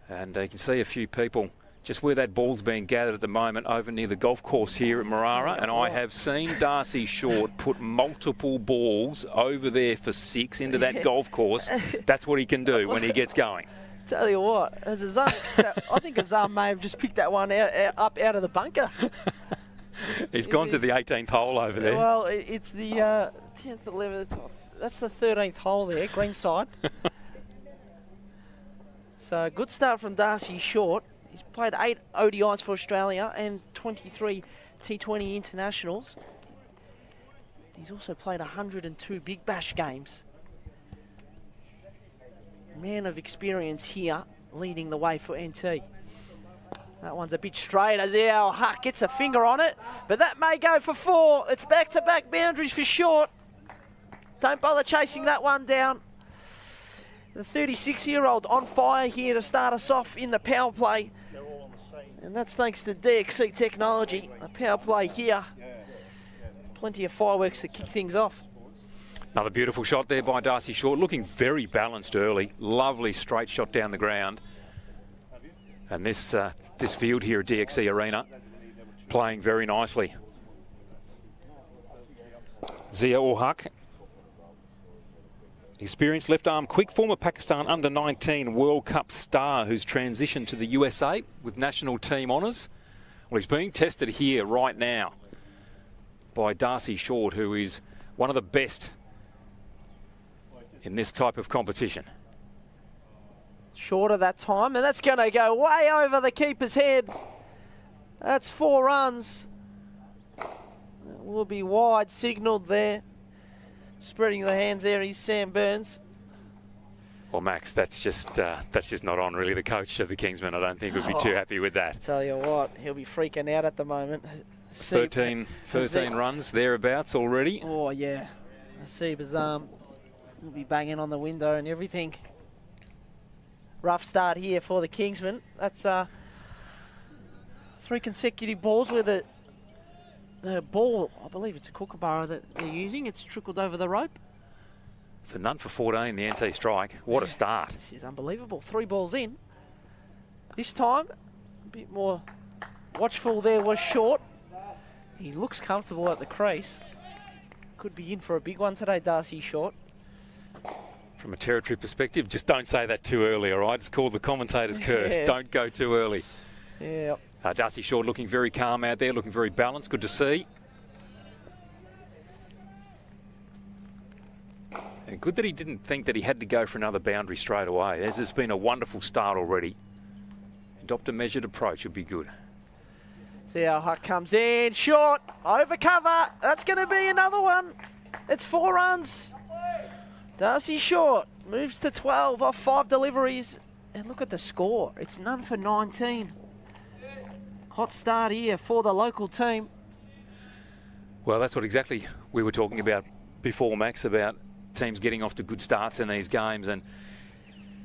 And you can see a few people just where that ball's being gathered at the moment over near the golf course here at Marrara. And I have seen Darcy Short put multiple balls over there for 6 into that golf course. That's what he can do when he gets going. Tell you what, as Azam, I think Azam may have just picked that one up out of the bunker. He's gone to the 18th hole over there. Well, it's the 10th, 11th, that's the 13th hole there, green side. So good start from Darcy Short. He's played 8 ODIs for Australia and 23 T20 internationals. He's also played 102 Big Bash games. Man of experience here, leading the way for NT. That one's a bit straight as Al Huck gets a finger on it, but that may go for 4. It's back-to-back boundaries for Short. Don't bother chasing that one down. The 36-year-old on fire here to start us off in the power play. And that's thanks to DXC technology. The power play here. Plenty of fireworks to kick things off. Another beautiful shot there by Darcy Short, looking very balanced early. Lovely straight shot down the ground. And this field here at DXC Arena playing very nicely. Zia-ul-Haq, experienced left arm quick, former Pakistan under-19 World Cup star who's transitioned to the USA with national team honours. Well, he's being tested here right now by Darcy Short, who is one of the best in this type of competition. Shorter that time, and that's going to go way over the keeper's head. That's 4 runs. It will be wide, signalled there. Spreading the hands there is Sam Burns. Well, Max, that's just not on really. The coach of the Kingsmen, I don't think, would be too happy with that. Tell you what, he'll be freaking out at the moment. 13 runs thereabouts already. Oh yeah, I see Bazam will be banging on the window and everything. Rough start here for the Kingsmen. That's 3 consecutive balls where the ball, I believe it's a kookaburra that they're using. It's trickled over the rope. So none for 14, the NT strike. What a start. This is unbelievable. 3 balls in. This time, a bit more watchful there was Short. He looks comfortable at the crease. Could be in for a big one today, Darcy Short. From a territory perspective, just don't say that too early, all right? It's called the commentator's curse. Yes. Don't go too early. Yeah. Darcy Short looking very calm out there, looking very balanced. Good to see. And good that he didn't think that he had to go for another boundary straight away. There's been a wonderful start already. Adopt a measured approach would be good. See how Huck comes in. Short, over cover. That's going to be another one. It's 4 runs. Darcy Short moves to 12 off 5 deliveries. And look at the score. It's none for 19. Hot start here for the local team. Well, that's what exactly we were talking about before, Max, about teams getting off to good starts in these games. And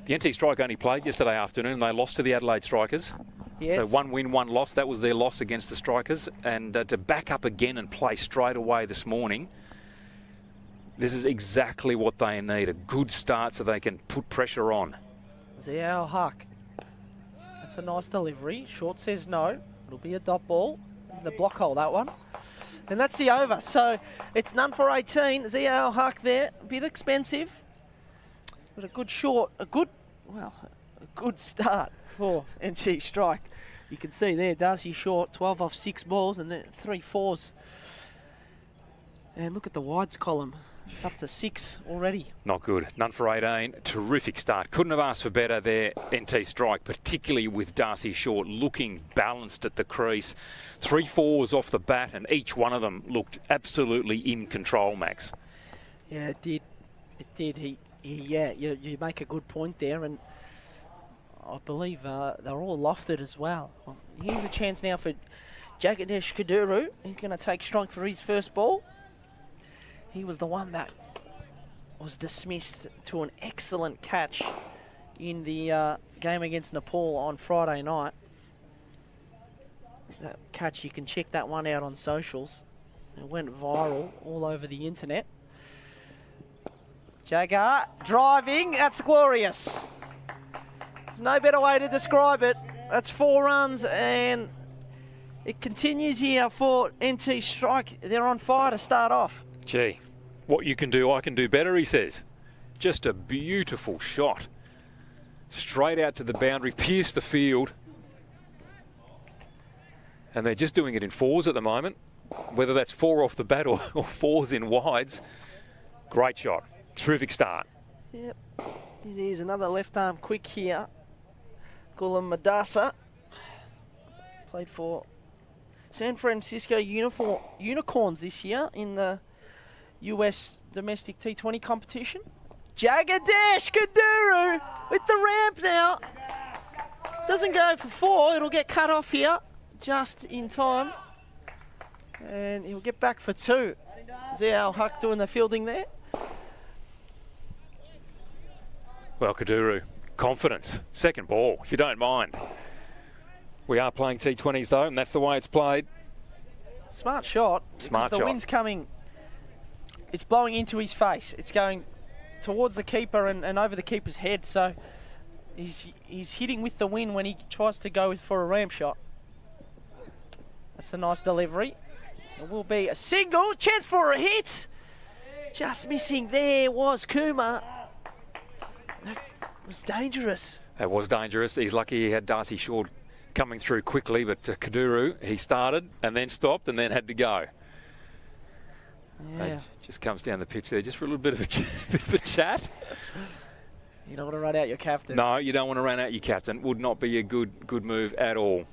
the NT Strike only played yesterday afternoon. They lost to the Adelaide Strikers. Yes. So 1 win, 1 loss. That was their loss against the Strikers. And to back up again and play straight away this morning, this is exactly what they need. A good start so they can put pressure on. Zia-ul-Haq. That's a nice delivery. Short says no. It'll be a dot ball in the block hole, that one. And that's the over. So it's none for 18. Zia-ul-Haq there. A bit expensive. But a good start for NT Strike. You can see there, Darcy Short, 12 off 6 balls and then 3 fours. And look at the wides column. It's up to 6 already. Not good. None for 18. Terrific start. Couldn't have asked for better there, NT Strike, particularly with Darcy Short looking balanced at the crease. 3 fours off the bat, and each one of them looked absolutely in control, Max. Yeah, it did. It did. You make a good point there, and I believe they're all lofted as well. Here's a chance now for Jagadesh Kaduru. He's going to take strike for his first ball. He was the one that was dismissed to an excellent catch in the game against Nepal on Friday night. That catch, you can check that one out on socials. It went viral all over the internet. Jagger driving, that's glorious. There's no better way to describe it. That's 4 runs, and it continues here for NT Strike. They're on fire to start off. Gee, what you can do, I can do better, he says. Just a beautiful shot. Straight out to the boundary, pierced the field. And they're just doing it in 4s at the moment. Whether that's 4 off the bat or 4s in wides. Great shot. Terrific start. Yep, it is another left arm quick here. Gulam Madasa played for San Francisco Unicorns this year in the US domestic T20 competition. Jagadish Kaduru with the ramp now. Doesn't go for 4, it'll get cut off here just in time. And he'll get back for 2. Ziao Huck doing the fielding there. Well, Kaduru, confidence. Second ball, if you don't mind. We are playing T20s though, and that's the way it's played. Smart shot. Smart shot. The wind's coming. It's blowing into his face. It's going towards the keeper and over the keeper's head. So he's hitting with the wind when he tries to go for a ramp shot. That's a nice delivery. It will be a single. Chance for a hit. Just missing there was Kumar. That was dangerous. It was dangerous. He's lucky he had Darcy Shaw coming through quickly, but Kaduru, he started and then stopped and then had to go. Yeah. Just comes down the pitch there just for a little bit of a chat. You don't want to run out your captain. No, you don't want to run out your captain. Would not be a good move at all.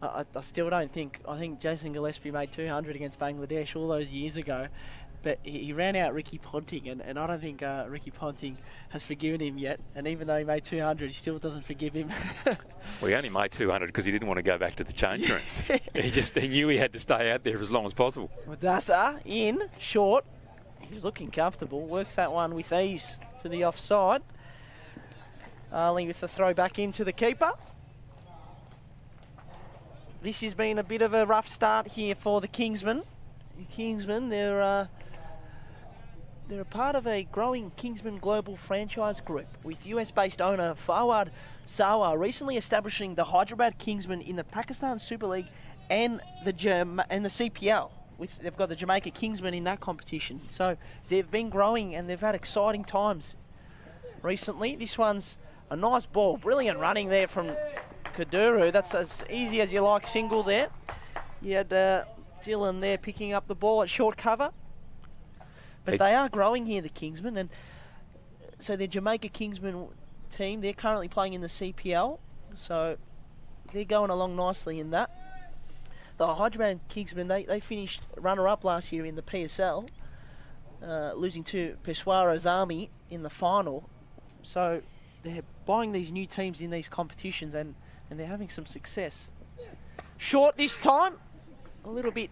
I still don't think. I think Jason Gillespie made 200 against Bangladesh all those years ago, but he ran out Ricky Ponting, and I don't think Ricky Ponting has forgiven him yet. And even though he made 200, he still doesn't forgive him. Well, he only made 200 because he didn't want to go back to the change rooms. He knew he had to stay out there as long as possible. Madasa in, short. He's looking comfortable. Works that one with ease to the offside. Ali with the throw back into the keeper. This has been a bit of a rough start here for the Kingsmen. The Kingsmen, they're a part of a growing Kingsmen global franchise group with US-based owner Fawad Sawa recently establishing the Hyderabad Kingsmen in the Pakistan Super League and the CPL. They've got the Jamaica Kingsmen in that competition. So they've been growing and they've had exciting times recently. This one's a nice ball. Brilliant running there from Kaduru. That's as easy as you like single there. You had Dylan there picking up the ball at short cover. But they are growing here, the Kingsmen. And so the Jamaica Kingsmen team, they're currently playing in the CPL. So they're going along nicely in that. The Hyderabad Kingsmen, they finished runner-up last year in the PSL, losing to Peshawara's Army in the final. So they're buying these new teams in these competitions and they're having some success. Short this time, a little bit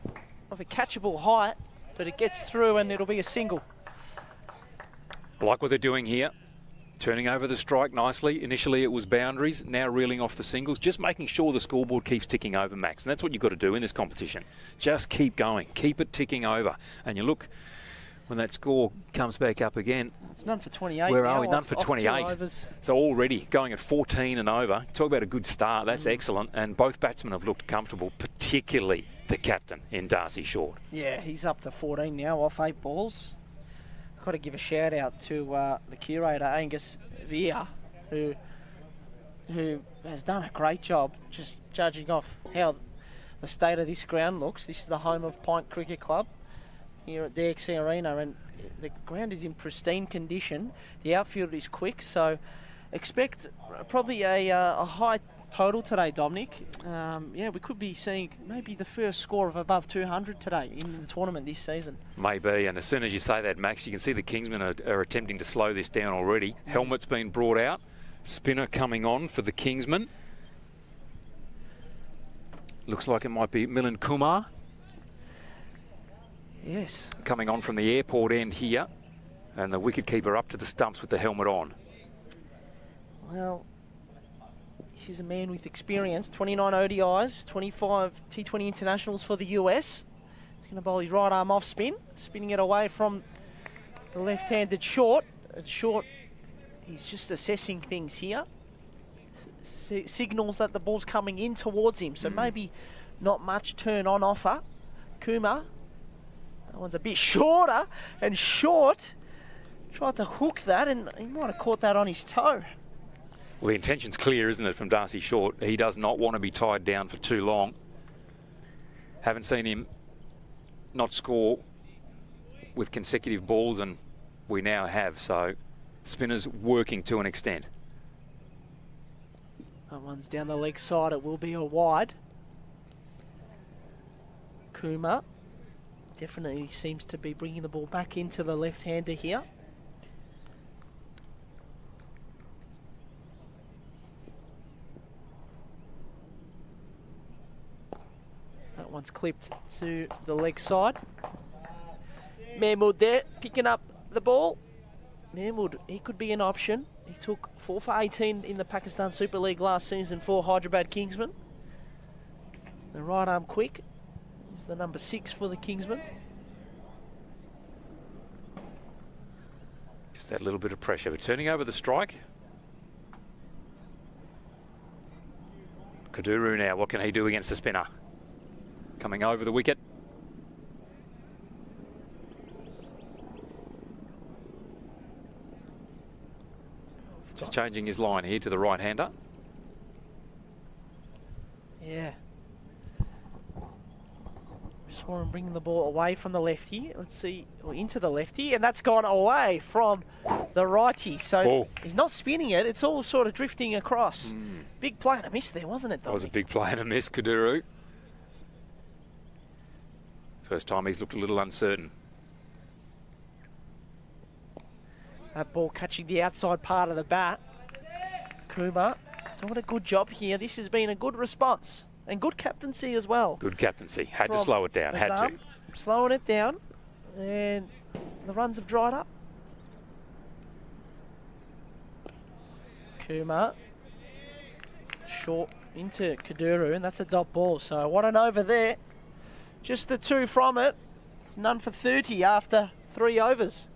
of a catchable height, but it gets through and it'll be a single. I like what they're doing here. Turning over the strike nicely. Initially it was boundaries, now reeling off the singles, just making sure the scoreboard keeps ticking over, Max. And that's what you've got to do in this competition. Just keep going, keep it ticking over. And you look, when that score comes back up again. It's none for 28. Where now, are we? None for 28. So already going at 14 and over. Talk about a good start. That's excellent. And both batsmen have looked comfortable, particularly the captain in Darcy Shaw. Yeah, he's up to 14 now off 8 balls. Got to give a shout out to the curator Angus Vere, who has done a great job just judging off how the state of this ground looks. This is the home of Pint Cricket Club here at DXC Arena, and the ground is in pristine condition. The outfield is quick, so expect probably a high total today, Dominic. Yeah, we could be seeing maybe the first score of above 200 today in the tournament this season. Maybe, and as soon as you say that, Max, you can see the Kingsmen are attempting to slow this down already. Helmet's been brought out. Spinner coming on for the Kingsmen. Looks like it might be Milan Kumar. Yes. Coming on from the airport end here. And the wicketkeeper up to the stumps with the helmet on. Well, this is a man with experience. 29 ODIs, 25 T20 internationals for the US. He's going to bowl his right arm off spin, spinning it away from the left-handed short. And short He's just assessing things here. Signals that the ball's coming in towards him, so maybe not much turn on offer. Kumar, that one's a bit shorter, and Short tried to hook that, and he might have caught that on his toe. Well, the intention's clear, isn't it, from Darcy Short? He does not want to be tied down for too long. Haven't seen him not score with consecutive balls, and we now have, so spinner's working to an extent. That one's down the leg side. It will be a wide. Kumar definitely seems to be bringing the ball back into the left-hander here. That one's clipped to the leg side. Mahmood there, picking up the ball. Mahmood, he could be an option. He took 4 for 18 in the Pakistan Super League last season for Hyderabad Kingsmen. The right arm quick is the number 6 for the Kingsmen. Just that little bit of pressure, but turning over the strike. Kaduru now, what can he do against the spinner? Coming over the wicket. Just changing his line here to the right-hander. Yeah. Saw him bringing the ball away from the lefty. Let's see, or into the lefty, and that's gone away from the righty. So he's not spinning it, it's all sort of drifting across. Big play and a miss there, wasn't it, Dominic? That was a big play and a miss, Kaduru. First time he's looked a little uncertain. That ball catching the outside part of the bat. Kumar doing a good job here. This has been a good response and good captaincy as well. Good captaincy. Had to slow it down. Had to. Slowing it down, and the runs have dried up. Kumar short into Kaduru, and that's a dot ball. So what an over there. Just the 2 from it. It's none for 30 after 3 overs.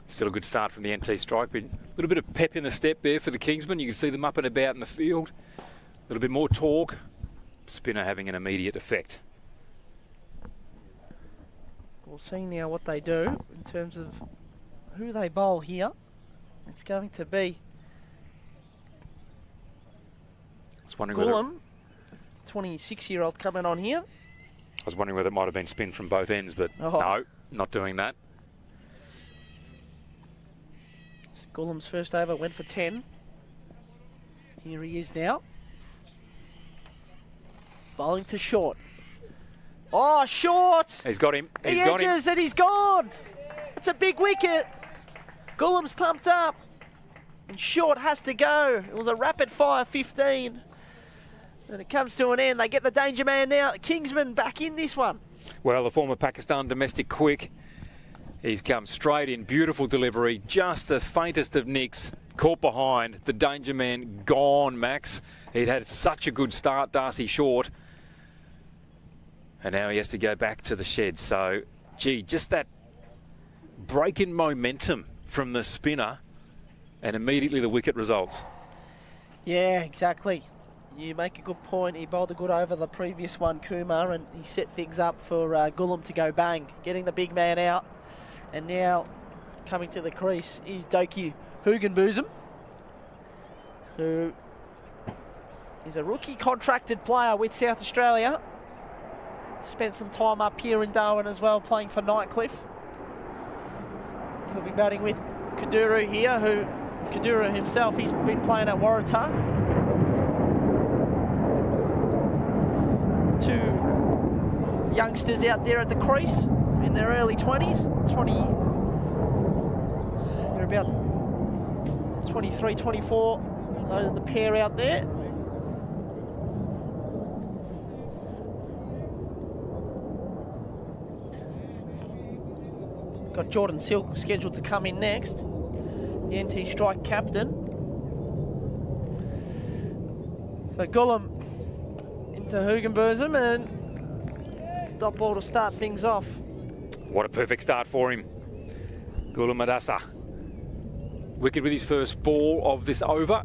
Still a good start from the NT strike. A little bit of pep in the step there for the Kingsmen. You can see them up and about in the field. A little bit more torque. Spinner having an immediate effect. We'll see now what they do in terms of who they bowl here. It's going to be Gulam, 26-year-old coming on here. I was wondering whether it might have been spin from both ends, but no, not doing that. Gulam's first over went for 10. Here he is now. Bowling to Short. Oh, Short! He's got him. He edges and he's gone. It's a big wicket. Gulam's pumped up. And Short has to go. It was a rapid fire 15. And it comes to an end. They get the danger man now. Kingsman back in this one. Well, the former Pakistan domestic quick. He's come straight in, beautiful delivery, just the faintest of nicks, caught behind, the danger man gone, Max. He'd had such a good start, Darcy Short, and now he has to go back to the shed. So, gee, just that break in momentum from the spinner, and immediately the wicket results. Yeah, exactly. You make a good point. He bowled a good over the previous one, Kumar, and he set things up for Gulam to go bang, getting the big man out. And now, coming to the crease, is Doki Hugenbosom, who is a rookie contracted player with South Australia. Spent some time up here in Darwin as well, playing for Nightcliff. He'll be batting with Kaduru here, who Kaduru himself, he's been playing at Waratah. 2 youngsters out there at the crease in their early 20s. They're about 23, 24, the pair out there. Got Jordan Silk scheduled to come in next, the NT strike captain. So Gulam into Hugenbosom, and dot ball to start things off. What a perfect start for him. Gulam Adasa. Wicket with his first ball of this over.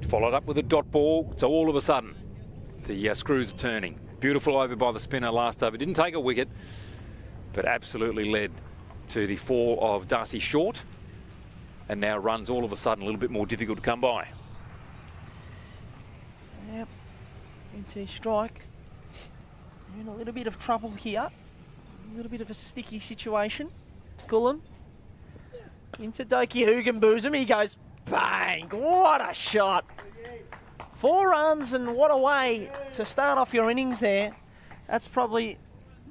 Followed up with a dot ball. So all of a sudden, the screws are turning. Beautiful over by the spinner last over. Didn't take a wicket, but absolutely led to the 4 of Darcy Short. And now runs all of a sudden a little bit more difficult to come by. Yep. Into strike. You're in a little bit of trouble here. A little bit of a sticky situation. Gullum. Into Doki Hugenboozem. He goes bang. What a shot. 4 runs and what a way to start off your innings there. That's probably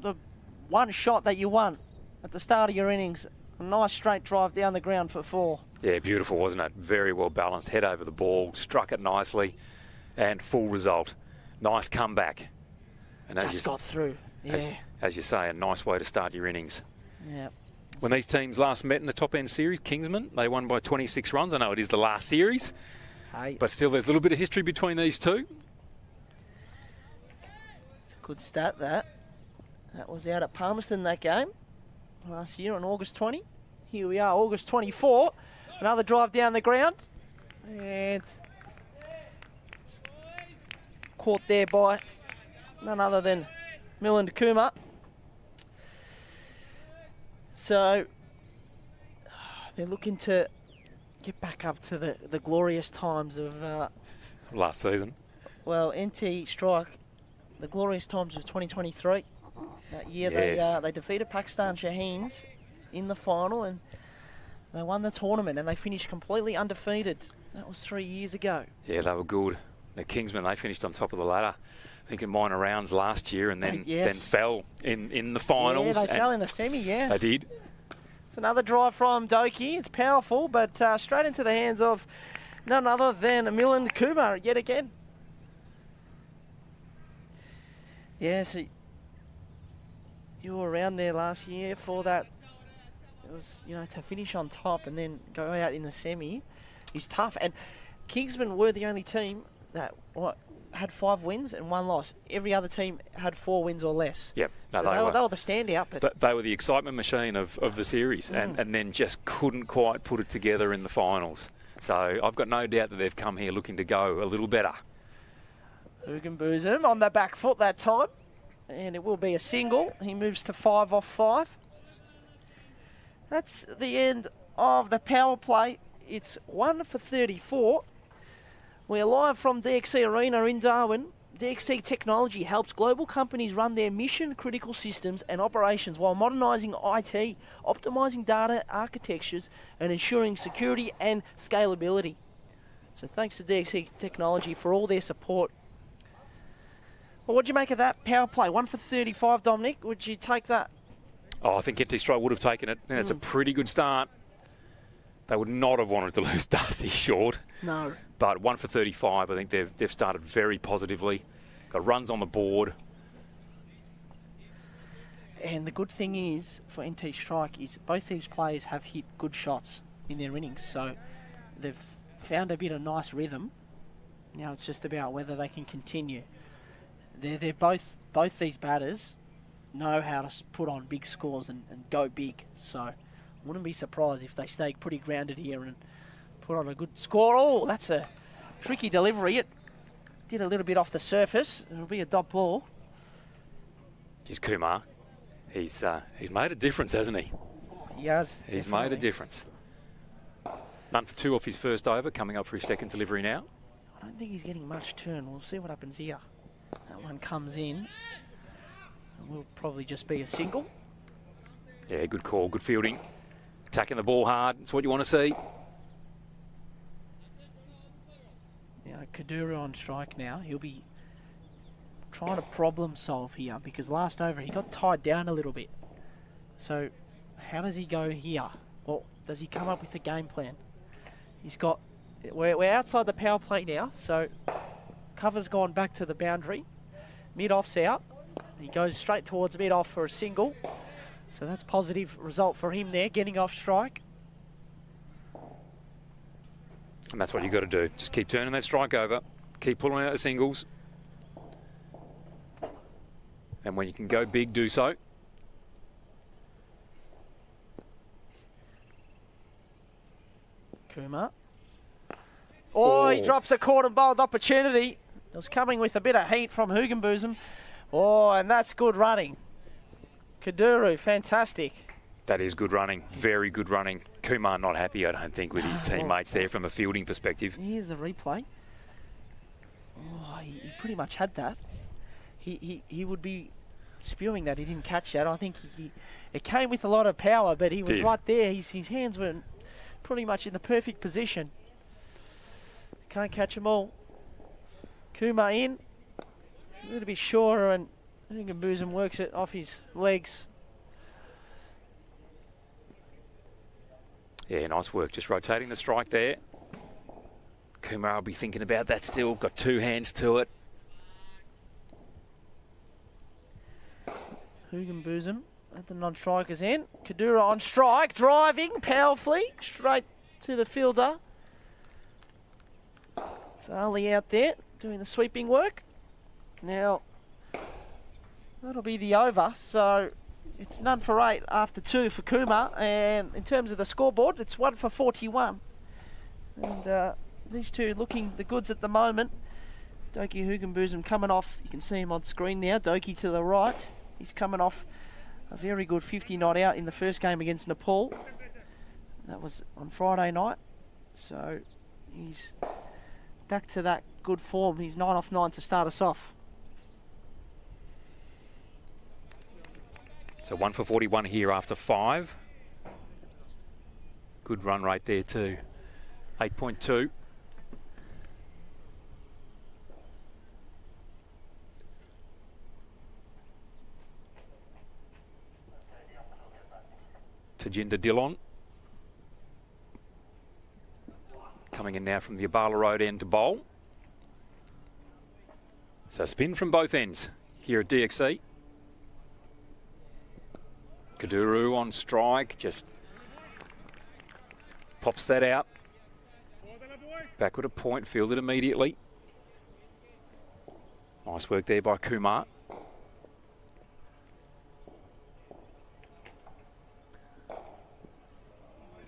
the one shot that you won at the start of your innings. A nice straight drive down the ground for 4. Yeah, beautiful, wasn't it? Very well balanced. Head over the ball, struck it nicely, and full result. Nice comeback. And just got through. Yeah. As you say, a nice way to start your innings. Yeah. When these teams last met in the top end series, Kingsmen, they won by 26 runs. I know it is the last series, but still there's a little bit of history between these two. It's a good stat, that. That was out at Palmerston, that game, last year on August 20. Here we are, August 24. Another drive down the ground. And it's caught there by none other than Milind Kumar. So they're looking to get back up to the glorious times of last season. Well, NT Strike, the glorious times of 2023. That year they defeated Pakistan Shaheens in the final and they won the tournament and they finished completely undefeated. That was 3 years ago. Yeah, they were good. The Kingsmen, they finished on top of the ladder, I think in minor rounds last year, and then then fell in the finals. Yeah, they fell in the semi, yeah. They did. It's another drive from Doki. It's powerful, but straight into the hands of none other than Milind Kumar yet again. Yeah, so you were around there last year for that. It was, you know, to finish on top and then go out in the semi is tough. And Kingsmen were the only team that had 5 wins and 1 loss. Every other team had 4 wins or less. Yep. No, So they were the standout. But they were the excitement machine of the series and then just couldn't quite put it together in the finals. So I've got no doubt that they've come here looking to go a little better. Hugenboozem on the back foot that time. And it will be a single. He moves to 5 off 5. That's the end of the power play. It's 1 for 34. We're live from DXC Arena in Darwin. DXC technology helps global companies run their mission-critical systems and operations while modernising IT, optimising data architectures, and ensuring security and scalability. So thanks to DXC technology for all their support. Well, what do you make of that power play? 1 for 35, Dominic. Would you take that? Oh, I think NT Strike would have taken it. And it's a pretty good start. They would not have wanted to lose Darcy Short. No. But 1 for 35, I think they've started very positively. Got runs on the board. And the good thing is for NT Strike is both these players have hit good shots in their innings. So they've found a bit of nice rhythm. Now it's just about whether they can continue. They're both these batters know how to put on big scores and go big. So I wouldn't be surprised if they stay pretty grounded here and put on a good score. Oh, that's a tricky delivery. It did a little bit off the surface. It'll be a dot ball. Here's Kumar. He's made a difference, hasn't he? He has. He's made a difference. None for 2 off his first over, coming up for his second delivery now. I don't think he's getting much turn. We'll see what happens here. That one comes in. It will probably just be a single. Yeah, good call, good fielding. Attacking the ball hard. That's what you want to see. Now, Kadura on strike now. He'll be trying to problem solve here because last over he got tied down a little bit. So how does he go here? Well, does he come up with a game plan? He's got... We're outside the power play now, so cover's gone back to the boundary. Mid-off's out. He goes straight towards mid-off for a single. So that's positive result for him there, getting off strike. And that's what you've got to do. Just keep turning that strike over. Keep pulling out the singles. And when you can go big, do so. Kumar. Oh, he drops a caught and bowled opportunity. It was coming with a bit of heat from Hugenbosom. Oh, and that's good running. Kaduru, fantastic. That is good running. Very good running. Kumar not happy, I don't think, with his teammates there from a fielding perspective. Here's the replay. Oh, he pretty much had that. He would be spewing that. He didn't catch that. I think it came with a lot of power, but he was right there. His hands were pretty much in the perfect position. Can't catch them all. Kumar in. A little bit shorter, and Hugenbosom works it off his legs. Yeah, nice work. Just rotating the strike there. Kumar will be thinking about that still. Got two hands to it. Hugenbosom at the non-strikers end. Kadura on strike, driving powerfully straight to the fielder. It's Ali out there doing the sweeping work. Now, that'll be the over, so it's none for 8 after 2 for Kumar, and in terms of the scoreboard, it's 1 for 41. And these two looking the goods at the moment. Doki Hugenbosom coming off, you can see him on screen now, Doki to the right. He's coming off a very good 50 not out in the first game against Nepal. That was on Friday night, so he's back to that good form. He's 9 off 9 to start us off. So 1 for 41 here after 5. Good run rate there too. 8.2. Tajinder Dillon. Coming in now from the Abala Road end to bowl. So spin from both ends here at DXC. Kaduru on strike, just pops that out. Backward a point, fielded immediately. Nice work there by Kumar.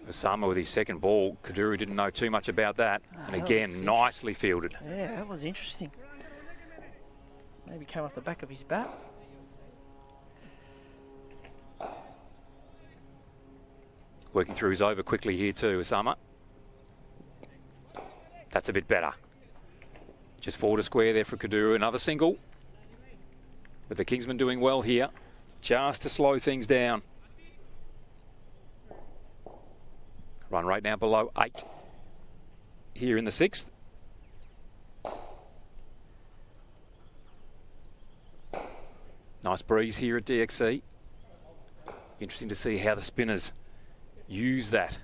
Osama with his second ball. Kaduru didn't know too much about that. And again, nicely fielded. Yeah, that was interesting. Maybe came off the back of his bat. Working through his over quickly here too, Osama. That's a bit better. Just 4 to square there for Kaduru. Another single. But the Kingsmen doing well here. Just to slow things down. Run rate now below 8. Here in the 6th. Nice breeze here at DXC. Interesting to see how the spinners use that.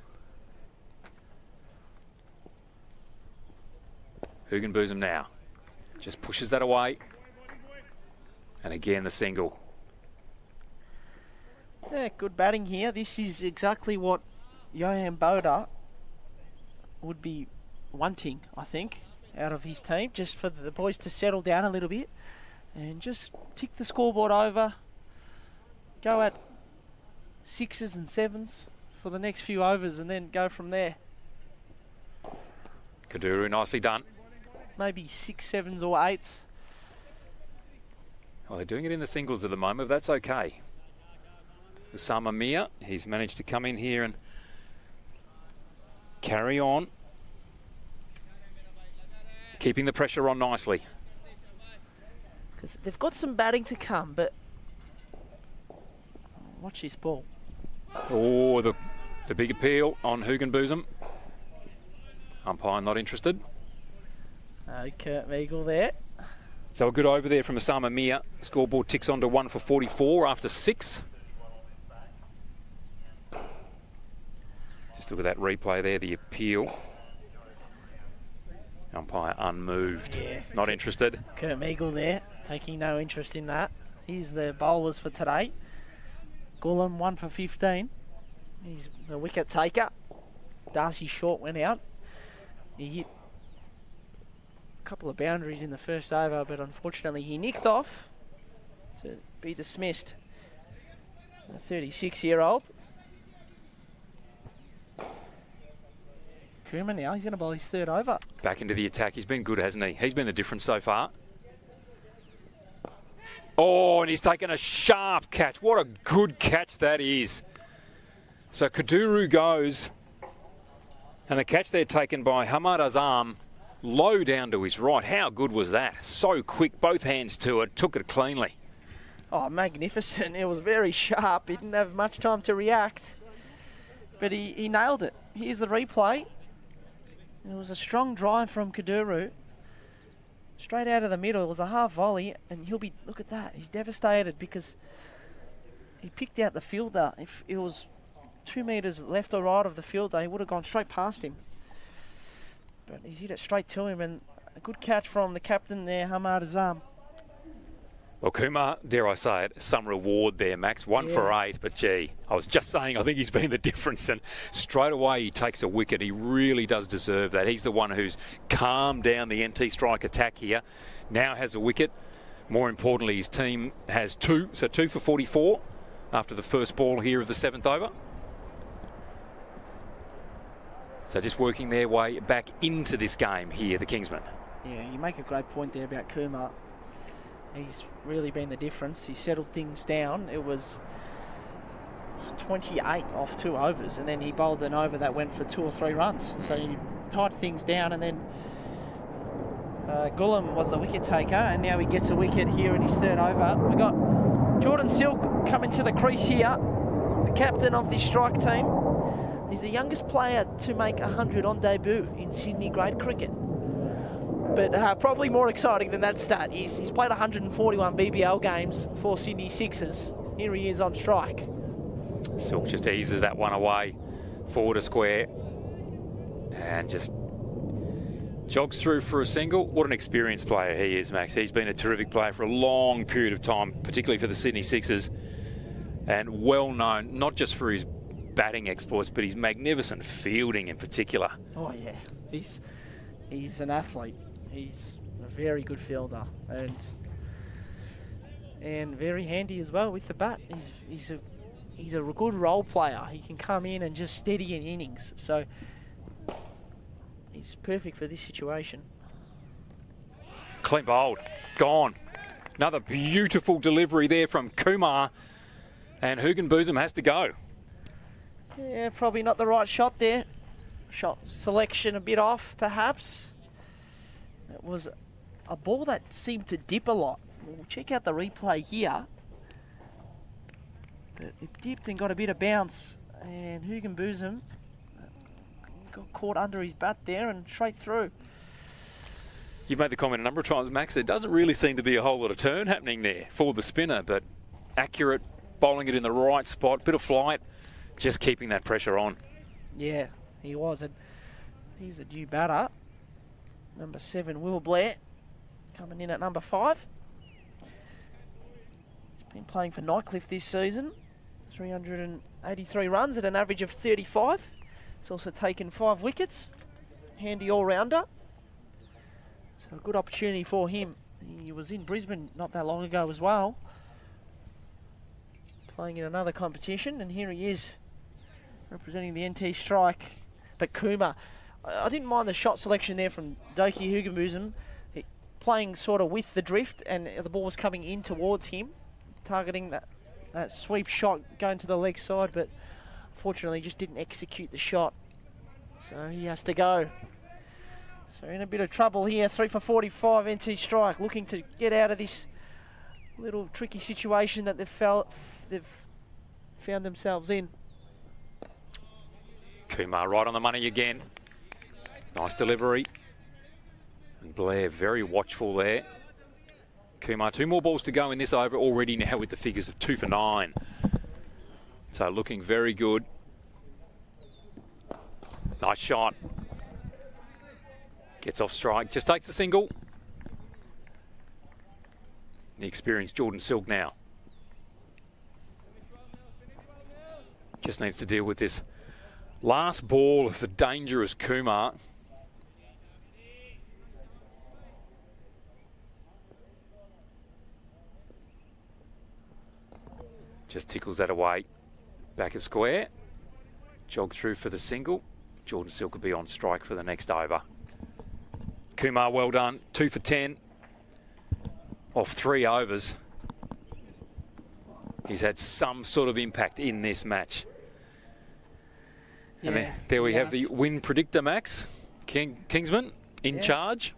Hugenbosom now. Just pushes that away. And again the single. Yeah, good batting here. This is exactly what Johan Boda would be wanting, I think, out of his team. Just for the boys to settle down a little bit and just tick the scoreboard over. Go at 6s and 7s for the next few overs and then go from there. Kaduru, nicely done. Maybe 6, 7s or 8s. Well, they're doing it in the singles at the moment, but that's okay. Osama Mir, he's managed to come in here and carry on. Keeping the pressure on nicely. Because they've got some batting to come, but watch this ball. Oh, the big appeal on Hugenbosom. Umpire not interested. Kurt Meagle there. So a good over there from Osama Mir. Scoreboard ticks on to 1 for 44 after 6. Just look at that replay there, the appeal. Umpire unmoved. Yeah. Not interested. Kurt Meagle there, taking no interest in that. Here's the bowlers for today. Gullam 1 for 15. He's the wicket taker. Darcy Short went out. He hit a couple of boundaries in the first over, but unfortunately he nicked off to be dismissed. The 36-year-old. Kumar now. He's going to bowl his third over. Back into the attack. He's been good, hasn't he? He's been the difference so far. Oh, and he's taken a sharp catch. What a good catch that is. So Kaduru goes, and the catch there taken by Hamad Azam, low down to his right. How good was that? So quick, both hands to it, took it cleanly. Oh, magnificent. It was very sharp. He didn't have much time to react, but he nailed it. Here's the replay. It was a strong drive from Kaduru. Straight out of the middle. It was a half volley, and he'll be, look at that. He's devastated because he picked out the fielder. If it was 2 metres left or right of the fielder, he would have gone straight past him. But he's hit it straight to him, and a good catch from the captain there, Hamad Azam. Well, Kumar, dare I say it, some reward there, Max. 1 for 8, but gee, I was just saying I think he's been the difference, and straight away he takes a wicket. He really does deserve that. He's the one who's calmed down the NT strike attack here. Now has a wicket. More importantly, his team has 2, so 2 for 44 after the first ball here of the 7th over. So just working their way back into this game here, the Kingsmen. Yeah, you make a great point there about Kumar. He's really been the difference. He settled things down. It was 28 off 2 overs, and then he bowled an over that went for 2 or 3 runs. So he tied things down, and then Gullam was the wicket taker, and now he gets a wicket here in his 3rd over. We got Jordan Silk coming to the crease here, the captain of this strike team. He's the youngest player to make 100 on debut in Sydney grade cricket. But probably more exciting than that stat. He's played 141 BBL games for Sydney Sixers. Here he is on strike. Silk just eases that one away, forward a square, and just jogs through for a single. What an experienced player he is, Max. He's been a terrific player for a long period of time, particularly for the Sydney Sixers, and well known not just for his batting exploits, but his magnificent fielding in particular. Oh yeah, he's an athlete. He's a very good fielder and very handy as well with the bat. He's a good role player. He can come in and just steady an innings. So he's perfect for this situation. Clean bowled, gone. Another beautiful delivery there from Kumar, and Hugenbosom has to go. Yeah, probably not the right shot there. Shot selection a bit off, perhaps. It was a ball that seemed to dip a lot. We'll check out the replay here. But it dipped and got a bit of bounce, and Hugenbosom got caught under his bat there and straight through. You've made the comment a number of times, Max. There doesn't really seem to be a whole lot of turn happening there for the spinner, but accurate, bowling it in the right spot, bit of flight, just keeping that pressure on. Yeah, he was. And he's a new batter. Number 7, Will Blair, coming in at number 5. He's been playing for Nightcliff this season. 383 runs at an average of 35. He's also taken 5 wickets. Handy all-rounder. So a good opportunity for him. He was in Brisbane not that long ago as well, playing in another competition, and here he is representing the NT strike. But Kumar, I didn't mind the shot selection there from Doki Hugenbosom, playing sort of with the drift, and the ball was coming in towards him, targeting that sweep shot going to the leg side, but unfortunately just didn't execute the shot. So he has to go. So in a bit of trouble here, 3 for 45 NT strike, looking to get out of this little tricky situation that they've found themselves in. Kumar right on the money again. Nice delivery. And Blair very watchful there. Kumar, 2 more balls to go in this over already now with the figures of 2 for 9. So looking very good. Nice shot. Gets off strike, just takes the single. The experienced Jordan Silk now. Just needs to deal with this last ball of the dangerous Kumar. Just tickles that away. Back of square. Jog through for the single. Jordan Silk will be on strike for the next over. Kumar, well done. 2 for 10 off 3 overs. He's had some sort of impact in this match. Yeah, and there we have the win predictor, Max. Kingsman in charge.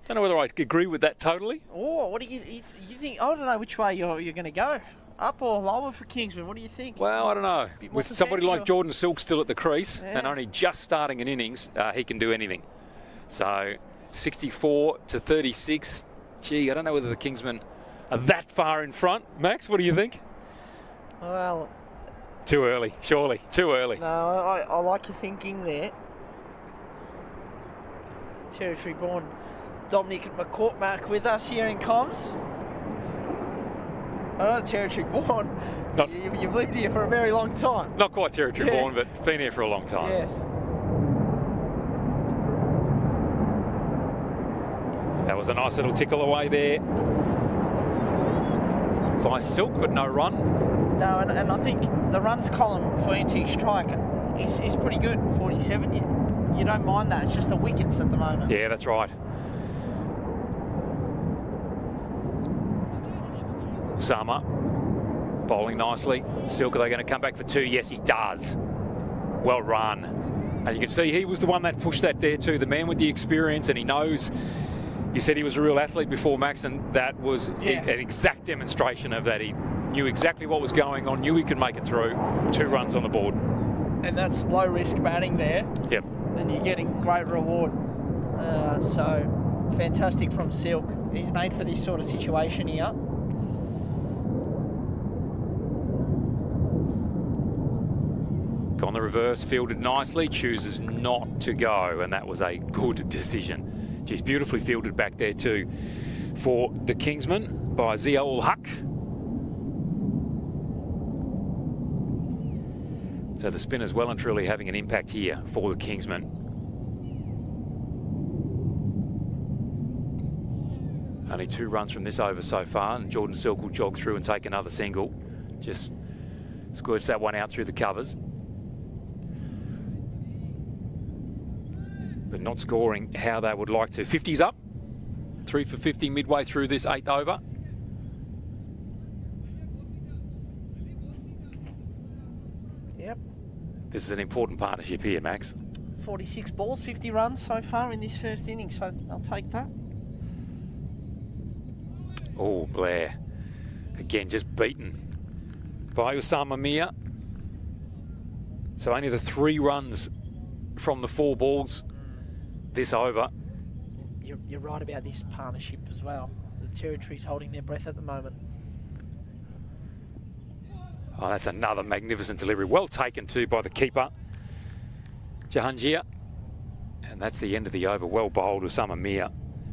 Don't know whether I agree with that totally. Oh, what do you think? I don't know which way you're going to go. Up or lower for Kingsman? What do you think? Well, I don't know. With somebody like Jordan Silk still at the crease and only just starting an innings, he can do anything. So 64 to 36. Gee, I don't know whether the Kingsmen are that far in front. Max, what do you think? Well, too early, surely. Too early. No, I like your thinking there. Territory-born Dominic McCormack with us here in comms. I know territory-born. You've lived here for a very long time. Not quite territory-born, but been here for a long time. Yes. That was a nice little tickle away there by Silk, but no run. No, and I think the runs column for NT strike is pretty good, 47. You don't mind that, it's just the wickets at the moment. Yeah, that's right. Usama bowling nicely. Silk, are they going to come back for 2? Yes, he does. Well run. And you can see he was the one that pushed that there too, the man with the experience, and he knows. You said he was a real athlete before, Max, and that was an exact demonstration of that. He knew exactly what was going on, knew he could make it through. 2 runs on the board. And that's low-risk batting there. Yep. And you're getting great reward. So, fantastic from Silk. He's made for this sort of situation here. Gone the reverse, fielded nicely, chooses not to go, and that was a good decision. She's beautifully fielded back there too for the Kingsmen by Zia-ul-Haq. So the spinners well and truly having an impact here for the Kingsmen. Only 2 runs from this over so far, and Jordan Silk will jog through and take another single. Just squirts that one out through the covers. But not scoring how they would like to. 50's up. 3 for 50 midway through this 8th over. Yep. This is an important partnership here, Max. 46 balls, 50 runs so far in this first inning, so I'll take that. Oh, Blair. Again, just beaten by Osama Mir. So only the 3 runs from the 4 balls this over. You're right about this partnership as well. The Territory's holding their breath at the moment. Oh, that's another magnificent delivery. Well taken too by the keeper, Jahangir. And that's the end of the over. Well bowled, Osama Mir.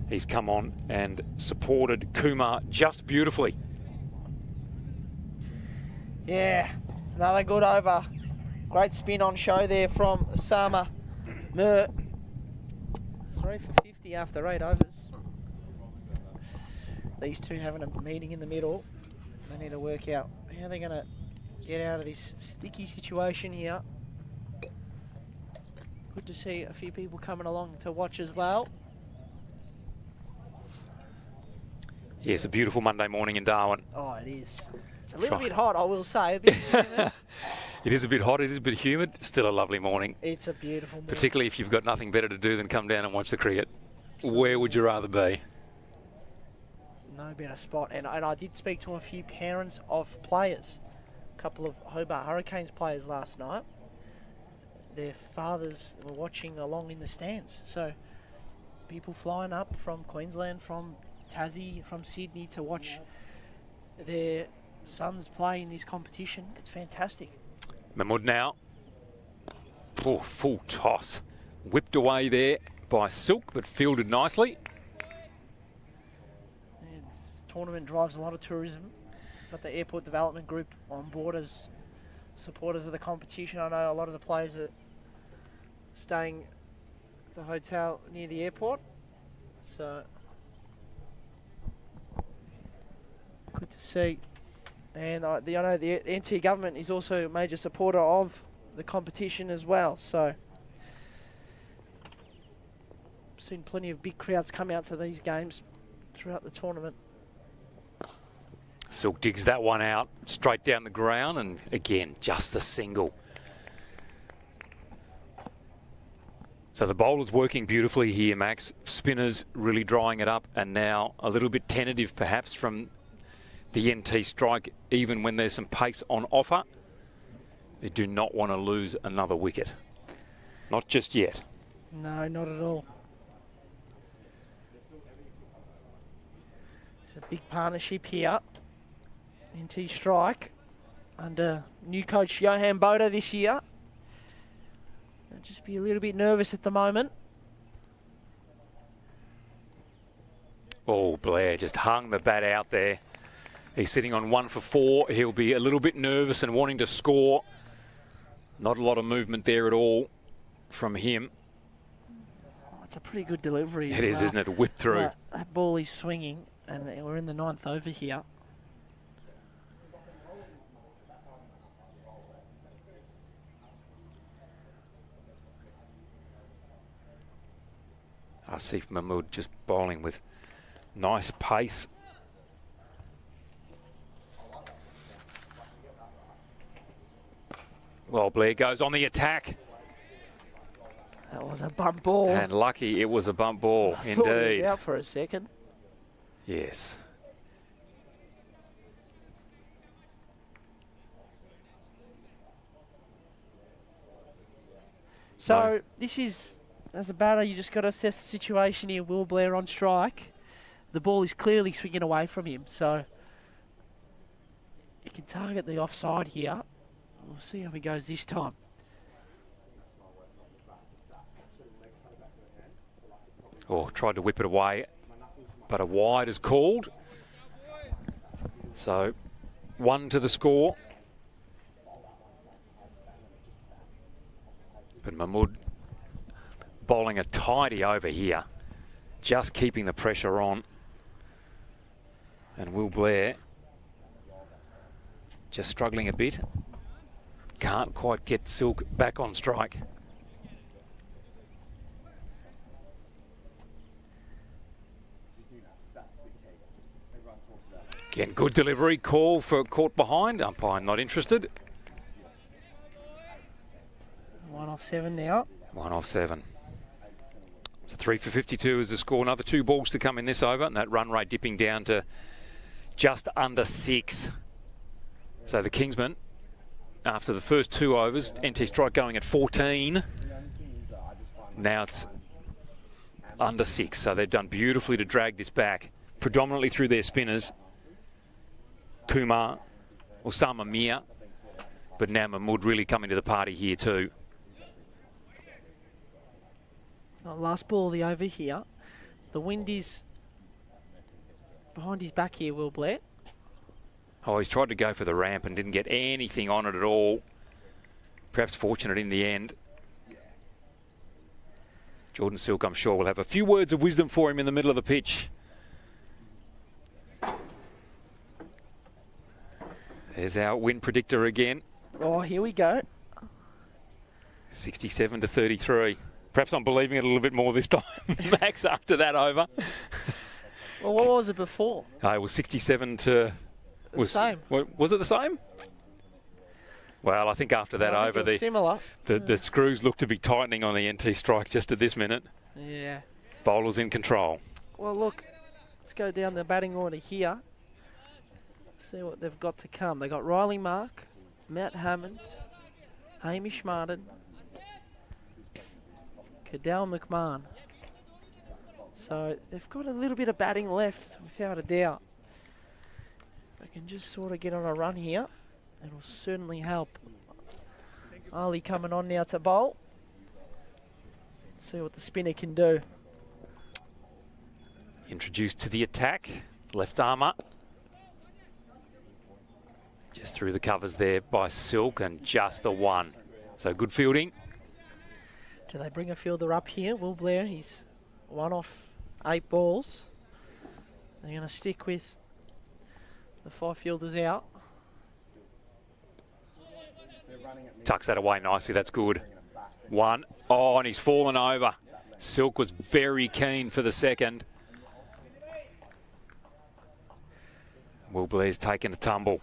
He's come on and supported Kumar just beautifully. Yeah, another good over. Great spin on show there from Osama Mir. 3 for 50 after 8 overs. These two having a meeting in the middle. They need to work out how they're going to get out of this sticky situation here. Good to see a few people coming along to watch as well. Yes, a beautiful Monday morning in Darwin. Oh, it is. It's a little bit hot, I will say. A bit humid. It is a bit hot, it is a bit humid. Still a lovely morning. It's a beautiful morning. Particularly if you've got nothing better to do than come down and watch the cricket. Absolutely. Where would you rather be? No better spot. And I did speak to a few parents of players. A couple of Hobart Hurricanes players last night. Their fathers were watching along in the stands. So people flying up from Queensland, from Tassie, from Sydney to watch their sons play in this competition. It's fantastic. Mahmood now. Oh, full toss. Whipped away there by Silk, but fielded nicely. And the tournament drives a lot of tourism. Got the Airport Development Group on board as supporters of the competition. I know a lot of the players are staying at the hotel near the airport. So good to see. And I know the NT government is also a major supporter of the competition as well. So seen plenty of big crowds come out to these games throughout the tournament. Silk digs that one out straight down the ground, and again, just the single. So the bowler's working beautifully here, Max. Spinners really drying it up, and now a little bit tentative perhaps from the NT strike, even when there's some pace on offer. They do not want to lose another wicket. Not just yet. No, not at all. It's a big partnership here. NT strike under new coach Johan Boda this year. They'll just be a little bit nervous at the moment. Oh, Blair just hung the bat out there. He's sitting on 1 for 4. He'll be a little bit nervous and wanting to score. Not a lot of movement there at all from him. Oh, it's a pretty good delivery. It is, isn't it? Whip through. That ball is swinging, and we're in the 9th over here. Asif Mahmood just bowling with nice pace. Well, Blair goes on the attack. That was a bump ball. And lucky it was a bump ball, I thought he indeed. was out for a second. Yes. So this is, as a batter, you just got to assess the situation here. Will Blair on strike. The ball is clearly swinging away from him, so you can target the offside here. We'll see how he goes this time. Oh, tried to whip it away, but a wide is called. So 1 to the score. But Mahmood bowling a tidy over here, just keeping the pressure on. And Will Blair just struggling a bit. Can't quite get Silk back on strike. Again, good delivery. Call for caught behind. Umpire not interested. 1 off 7 now. 1 off 7. So 3 for 52 is the score. Another 2 balls to come in this over, and that run rate dipping down to just under 6. So the Kingsmen, after the first 2 overs, NT strike going at 14. Now it's under 6. So they've done beautifully to drag this back, predominantly through their spinners. Kumar, Osama Mir, but now Mahmood really coming to the party here too. Last ball of the over here. The wind is behind his back here, Will Blair. Oh, he's tried to go for the ramp and didn't get anything on it at all. Perhaps fortunate in the end. Jordan Silk, I'm sure, will have a few words of wisdom for him in the middle of the pitch. There's our win predictor again. Oh, here we go. 67 to 33. Perhaps I'm believing it a little bit more this time, Max, after that over. Well, what was it before? It was 67 to... Same. Was it the same? Well, I think after that over, the screws look to be tightening on the NT strike just at this minute. Yeah. Bowlers in control. Well, look, let's go down the batting order here. See what they've got to come. They got Riley Mark, Matt Hammond, Hamish Martin, Cadell McMahon. So they've got a little bit of batting left, without a doubt. They can just sort of get on a run here. It'll certainly help. Ali coming on now to bowl. See what the spinner can do. Introduced to the attack, left armour. Just through the covers there by Silk, and just the one. So good fielding. Do they bring a fielder up here? Will Blair, he's 1 off 8 balls. They're going to stick with the 5 fielders out. Tucks that away nicely, that's good. 1. Oh, and he's fallen over. Silk was very keen for the second. Will Blair's taken a tumble.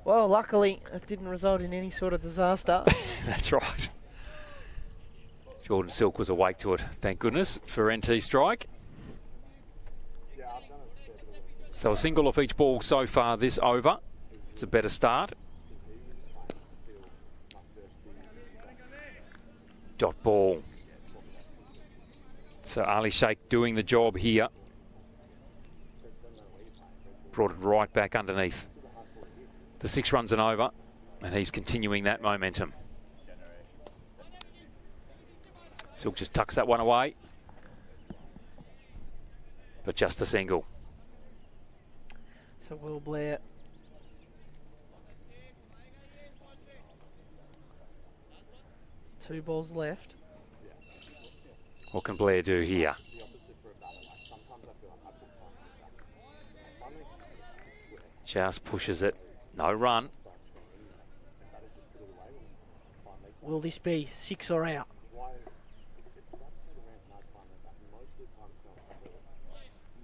Well, luckily, it didn't result in any sort of disaster. That's right. Jordan Silk was awake to it, thank goodness, for NT strike. So a single off each ball so far this over. It's a better start. Dot ball. So Ali Sheikh doing the job here. Brought it right back underneath the 6 runs and over, and he's continuing that momentum. Silk just tucks that one away, but just the single. So Will Blair. Two balls left. What can Blair do here? Just pushes it. No run. Will this be 6 or out?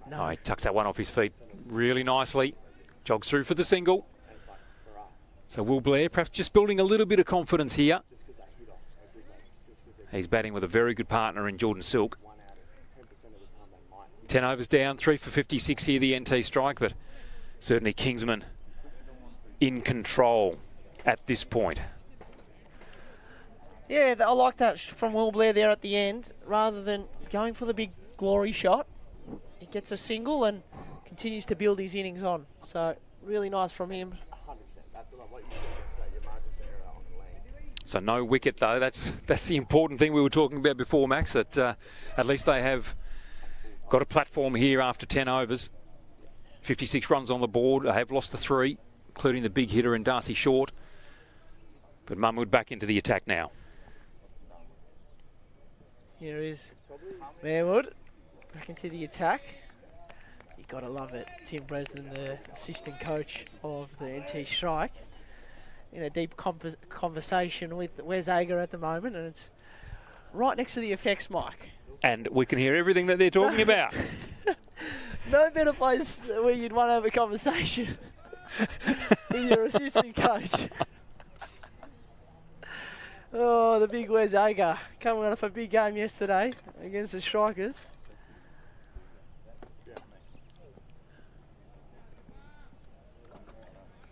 No, he tucks that one off his feet really nicely. Jogs through for the single. So Will Blair perhaps just building a little bit of confidence here. He's batting with a very good partner in Jordan Silk. 10 overs down, 3 for 56 here, the NT strike, but certainly Kingsmen in control at this point. Yeah, I like that from Will Blair there at the end. Rather than going for the big glory shot, he gets a single and continues to build his innings on. So really nice from him. So no wicket though. That's the important thing we were talking about before, Max, that at least they have got a platform here after 10 overs. 56 runs on the board. They have lost the 3, including the big hitter and Darcy Short. But Mahmood back into the attack now. Here is Mahmood back into the attack. You gotta love it. Tim Bresnan, the assistant coach of the NT strike, in a deep conversation with Wes Ager at the moment, and it's right next to the effects mic. And we can hear everything that they're talking about. No better place where you'd want to have a conversation with your assistant coach. Oh, the big Wes Ager coming off a big game yesterday against the Strikers.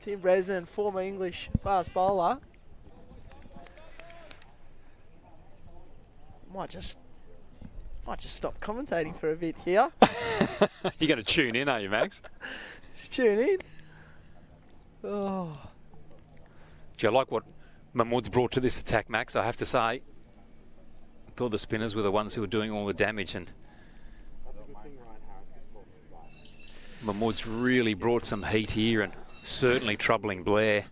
Tim Bresnan, former English fast bowler. Might just stop commentating for a bit here. You're going to tune in, are you, Max? Just tune in. Oh. Do you like what Mahmood's brought to this attack, Max? I have to say, I thought the spinners were the ones who were doing all the damage, and Mahmood's really brought some heat here and certainly troubling Blair.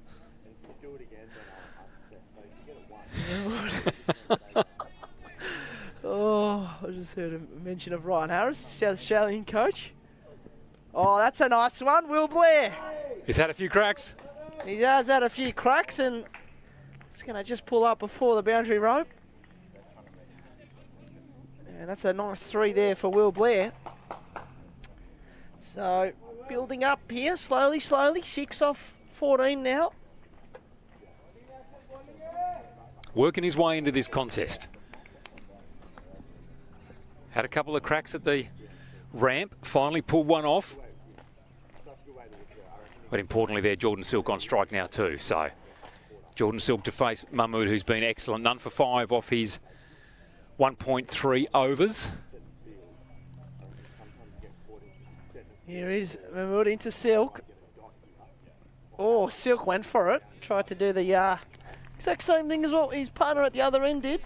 Oh, I just heard a mention of Ryan Harris, South Australian coach. Oh, that's a nice one, Will Blair. He's had a few cracks. He has had a few cracks, and it's going to just pull up before the boundary rope. And that's a nice 3 there for Will Blair. So, building up here, slowly, 6 off 14 now. Working his way into this contest. Had a couple of cracks at the ramp, finally pulled one off. But importantly there, Jordan Silk on strike now too. So Jordan Silk to face Mahmood, who's been excellent. None for 5 off his 1.3 overs. Here is Mahmood into Silk. Oh, Silk went for it. Tried to do the exact same thing as what his partner at the other end did.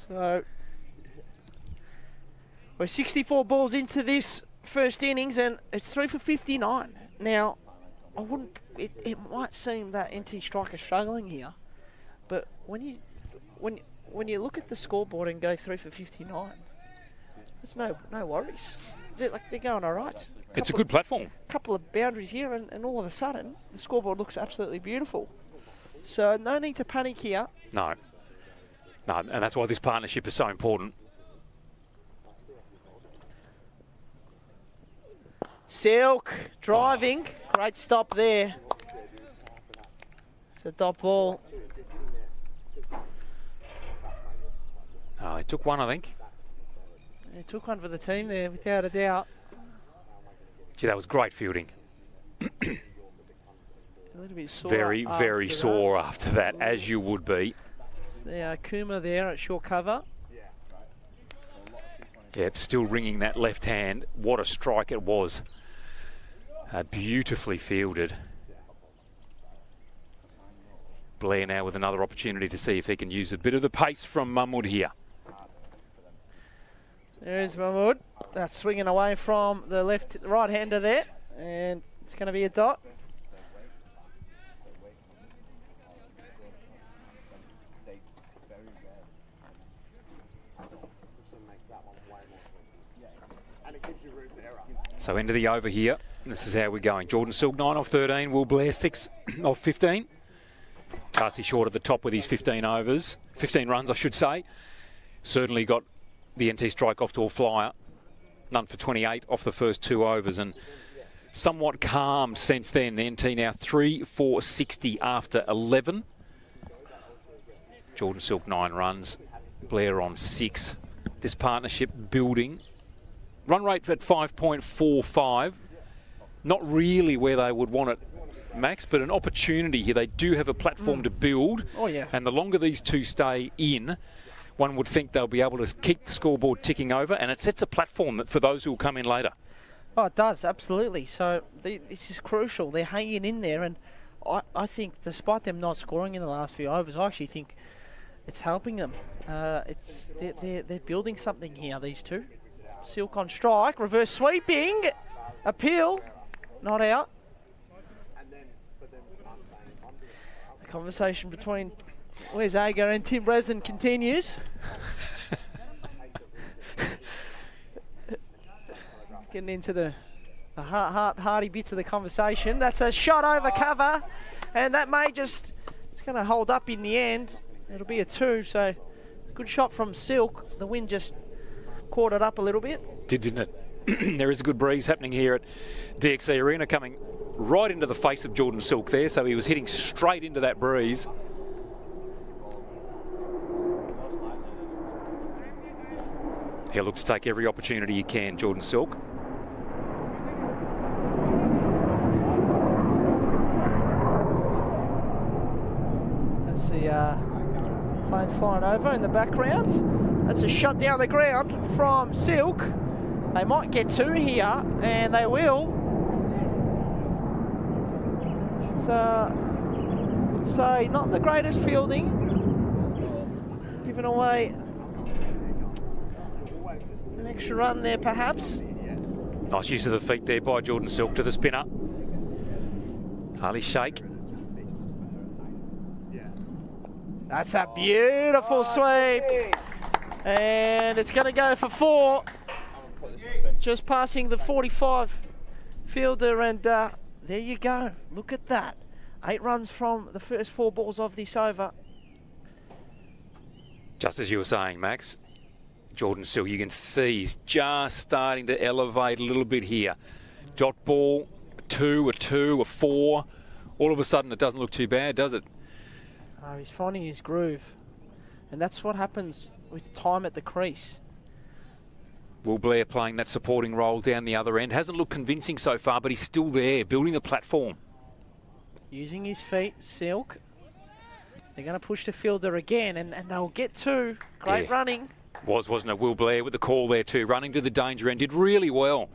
So we're 64 balls into this first innings, and it's 3 for 59. Now, I wouldn't. It might seem that NT Striker struggling here, but when you look at the scoreboard and go 3 for 59, it's no worries. They're going all right. It's a good platform. Couple of boundaries here, and all of a sudden the scoreboard looks absolutely beautiful. So no need to panic here. No. No, and that's why this partnership is so important. Silk driving. Great stop there. It's a dot ball. Oh, he took one, I think. He took one for the team there, without a doubt. Gee, that was great fielding. A little bit sore. Very sore after that, as you would be. It's the Kuma there at short cover. Yep, still ringing that left hand. What a strike it was. Beautifully fielded. Blair now with another opportunity to see if he can use a bit of the pace from Mahmood here. There's Mahmood. That's swinging away from the right-hander there. And it's going to be a dot. So into the over here. This is how we're going. Jordan Silk 9 off 13. Will Blair 6 off 15. Darcy Short at the top with his 15 overs. 15 runs, I should say. Certainly got the NT strike off to a flyer. None for 28 off the first 2 overs. And somewhat calmed since then. The NT now 3 for 60 after 11. Jordan Silk 9 runs. Blair on 6. This partnership building. Run rate at 5.45. Not really where they would want it, Max, but an opportunity here. They do have a platform to build. Oh, yeah. And the longer these two stay in, one would think they'll be able to keep the scoreboard ticking over, and it sets a platform for those who will come in later. Oh, it does, absolutely. So this is crucial. They're hanging in there, and I think despite them not scoring in the last few overs, I actually think it's helping them. They're building something here, these two. Silk on strike, reverse sweeping, appeal, not out. The conversation between Wes Agar and Tim Bresnan continues. Getting into the hearty bits of the conversation. That's a shot over cover, and that may just, it's going to hold up in the end. It'll be a 2, so good shot from Silk. The wind just caught it up a little bit. Didn't it? There is a good breeze happening here at DXC Arena, coming right into the face of Jordan Silk there, so he was hitting straight into that breeze. He'll look to take every opportunity he can, Jordan Silk. That's the planes flying over in the background. That's a shot down the ground from Silk. They might get 2 here, and they will. It's, I'd say, not the greatest fielding. Giving away an extra run there, perhaps. Nice use of the feet there by Jordan Silk to the spinner. Ali Sheikh. That's a beautiful sweep. And it's going to go for 4. Just passing the 45 fielder, and there you go. Look at that. 8 runs from the first 4 balls of this over. Just as you were saying, Max, Jordan Silk, you can see he's just starting to elevate a little bit here. Dot ball, a 2, a 4. All of a sudden it doesn't look too bad, does it? Oh, he's finding his groove. And that's what happens with time at the crease. Will Blair playing that supporting role down the other end. Hasn't looked convincing so far, but he's still there, building the platform. Using his feet, Silk. They're going to push the fielder again, and they'll get 2. Great running. Wasn't it? Will Blair with the call there too. Running to the danger end. Did really well.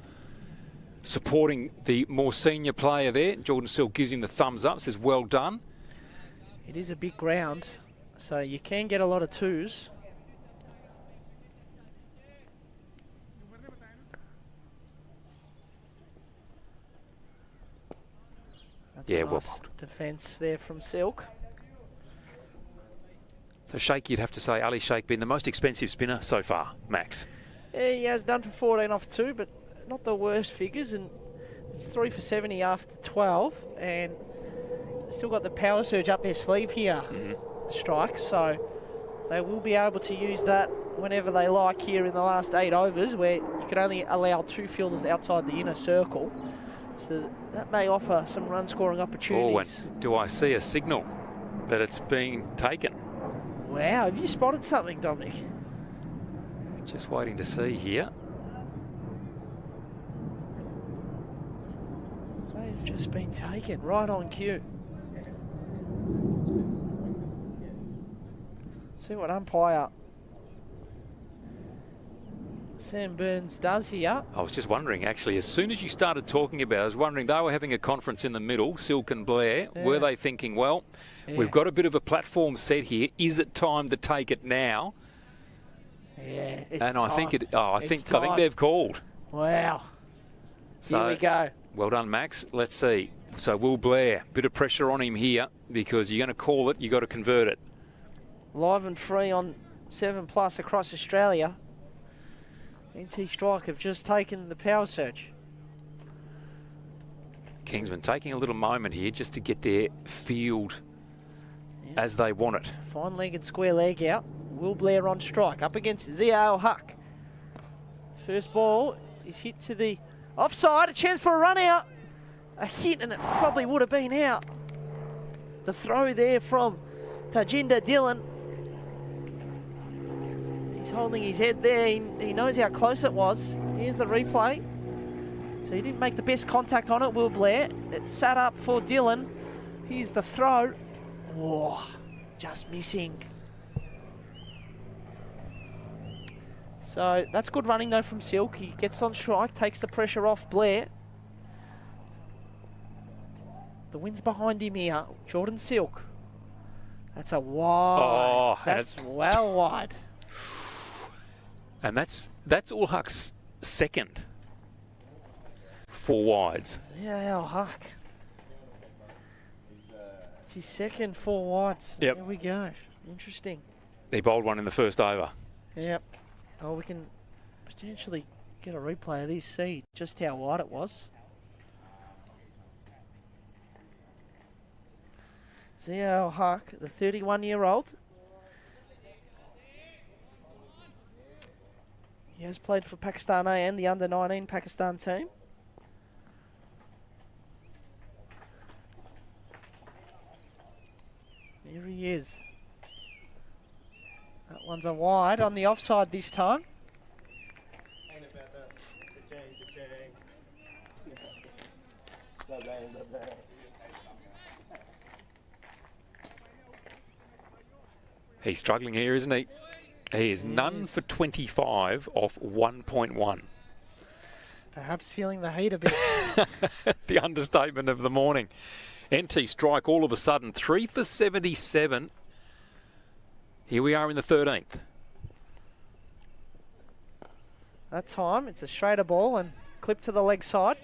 Supporting the more senior player there. Jordan Silk gives him the thumbs up, says well done. It is a big ground, so you can get a lot of 2s. That's a nice defence there from Silk. So Sheikh, you'd have to say Ali Sheikh been the most expensive spinner so far, Max. Yeah, he has done for 14 off 2, but not the worst figures, and it's 3 for 70 after 12, and still got the power surge up their sleeve here, Strike, so they will be able to use that whenever they like here in the last 8 overs, where you can only allow 2 fielders outside the inner circle. So that may offer some run-scoring opportunities. Oh, and do I see a signal that it's being taken? Wow, have you spotted something, Dominic? Just waiting to see here. They've just been taken, right on cue. See what umpire Sam Burns does here. I was just wondering, actually, as soon as you started talking about it, I was wondering, they were having a conference in the middle, Silk and Blair. Yeah. Were they thinking, well, we've got a bit of a platform set here. Is it time to take it now? Yeah, it's and I time. think I think they've called. Wow. So, here we go. Well done, Max. Let's see. So Will Blair, bit of pressure on him here, because you're going to call it, you've got to convert it. Live and free on 7+ across Australia. NT Strike have just taken the power surge. Kingsmen taking a little moment here just to get their field as they want it. Fine leg and square leg out. Will Blair on strike up against ZP1H. First ball is hit to the offside. A chance for a run out. A hit, and it probably would have been out. The throw there from Tajinder Dillon. He's holding his head there. He knows how close it was. Here's the replay. So he didn't make the best contact on it, Will Blair. It sat up for Dillon. Here's the throw. Oh, just missing. So that's good running though from Silk. He gets on strike, takes the pressure off Blair. The wind's behind him here. Jordan Silk. That's a wide. Oh, that's well wide. And that's ZP1H's second 4 wides. ZP1H. It's his second 4 wides. Yep. There we go. Interesting. He bowled one in the first over. Yep. Oh, we can potentially get a replay of this, see just how wide it was. ZP1H, the 31-year-old. He has played for Pakistan A and the under-19 Pakistan team. Here he is. That one's a wide on the offside this time. He's struggling here, isn't he? He is none for 25 off 1.1. Perhaps feeling the heat a bit. The understatement of the morning. NT Strike all of a sudden 3 for 77. Here we are in the 13th. That time it's a straighter ball and clip to the leg side.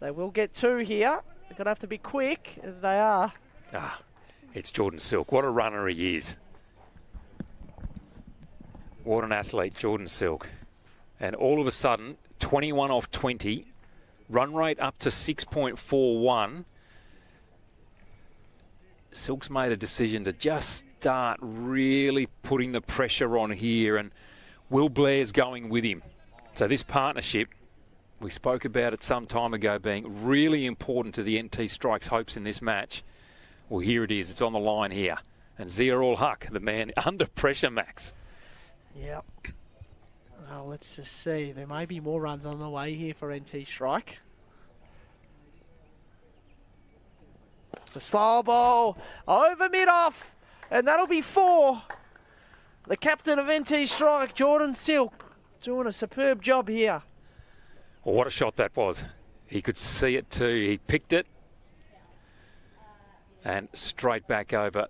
They will get 2 here. They're going to have to be quick. They are. Ah, it's Jordan Silk. What a runner he is. What an athlete, Jordan Silk. And all of a sudden, 21 off 20. Run rate up to 6.41. Silk's made a decision to just start really putting the pressure on here, and Will Blair's going with him. So this partnership, we spoke about it some time ago, being really important to the NT Strike's hopes in this match. Well, here it is. It's on the line here. And ZP1H, the man under pressure, Max. Yep. Well, let's just see. There may be more runs on the way here for NT Strike. The slow ball over mid-off, and that'll be 4. The captain of NT Strike, Jordan Silk, doing a superb job here. Well, what a shot that was. He could see it too. He picked it and straight back over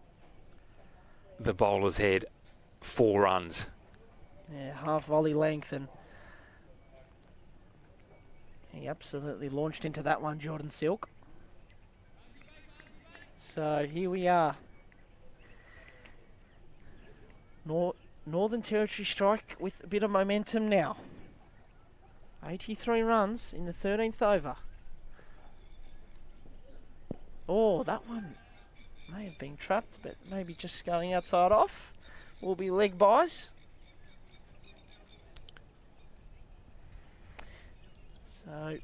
the bowler's head. 4 runs. Yeah, half volley length, and he absolutely launched into that one, Jordan Silk. So here we are. Northern Territory Strike with a bit of momentum now. 83 runs in the 13th over. Oh, that one May have been trapped, but maybe just going outside off. Will be leg buys. So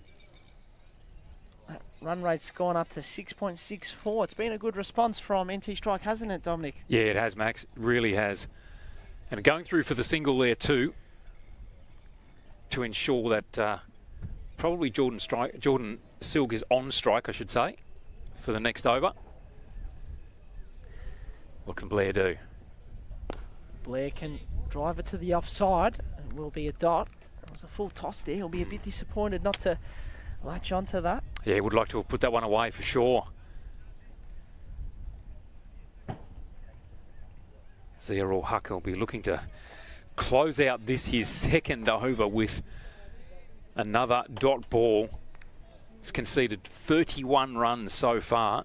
that run rate's gone up to 6.64. It's been a good response from NT Strike, hasn't it, Dominic? Yeah, it has, Max. It really has. And going through for the single there too, to ensure that probably Jordan Silk is on strike, I should say, for the next over. What can Blair do? Blair can drive it to the offside. It will be a dot. It was a full toss there. He'll be a bit disappointed not to latch onto that. Yeah, he would like to have put that one away for sure. Zia Huck will be looking to close out his second over with another dot ball. He's conceded 31 runs so far.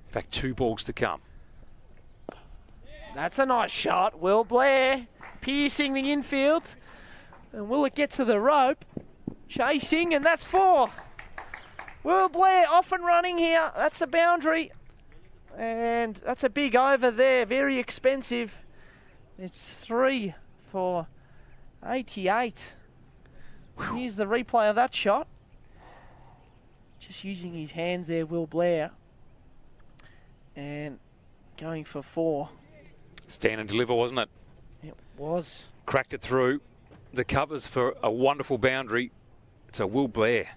In fact, 2 balls to come. That's a nice shot. Will Blair piercing the infield. And will it get to the rope? Chasing, and that's 4. Will Blair off and running here. That's a boundary. And that's a big over there. Very expensive. It's 3 for 88. Here's the replay of that shot. Just using his hands there, Will Blair. And going for 4. Stand and deliver, wasn't it? It was. Cracked it through the covers for a wonderful boundary. So Will Blair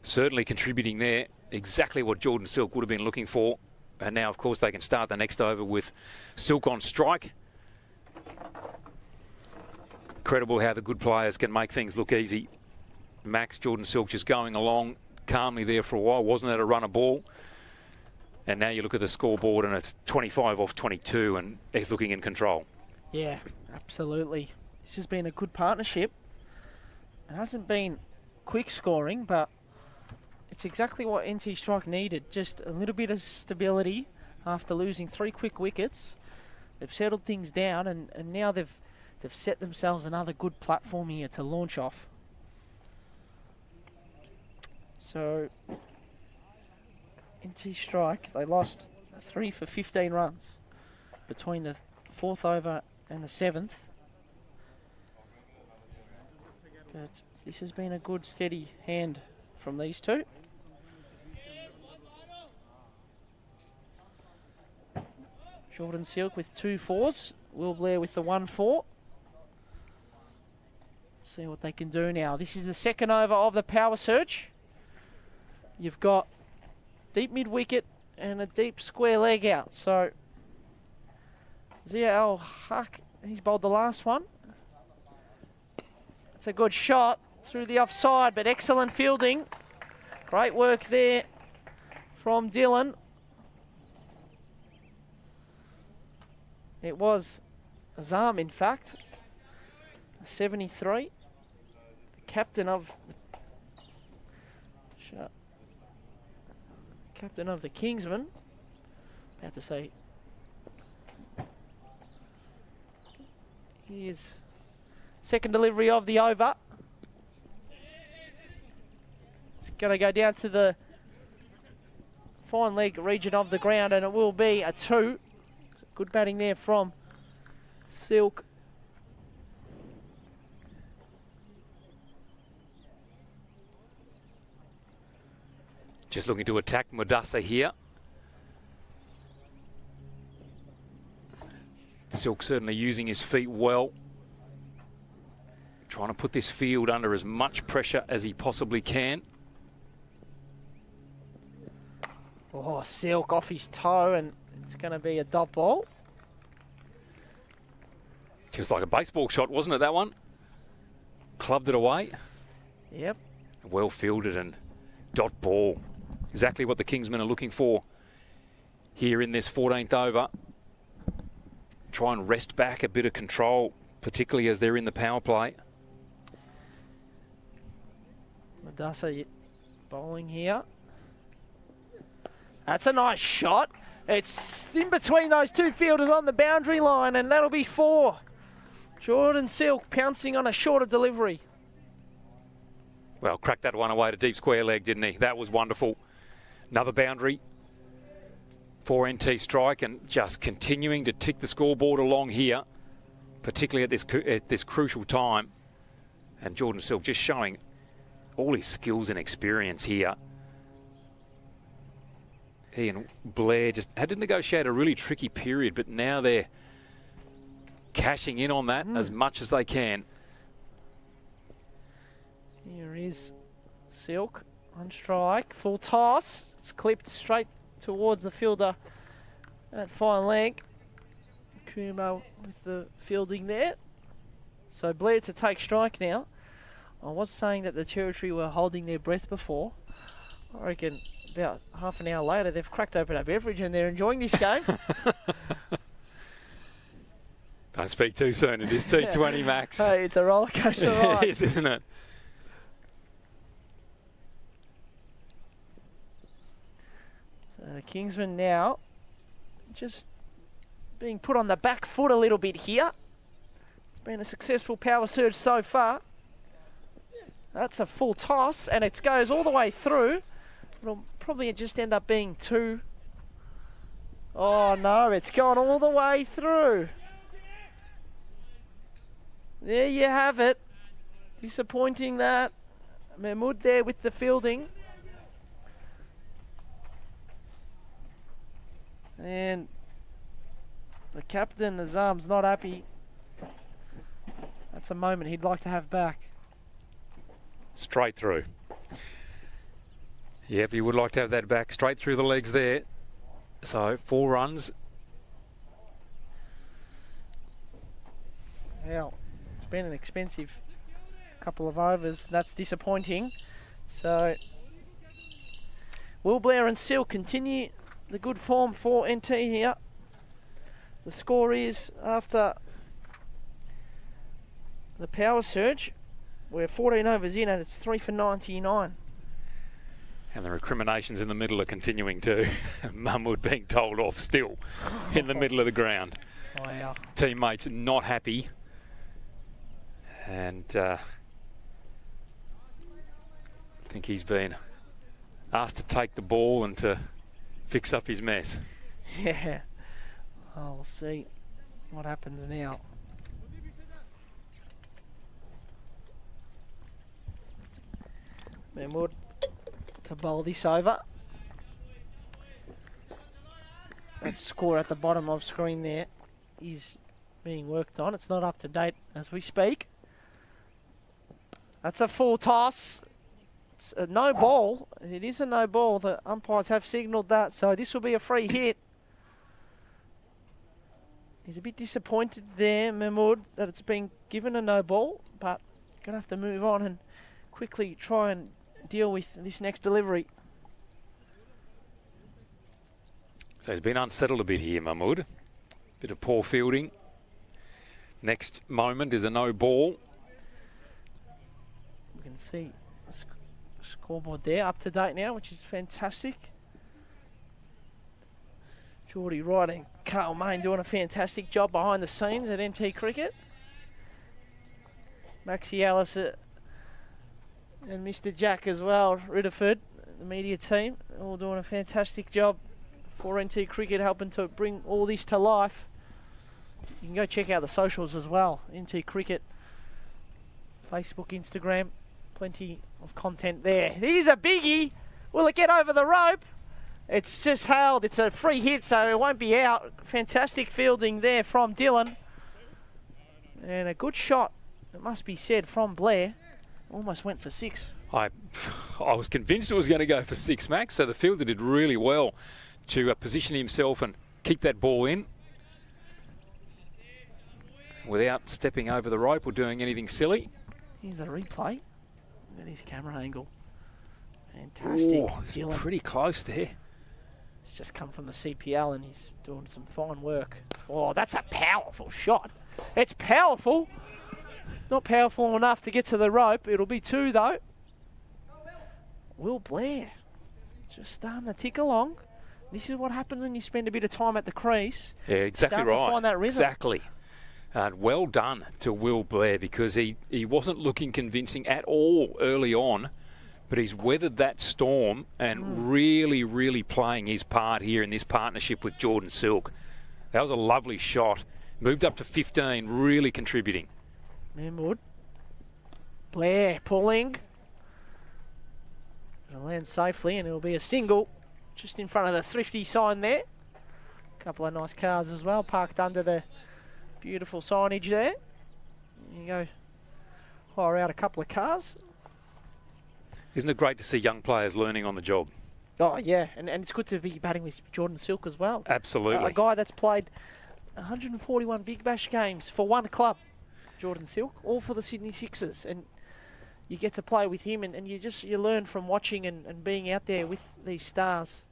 certainly contributing there. Exactly what Jordan Silk would have been looking for. And now, of course, they can start the next over with Silk on strike. Incredible how the good players can make things look easy. Max, Jordan Silk just going along calmly there for a while. Wasn't that a runner ball? And now you look at the scoreboard and it's 25 off 22 and he's looking in control. Yeah, absolutely. This has been a good partnership. It hasn't been quick scoring, but it's exactly what NT Strike needed. Just a little bit of stability after losing 3 quick wickets. They've settled things down and now they've set themselves another good platform here to launch off. So NT Strike, they lost 3 for 15 runs between the 4th over and the 7th. But this has been a good steady hand from these two. Jordan Silk with 2 4s. Will Blair with the 1-4. See what they can do now. This is the second over of the power surge. You've got deep mid wicket and a deep square leg out. So Zia Huck, he's bowled the last one. It's a good shot through the offside, but excellent fielding. Great work there from Dylan. It was Azam, in fact, 73, the captain of the Kingsmen. About to say, here's second delivery of the over. It's going to go down to the fine leg region of the ground, and it will be a 2. Good batting there from Silk. Just looking to attack Madassa here. Silk certainly using his feet well. Trying to put this field under as much pressure as he possibly can. Oh, Silk off his toe, and it's going to be a dot ball. It was like a baseball shot, wasn't it, that one? Clubbed it away. Yep. Well fielded and dot ball. Exactly what the Kingsmen are looking for here in this 14th over. Try and wrest back a bit of control, particularly as they're in the power play. Madassa bowling here. That's a nice shot. It's in between those 2 fielders on the boundary line, and that'll be 4. Jordan Silk pouncing on a shorter delivery. Well, cracked that one away to deep square leg, didn't he? That was wonderful. Another boundary for NT Strike, and just continuing to tick the scoreboard along here, particularly at this crucial time. And Jordan Silk just showing all his skills and experience here. He and Blair just had to negotiate a really tricky period, but now they're cashing in on that as much as they can. Here is Silk on strike, full toss. It's clipped straight towards the fielder at fine leg. Kumo with the fielding there. So Blair to take strike now. I was saying that the Territory were holding their breath before. I reckon about half an hour later they've cracked open a beverage and they're enjoying this game. Don't speak too soon. It is T20, Max. Hey, it's a roller coaster ride. It is, isn't it? So the Kingsmen now just being put on the back foot a little bit here. It's been a successful power surge so far. That's a full toss, and it goes all the way through. It'll probably just end up being 2. Oh no, it's gone all the way through. There you have it. Disappointing that. Mahmood there with the fielding. And the captain, Azam's not happy. That's a moment he'd like to have back. Straight through. Yep, he would like to have that back straight through the legs there. So 4 runs. Well, it's been an expensive couple of overs. That's disappointing. So Will Blair and Silk continue the good form for NT here. The score is, after the power surge, we're 14 overs in and it's 3 for 99. And the recriminations in the middle are continuing too. Mahmood being told off still in the middle of the ground. Wow. Teammates not happy. And I think he's been asked to take the ball and to fix up his mess. Yeah. Oh, we'll see what happens now. Mahmood to bowl this over. That score at the bottom of screen there is being worked on. It's not up to date as we speak. That's a full toss. It's a no ball. It is a no ball. The umpires have signalled that, so this will be a free hit. He's a bit disappointed there, Mahmood, that it's been given a no ball, but going to have to move on and quickly try and deal with this next delivery. So he's been unsettled a bit here, Mahmood. Bit of poor fielding. Next moment is a no ball. We can see the scoreboard there, up to date now, which is fantastic. Geordie Wright and Carl Main doing a fantastic job behind the scenes at NT Cricket. Maxie Ellis and Mr. Jack as well, Ridderford, the media team, all doing a fantastic job for NT Cricket, helping to bring all this to life. You can go check out the socials as well, NT Cricket, Facebook, Instagram, plenty of content there. Here's a biggie. Will it get over the rope? It's just held. It's a free hit, so it won't be out. Fantastic fielding there from Dylan. And a good shot, it must be said, from Blair. Almost went for 6. I was convinced it was going to go for 6, Max, so the fielder did really well to position himself and keep that ball in without stepping over the rope or doing anything silly. Here's a replay. Look at his camera angle. Fantastic. Oh, Dylan. Pretty close there. He's just come from the CPL and he's doing some fine work. Oh, that's a powerful shot. It's powerful. Not powerful enough to get to the rope. It'll be 2 though. Will Blair just starting to tick along. This is what happens when you spend a bit of time at the crease. Yeah, exactly right. To find that rhythm. Exactly. Well done to Will Blair, because he wasn't looking convincing at all early on, But he's weathered that storm and really, really playing his part here in this partnership with Jordan Silk. That was a lovely shot. Moved up to 15, really contributing. Mahmood. Blair pulling. It'll land safely and it'll be a single just in front of the Thrifty sign there. A couple of nice cars as well parked under the beautiful signage there. You go hire out a couple of cars. Isn't it great to see young players learning on the job? Oh, yeah, and it's good to be batting with Jordan Silk as well. Absolutely. A guy that's played 141 Big Bash games for one club, Jordan Silk, all for the Sydney Sixers. And you get to play with him and you learn from watching and being out there with these stars.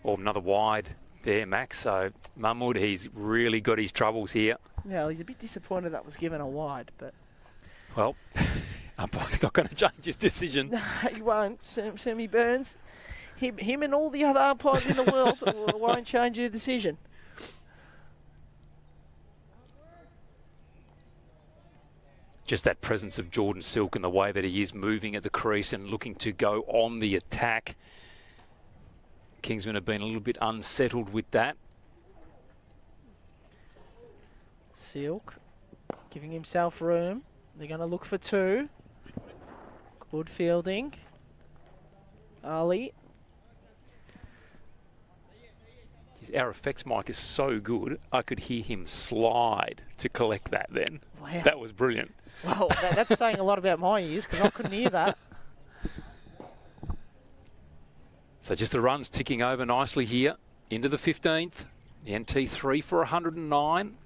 Or another wide there, Max. So Mahmood, he's really got his troubles here. Yeah, he's a bit disappointed that was given a wide, but... Well... Umpire's not going to change his decision. No, he won't. Sammy Burns, him and all the other umpires in the world won't change their decision. Just that presence of Jordan Silk and the way that he is moving at the crease and looking to go on the attack. Kingsmen have been a little bit unsettled with that. Silk giving himself room. They're going to look for two. Good fielding. Ali. Our effects mic is so good, I could hear him slide to collect that then. Wow. That was brilliant. Well, that's saying a lot about my ears because I couldn't hear that. So just the runs ticking over nicely here into the 15th. The NT 3 for 109.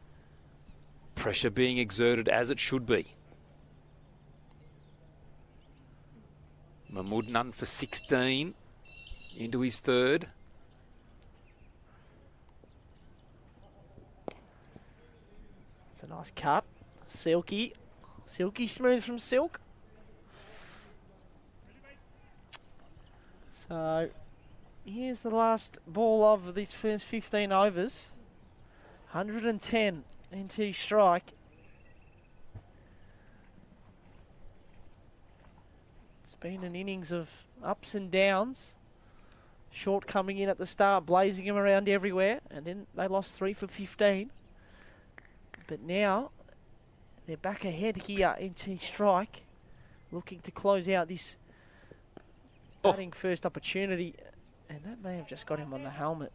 Pressure being exerted as it should be. Mahmood none for 16 into his third. It's a nice cut. Silky smooth from Silk. So here's the last ball of these first 15 overs. 110 NT strike. Been an innings of ups and downs. Short coming in at the start, blazing him around everywhere, and then they lost 3 for 15. But now they're back ahead here in T strike, looking to close out this batting first opportunity, and that may have just got him on the helmet.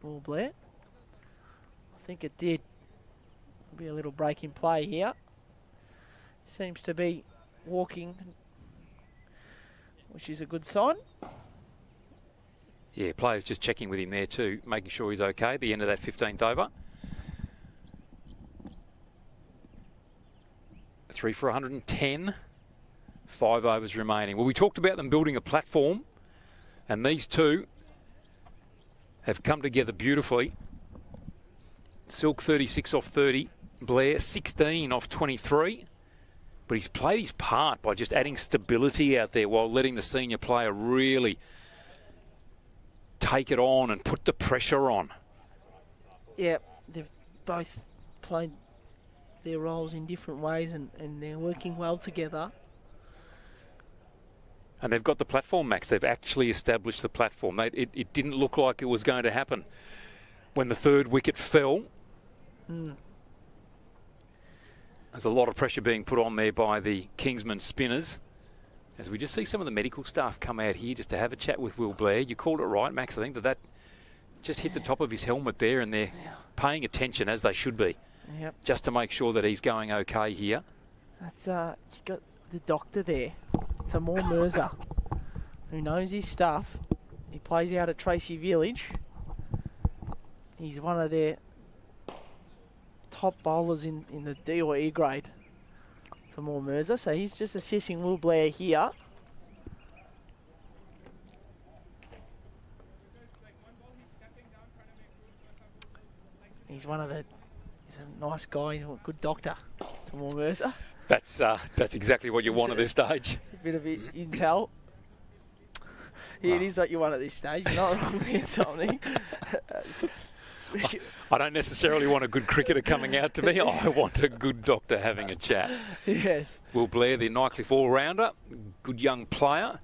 Ball Blair. I think it did. Be a little break in play here. Seems to be walking, which is a good sign. Yeah, players just checking with him there too, making sure he's okay at the end of that 15th over. 3 for 110. 5 overs remaining. Well, we talked about them building a platform, and these two have come together beautifully. Silk 36 off 30. Blair 16 off 23. But he's played his part by just adding stability out there while letting the senior player really take it on and put the pressure on. Yeah, they've both played their roles in different ways and they're working well together. And they've got the platform, Max. They've actually established the platform. It didn't look like it was going to happen when the third wicket fell. There's a lot of pressure being put on there by the Kingsmen spinners. As we just see some of the medical staff come out here just to have a chat with Will Blair. You called it right, Max. I think that just hit the top of his helmet there, and they're paying attention as they should be. Yep. Just to make sure that he's going okay here. That's you got the doctor there, Timur Mirza, who knows his stuff. He plays out at Tracy Village. He's one of their top bowlers in the D or E grade. Timur Mirza, so he's just assessing Will Blair here. He's a nice guy, he's a good doctor, Timur Mirza. That's exactly what you want at this stage. It's a bit of intel. Yeah, it is what you want at this stage. You're not wrong there, Tony. I don't necessarily want a good cricketer coming out to me. I want a good doctor having a chat. Yes. Will Blair, the Nycliffe all-rounder, good young player.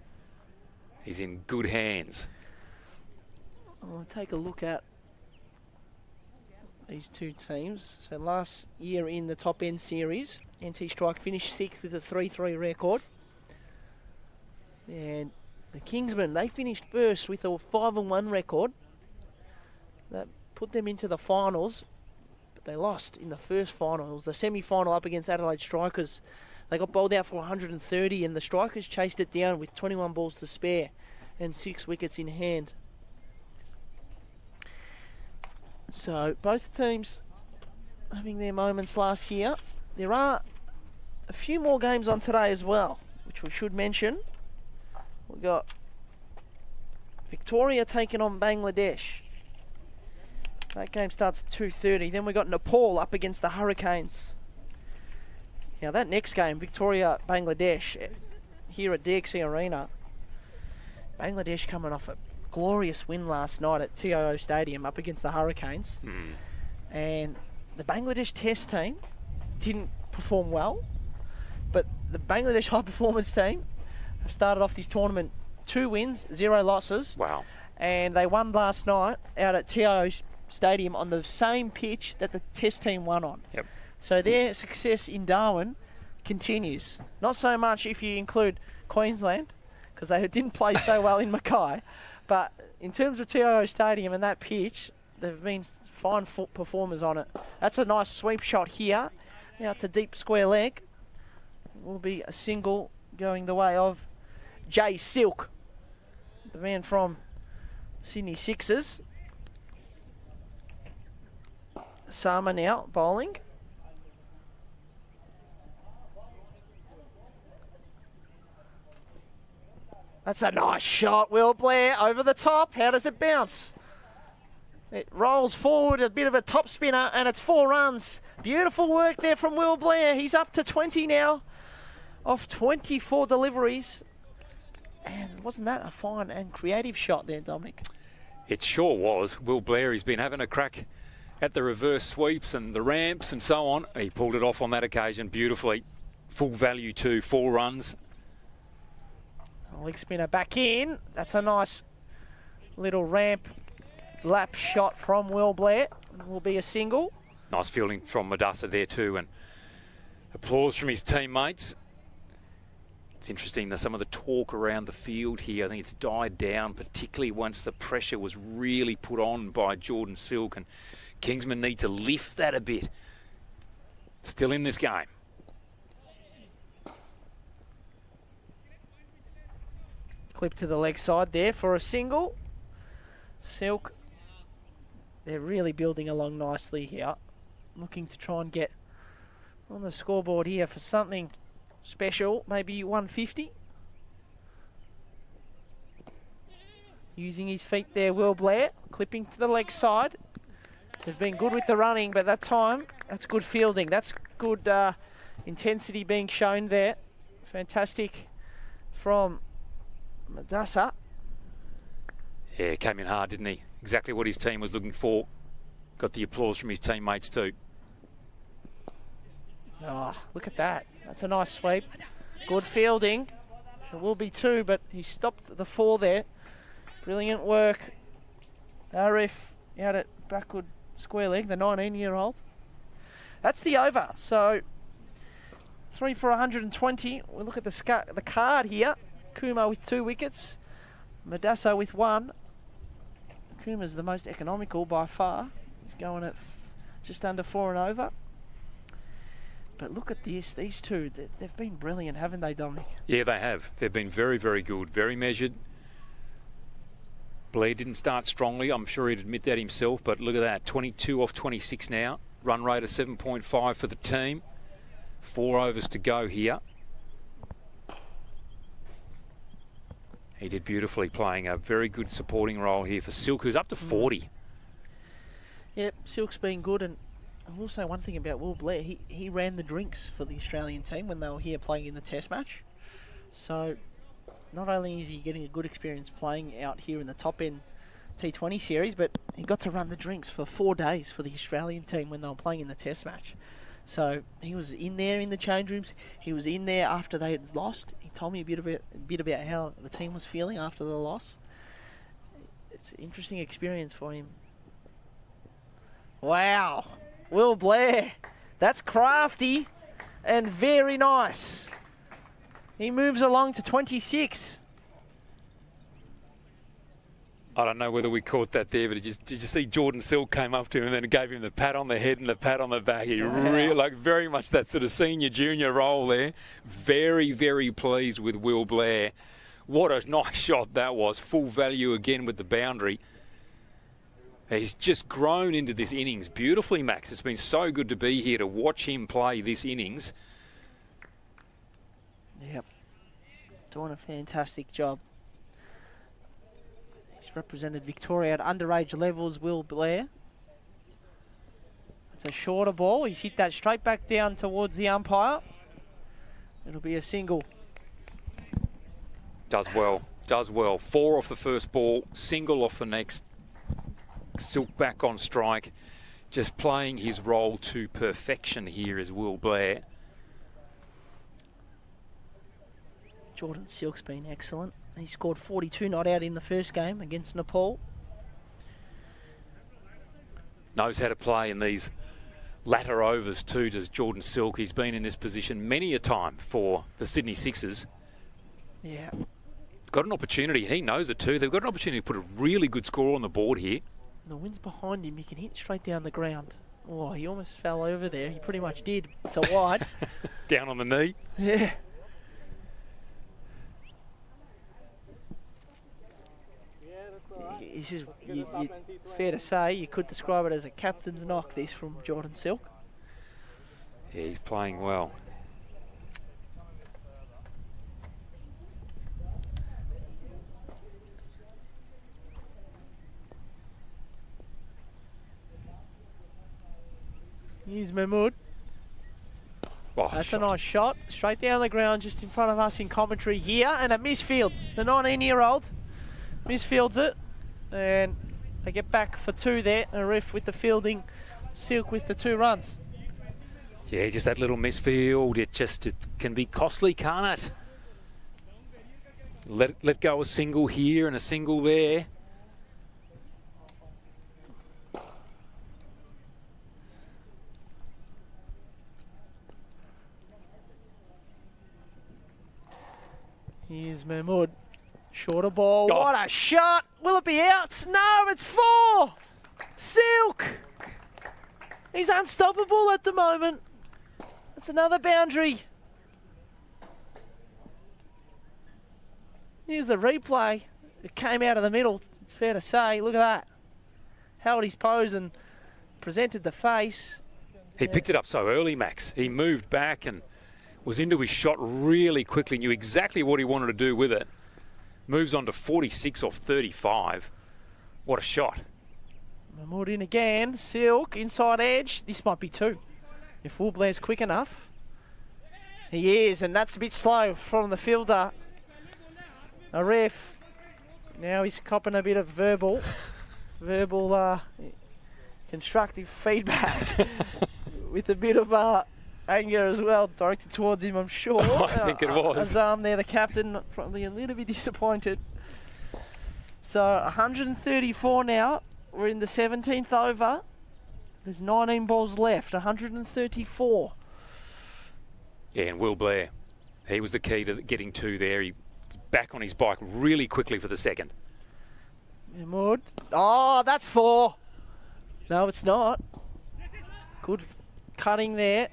He's in good hands. I'll take a look at these two teams. So last year in the top end series, NT Strike finished 6th with a 3-3 record. And the Kingsmen, they finished first with a 5-1 record. That put them into the finals, but they lost in the first final. It was the semi-final up against Adelaide Strikers. They got bowled out for 130 and the Strikers chased it down with 21 balls to spare and 6 wickets in hand. So both teams having their moments last year. There are a few more games on today as well, which we should mention. We've got Victoria taking on Bangladesh. That game starts at 2:30. Then we've got Nepal up against the Hurricanes. Now that next game, Victoria-Bangladesh, here at DXC Arena. Bangladesh coming off a glorious win last night at TIO Stadium up against the Hurricanes. And the Bangladesh test team didn't perform well, but the Bangladesh high performance team have started off this tournament 2 wins, 0 losses. Wow. And they won last night out at TIO Stadium on the same pitch that the test team won on. Yep. So their success in Darwin continues. Not so much if you include Queensland, because they didn't play so well in Mackay. But in terms of TIO Stadium and that pitch, they've been fine performers on it. That's a nice sweep shot here. Out to deep square leg. Will be a single going the way of Jay Silk, the man from Sydney Sixers. Sama now bowling. That's a nice shot, Will Blair, over the top. How does it bounce? It rolls forward, a bit of a top spinner, and it's 4 runs. Beautiful work there from Will Blair. He's up to 20 now, off 24 deliveries. And wasn't that a fine and creative shot there, Dominic? It sure was. Will Blair, he's been having a crack at the reverse sweeps and the ramps and so on. He pulled it off on that occasion beautifully. Full value too, 4 runs. Leg spinner back in. That's a nice little ramp lap shot from Will Blair. Will be a single. Nice fielding from Madassa there too, and applause from his teammates. It's interesting that some of the talk around the field here, I think it's died down, particularly once the pressure was really put on by Jordan Silk, and Kingsmen need to lift that a bit. Still in this game. Clip to the leg side there for a single. Silk, they're really building along nicely here. Looking to try and get on the scoreboard here for something special, maybe 150. Using his feet there, Will Blair, clipping to the leg side. They've been good with the running, but that time, that's good fielding. That's good intensity being shown there. Fantastic from Madassa. Yeah, came in hard, didn't he? Exactly what his team was looking for. Got the applause from his teammates too. Oh, look at that. That's a nice sweep. Good fielding. There will be 2, but he stopped the 4 there. Brilliant work. Arif out at backward square leg, the 19-year-old. That's the over. So 3 for 120. We'll look at the card here. Kumar with 2 wickets. Madassa with 1. Kuma's the most economical by far. He's going at just under 4 and over. But look at this. These two, they've been brilliant, haven't they, Dominic? Yeah, they have. They've been very, very good. Very measured. Blair didn't start strongly. I'm sure he'd admit that himself. But look at that. 22 off 26 now. Run rate of 7.5 for the team. 4 overs to go here. He did beautifully, playing a very good supporting role here for Silk, who's up to 40. Yep, Silk's been good. And I will say one thing about Will Blair. He ran the drinks for the Australian team when they were here playing in the Test match. So not only is he getting a good experience playing out here in the top end T20 series, but he got to run the drinks for 4 days for the Australian team when they were playing in the Test match. So he was in there in the change rooms. He was in there after they had lost. He told me a bit about how the team was feeling after the loss. It's an interesting experience for him. Wow. Will Blair. That's crafty and very nice. He moves along to 26. I don't know whether we caught that there, but did you see Jordan Silk came up to him and then gave him the pat on the head and the pat on the back? He really, like, very much that sort of senior junior role there. Very, very pleased with Will Blair. What a nice shot that was. Full value again with the boundary. He's just grown into this innings beautifully, Max. It's been so good to be here to watch him play this innings. Yep. Doing a fantastic job. He's represented Victoria at underage levels, Will Blair. It's a shorter ball. He's hit that straight back down towards the umpire. It'll be a single. Does well. Does well. 4 off the first ball, single off the next. Silk back on strike. Just playing his role to perfection here is Will Blair. Jordan Silk's been excellent. He scored 42 not out in the first game against Nepal. Knows how to play in these latter overs too, does Jordan Silk. He's been in this position many a time for the Sydney Sixers. Yeah. Got an opportunity. He knows it too. They've got an opportunity to put a really good score on the board here. The wind's behind him. He can hit straight down the ground. Oh, he almost fell over there. He pretty much did. It's a wide. Down on the knee. Yeah. This is, it's fair to say you could describe it as a captain's knock, this, from Jordan Silk. Yeah, he's playing well. Here's Mahmood. Oh, that's a nice shot. Straight down the ground just in front of us in commentary here. And a misfield. The 19-year-old misfields it. And they get back for 2 there. A ref with the fielding. Silk with the 2 runs. Yeah, just that little misfield. It can be costly, can't it? Let go a single here and a single there. Here's Mahmood. Shorter ball. Oh. What a shot. Will it be out? No, it's 4. Silk. He's unstoppable at the moment. That's another boundary. Here's the replay. It came out of the middle, it's fair to say. Look at that. Held his pose and presented the face. He picked it up so early, Max. He moved back and was into his shot really quickly, knew exactly what he wanted to do with it. Moves on to 46 off 35. What a shot. Mahmood in again. Silk, inside edge. This might be 2. If Will Blair's quick enough. He is, and that's a bit slow from the fielder. A ref. Now he's copping a bit of verbal constructive feedback with a bit of anger as well, directed towards him, I'm sure. I think it was. Azam there, the captain, probably a little bit disappointed. So 134 now. We're in the 17th over. There's 19 balls left, 134. Yeah, and Will Blair, he was the key to getting 2 there. He was back on his bike really quickly for the second. Mahmood. Oh, that's 4. No, it's not. Good cutting there.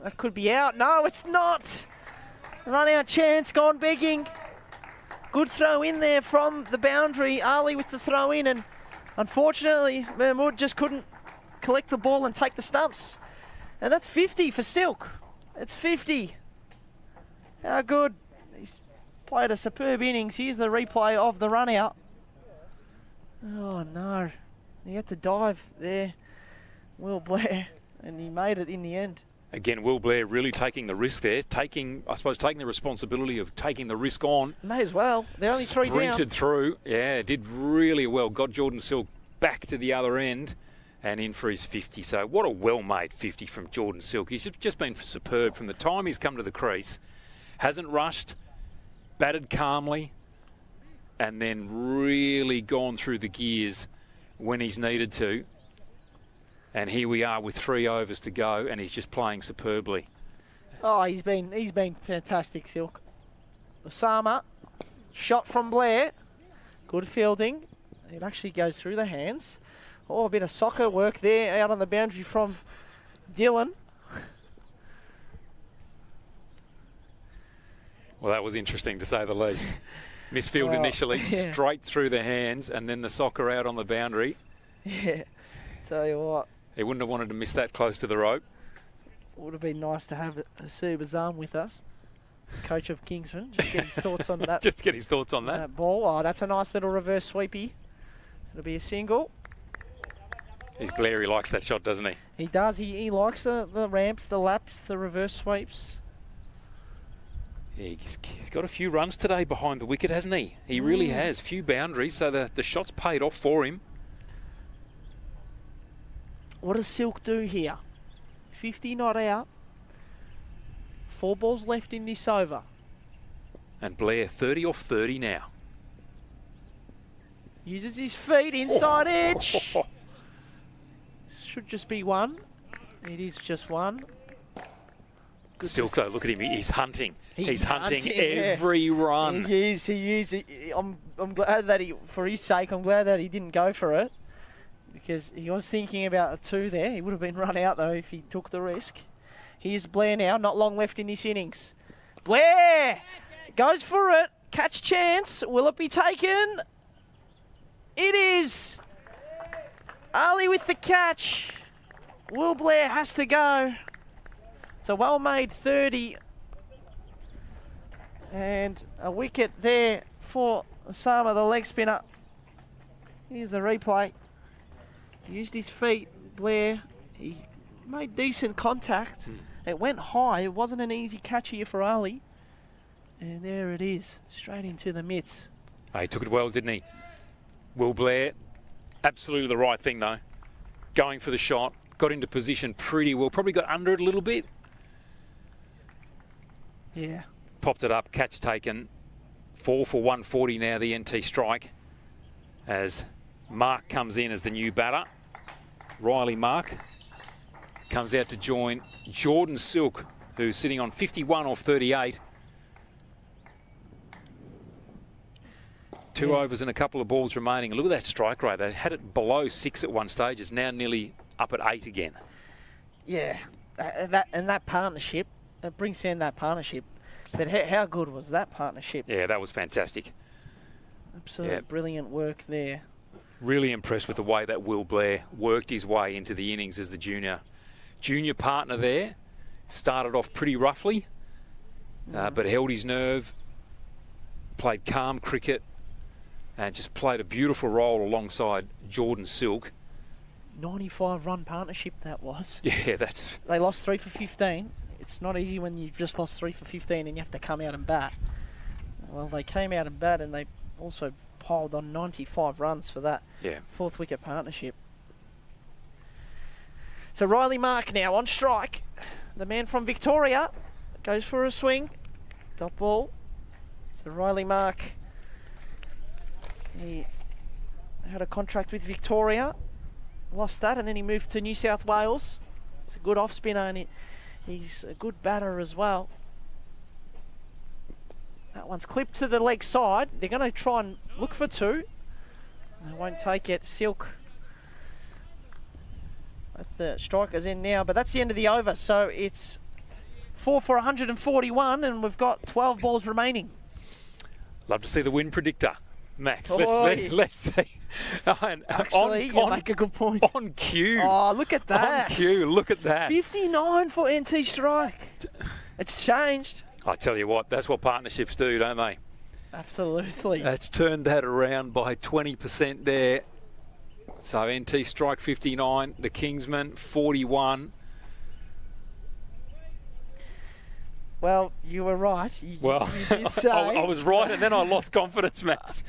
That could be out. No, it's not. Run out chance, gone begging. Good throw in there from the boundary. Ali with the throw in, and unfortunately, Mahmood just couldn't collect the ball and take the stumps. And that's 50 for Silk. It's 50. How good. He's played a superb innings. Here's the replay of the run out. Oh no. He had to dive there, Will Blair, and he made it in the end. Again, Will Blair really taking the risk there, taking the responsibility of taking the risk on. May as well. They're only 3 down. Sprinted through. Yeah, did really well. Got Jordan Silk back to the other end and in for his 50. So what a well-made 50 from Jordan Silk. He's just been superb from the time he's come to the crease. Hasn't rushed, batted calmly, and then really gone through the gears when he's needed to. And here we are with 3 overs to go, and he's just playing superbly. Oh, he's been fantastic, Silk. Osama, shot from Blair. Good fielding. It actually goes through the hands. Oh, a bit of soccer work there out on the boundary from Dylan. Well, that was interesting to say the least. Misfield initially, straight through the hands, and then the soccer out on the boundary. Yeah, tell you what. He wouldn't have wanted to miss that close to the rope. Would have been nice to have Sue Bazam with us, coach of Kingsmen. Just get his thoughts on that. Just get his thoughts on that. Ball. Oh, that's a nice little reverse sweepy. It'll be a single. He's Blair. He likes that shot, doesn't he? He does. He likes the ramps, the laps, the reverse sweeps. Yeah, he's got a few runs today behind the wicket, hasn't he? He really has. Few boundaries, so the shot's paid off for him. What does Silk do here? 50 not out. 4 balls left in this over. And Blair 30 off 30 now. Uses his feet, inside edge. Should just be 1. It is just 1. Good. Silk, though, look at him. He's hunting. He's hunting every run. He is. I'm glad that for his sake, I'm glad that he didn't go for it. Because he was thinking about a 2 there. He would have been run out, though, if he took the risk. Here's Blair now. Not long left in this innings. Blair goes for it. Catch chance. Will it be taken? It is. Ali with the catch. Will Blair has to go. It's a well-made 30. And a wicket there for Osama, the leg spinner. Here's the replay. Used his feet, Blair. He made decent contact. It went high. It wasn't an easy catch here for Ali. And there it is, straight into the mitts. Oh, he took it well, didn't he? Will Blair, absolutely the right thing, though. Going for the shot, got into position pretty well. Probably got under it a little bit. Yeah. Popped it up, catch taken. 4 for 140 now, the NT strike. As Mark comes in as the new batter. Riley Mark comes out to join Jordan Silk, who's sitting on 51 off 38. 2 overs and a couple of balls remaining. Look at that strike rate. They had it below 6 at one stage. It's now nearly up at 8 again. Yeah. That partnership, it brings down that partnership. But how good was that partnership? Yeah, that was fantastic. Absolutely brilliant work there. Really impressed with the way that Will Blair worked his way into the innings as the junior partner there. Started off pretty roughly, but held his nerve, played calm cricket, and just played a beautiful role alongside Jordan Silk. 95-run partnership that was. Yeah, They lost 3 for 15. It's not easy when you've just lost 3 for 15 and you have to come out and bat. Well, they came out and bat, and they also piled on 95 runs for that 4th wicket partnership. So Riley Mark now on strike. The man from Victoria goes for a swing. Dot ball. So Riley Mark, he had a contract with Victoria, lost that, and then he moved to New South Wales. He's a good off spinner, and he's a good batter as well. That one's clipped to the leg side. They're going to try and look for 2. They won't take it. Silk at the striker's end now, but that's the end of the over. So it's 4 for 141, and we've got 12 balls remaining. Love to see the win predictor, Max. Let's see. Actually, you make a good point. On cue. Oh, look at that. On cue, look at that. 59 for NT strike. It's changed. I tell you what, that's what partnerships do, don't they? Absolutely. That's turned that around by 20% there. So NT strike 59, the Kingsmen 41. Well, you were right. You did say. I was right, and then I lost confidence, Max.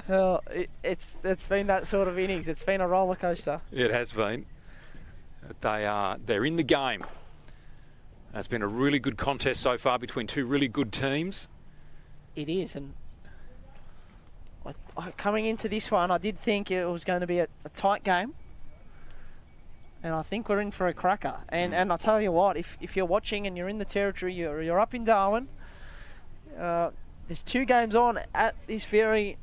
Well, it's been that sort of innings. It's been a roller coaster. It has been. They're in the game. It's been a really good contest so far between two really good teams. It is, and coming into this one, I did think it was going to be a tight game. And I think we're in for a cracker. And I'll tell you what, if you're watching and you're in the territory, you're up in Darwin, there's 2 games on at this very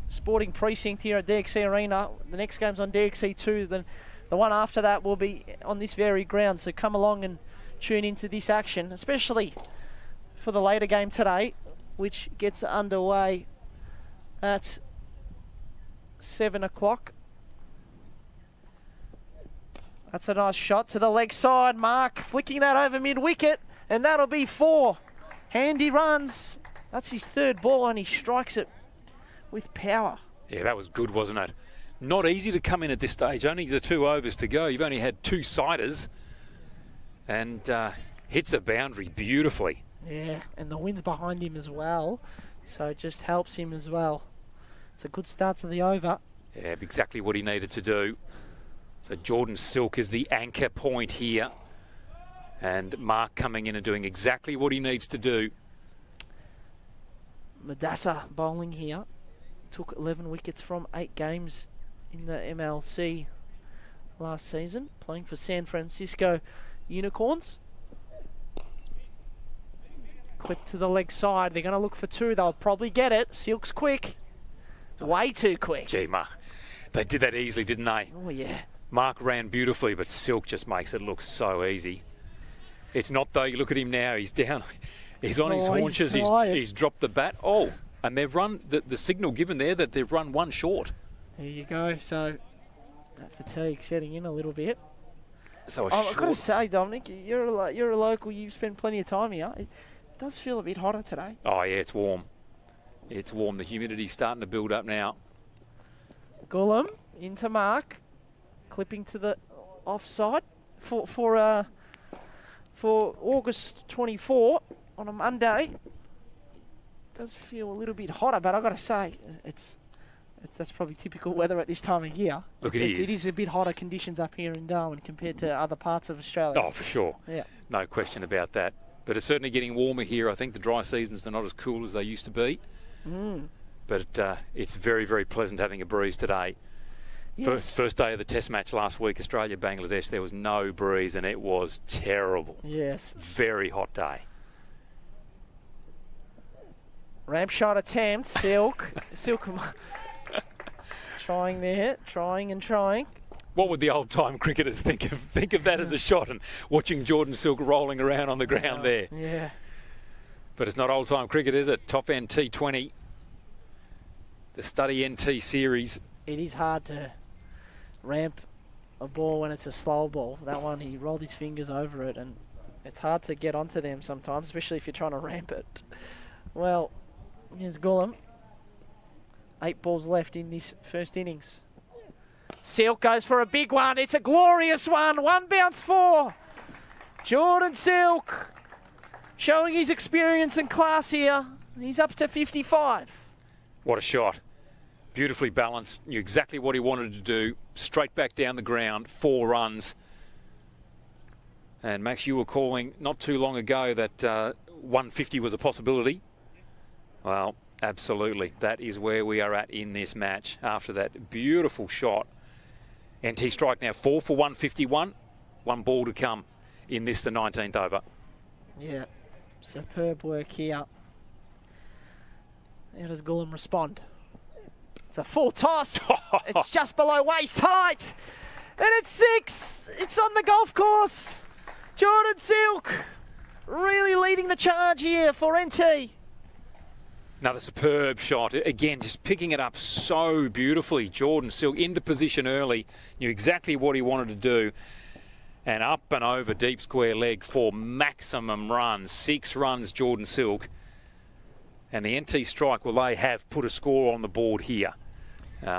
sporting precinct here at DXC Arena. The next game's on DXC 2, then the one after that will be on this very ground. So come along and tune into this action, especially for the later game today, which gets underway at 7 o'clock. That's a nice shot to the leg side. Mark flicking that over mid-wicket, and that'll be 4 handy runs. That's his 3rd ball, and he strikes it with power. Yeah, that was good, wasn't it? Not easy to come in at this stage. Only the 2 overs to go. You've only had 2 siders, and hits a boundary beautifully. Yeah, and the wind's behind him as well, so it just helps him as well. It's a good start to the over. Yeah, exactly what he needed to do. So Jordan Silk is the anchor point here. And Mark coming in and doing exactly what he needs to do. Madassa bowling here. Took 11 wickets from 8 games in the MLC last season, playing for San Francisco Unicorns. Clip to the leg side. They're going to look for 2. They'll probably get it. Silk's quick. Way too quick. Gee, Mark. They did that easily, didn't they? Oh, yeah. Mark ran beautifully, but Silk just makes it look so easy. It's not, though. You look at him now. He's down. He's on his haunches. He's dropped the bat. Oh, and they've run the signal given there that they've run 1 short. There you go. So that fatigue setting in a little bit. So I've got to say, Dominic, you're a local. You've spent plenty of time here. It does feel a bit hotter today. Oh, yeah, it's warm. It's warm. The humidity's starting to build up now. Gulam into Mark. Clipping to the offside for August 24 on a Monday. Does feel a little bit hotter, but I've got to say, that's probably typical weather at this time of year. Look, it is a bit hotter conditions up here in Darwin compared to other parts of Australia. Oh, for sure. Yeah. No question about that. But it's certainly getting warmer here. I think the dry seasons are not as cool as they used to be. But it's very, very pleasant having a breeze today. Yes. First day of the test match last week, Australia-Bangladesh, there was no breeze and it was terrible. Yes. Very hot day. Ramp shot attempt, Silk. Silk trying there, trying. What would the old-time cricketers think of that as a shot, and watching Jordan Silk rolling around on the ground there? Yeah. But it's not old-time cricket, is it? Top End T20, the Study NT series. It is hard to ramp a ball when it's a slow ball. That one, he rolled his fingers over it, and it's hard to get onto them sometimes, especially if you're trying to ramp it. Well, here's Gulam. 8 balls left in this first innings. Silk goes for a big one. It's a glorious one. 1 bounce 4. Jordan Silk showing his experience and class here. He's up to 55. What a shot. Beautifully balanced, knew exactly what he wanted to do, straight back down the ground, 4 runs. And Max, you were calling not too long ago that 150 was a possibility. Well, absolutely. That is where we are at in this match after that beautiful shot. NT strike now 4 for 151. 1 ball to come in this, the 19th over. Yeah, superb work here. How does Gulam respond? It's a full toss. It's just below waist height. And it's 6. It's on the golf course. Jordan Silk really leading the charge here for NT. Another superb shot. Again, just picking it up so beautifully. Jordan Silk into position early. Knew exactly what he wanted to do. And up and over deep square leg for maximum runs. 6 runs, Jordan Silk. And the NT strike, well, they have put a score on the board here.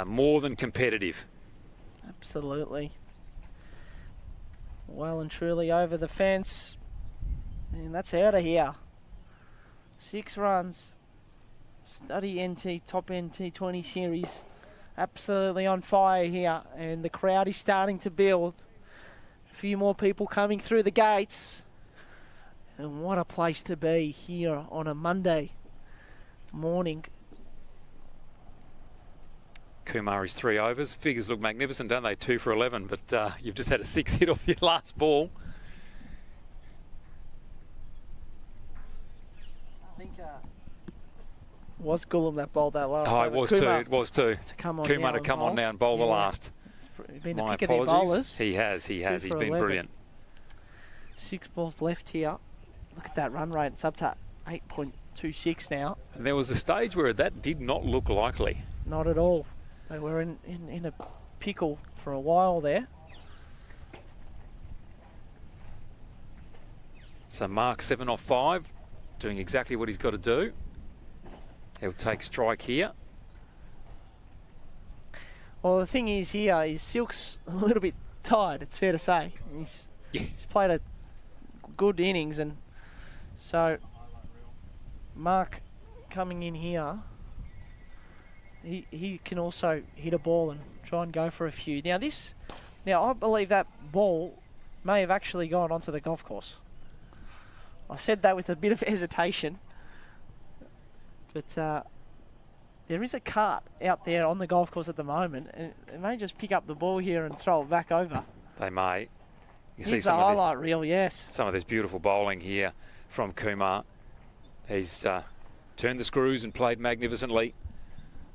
More than competitive. Absolutely. Well and truly over the fence. And that's out of here. 6 runs. Study NT, top end T20 series. Absolutely on fire here. And the crowd is starting to build. A few more people coming through the gates. And what a place to be here on a Monday morning. Kumar is 3 overs. Figures look magnificent, don't they? 2 for 11, but you've just had a 6 hit off your last ball. I think was Gulam that bowled that last. Oh, it was Kumar, too. It was too. To come on Kumar now to come on now and bowl the last. He's been My the pick of their bowlers. He has. He's been 11. brilliant. 6 balls left here. Look at that run rate. It's up to 8.26 now. And there was a stage where that did not look likely. Not at all. They were in a pickle for a while there. So Mark 7 off 5, doing exactly what he's got to do. He'll take strike here. Well, the thing is here is Silk's a little bit tired, it's fair to say. He's played a good innings, and so Mark coming in here, he can also hit a ball and try and go for a few. Now I believe that ball may have actually gone onto the golf course. I said that with a bit of hesitation, but there is a cart out there on the golf course at the moment, and it may just pick up the ball here and throw it back over. They may. You see some highlight reel, yes. Some of this beautiful bowling here from Kumar. He's turned the screws and played magnificently.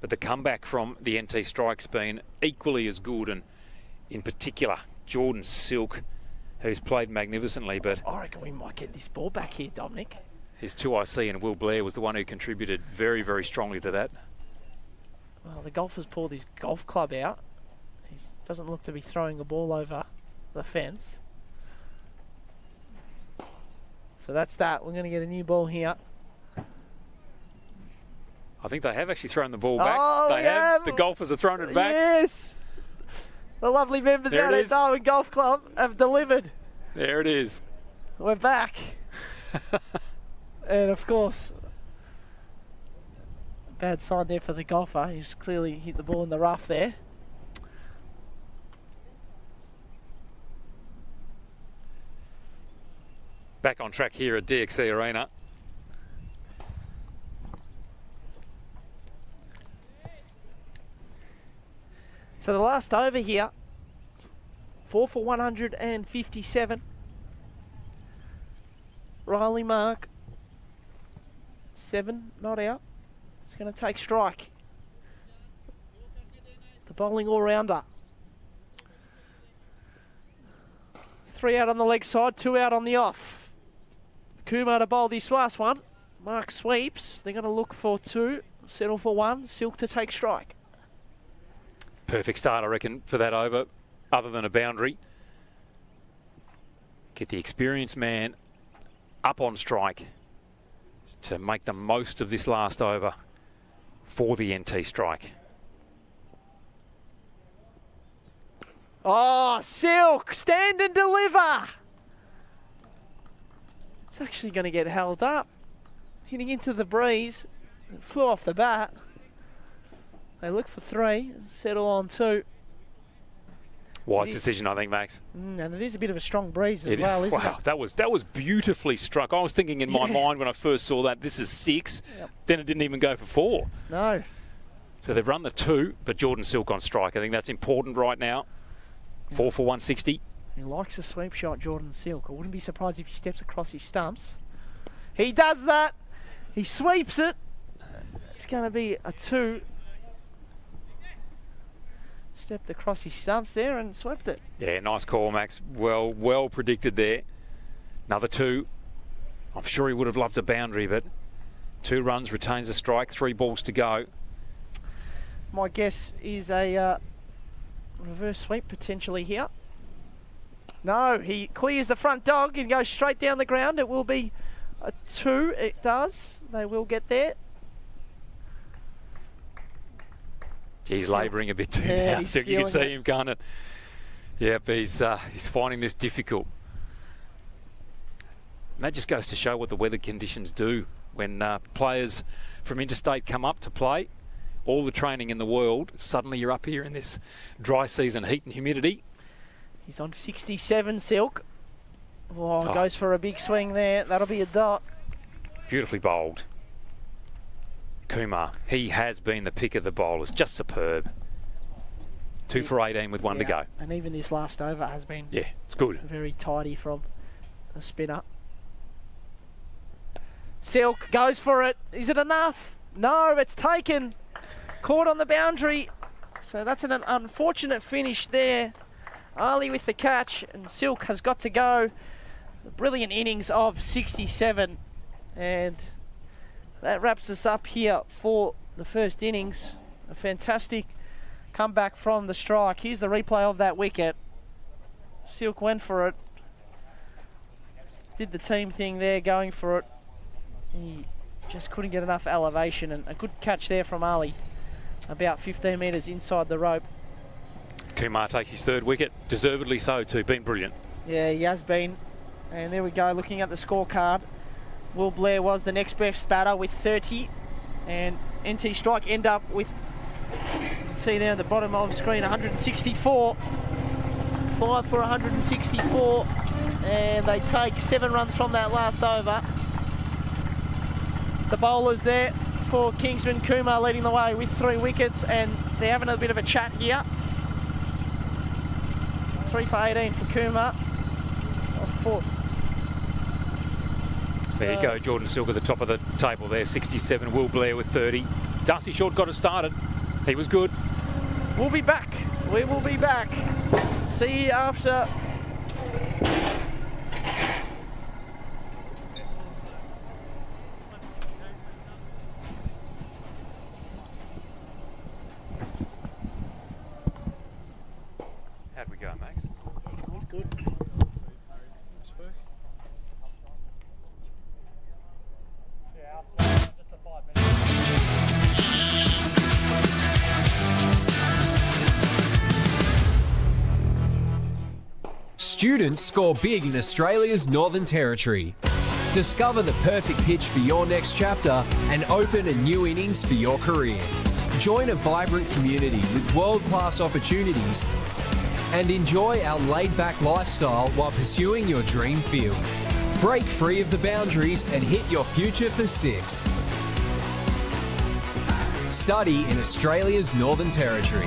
But the comeback from the NT strike's been equally as good, and in particular, Jordan Silk, who's played magnificently. But I reckon we might get this ball back here, Dominic. His 2IC and Will Blair was the one who contributed very, very strongly to that. Well, the golfer's pulled his golf club out. He doesn't look to be throwing a ball over the fence. So that's that. We're going to get a new ball here. I think they have actually thrown the ball back. Oh, they have. The golfers have thrown it back. Yes. The lovely members out at Darwin Golf Club have delivered. There it is. We're back. And of course, bad sign there for the golfer. He's clearly hit the ball in the rough there. Back on track here at DXC Arena. So the last over here, 4 for 157. Riley Mark, 7 not out. He's going to take strike. The bowling all-rounder. 3 out on the leg side, 2 out on the off. Kumar to bowl this last one. Mark sweeps. They're going to look for 2, settle for 1. Silk to take strike. Perfect start, I reckon, for that over, other than a boundary. Get the experienced man up on strike to make the most of this last over for the NT strike. Oh, Silk, stand and deliver. It's actually going to get held up. Hitting into the breeze. It flew off the bat. They look for 3, settle on 2. Wise decision, I think, Max. And it is a bit of a strong breeze as well, isn't it? Wow, that was beautifully struck. I was thinking in my mind when I first saw that, this is 6. Yep. Then it didn't even go for 4. No. So they've run the 2, but Jordan Silk on strike. I think that's important right now. 4 for 160. He likes a sweep shot, Jordan Silk. I wouldn't be surprised if he steps across his stumps. He does that. He sweeps it. It's going to be a 2. Stepped across his stumps there and swept it. Yeah, nice call, Max. Well predicted there. Another 2. I'm sure he would have loved a boundary, but 2 runs, retains a strike, 3 balls to go. My guess is a reverse sweep potentially here. No, he clears the front dog and goes straight down the ground. It will be a 2. It does. They will get there. He's labouring a bit too now, so you can see him, can't it? Yep, he's finding this difficult. And that just goes to show what the weather conditions do when players from interstate come up to play. All the training in the world, suddenly you're up here in this dry season heat and humidity. He's on 67, Silk. Oh, goes for a big swing there. That'll be a dot. Beautifully bowled. Kumar, he has been the pick of the bowlers. Just superb. 2 for 18 with 1 to go. And even this last over has been it's good. Very tidy from the spinner. Silk goes for it. Is it enough? No, it's taken. Caught on the boundary. So that's an unfortunate finish there. Ali with the catch, and Silk has got to go. A brilliant innings of 67. And that wraps us up here for the first innings. A fantastic comeback from the strike. Here's the replay of that wicket. Silk went for it. Did the team thing there, going for it. He just couldn't get enough elevation, and a good catch there from Ali. About 15 metres inside the rope. Kumar takes his 3rd wicket. Deservedly so too. Been brilliant. Yeah, he has been. And there we go, looking at the scorecard. Will Blair was the next best batter with 30. And NT Strike end up with, you can see there at the bottom of the screen, 164. 5 for 164. And they take 7 runs from that last over. The bowlers there for Kingsman, Kumar leading the way with 3 wickets, and they're having a bit of a chat here. 3 for 18 for Kumar. There you go, Jordan Silk at the top of the table there, 67, Will Blair with 30. Darcy Short got it started. He was good. We'll be back. We will be back. See you after. How'd we go, Max? Good. Students score big in Australia's Northern Territory. Discover the perfect pitch for your next chapter and open a new innings for your career. Join a vibrant community with world-class opportunities and enjoy our laid-back lifestyle while pursuing your dream field. Break free of the boundaries and hit your future for 6. Study in Australia's Northern Territory.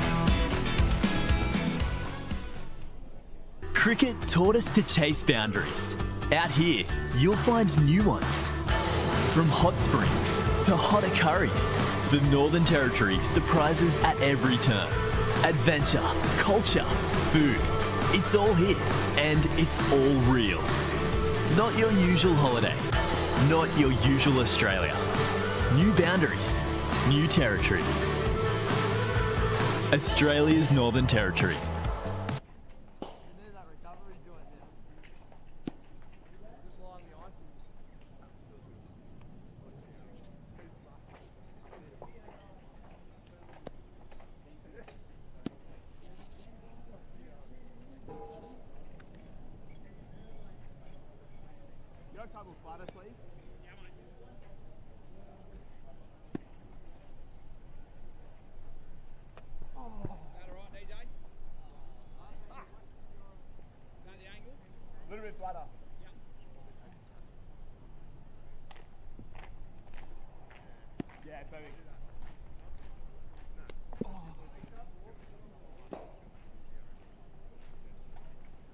Cricket taught us to chase boundaries. Out here, you'll find new ones. From hot springs to hotter curries, the Northern Territory surprises at every turn. Adventure, culture, food, it's all here and it's all real. Not your usual holiday, not your usual Australia. New boundaries, new territory. Australia's Northern Territory.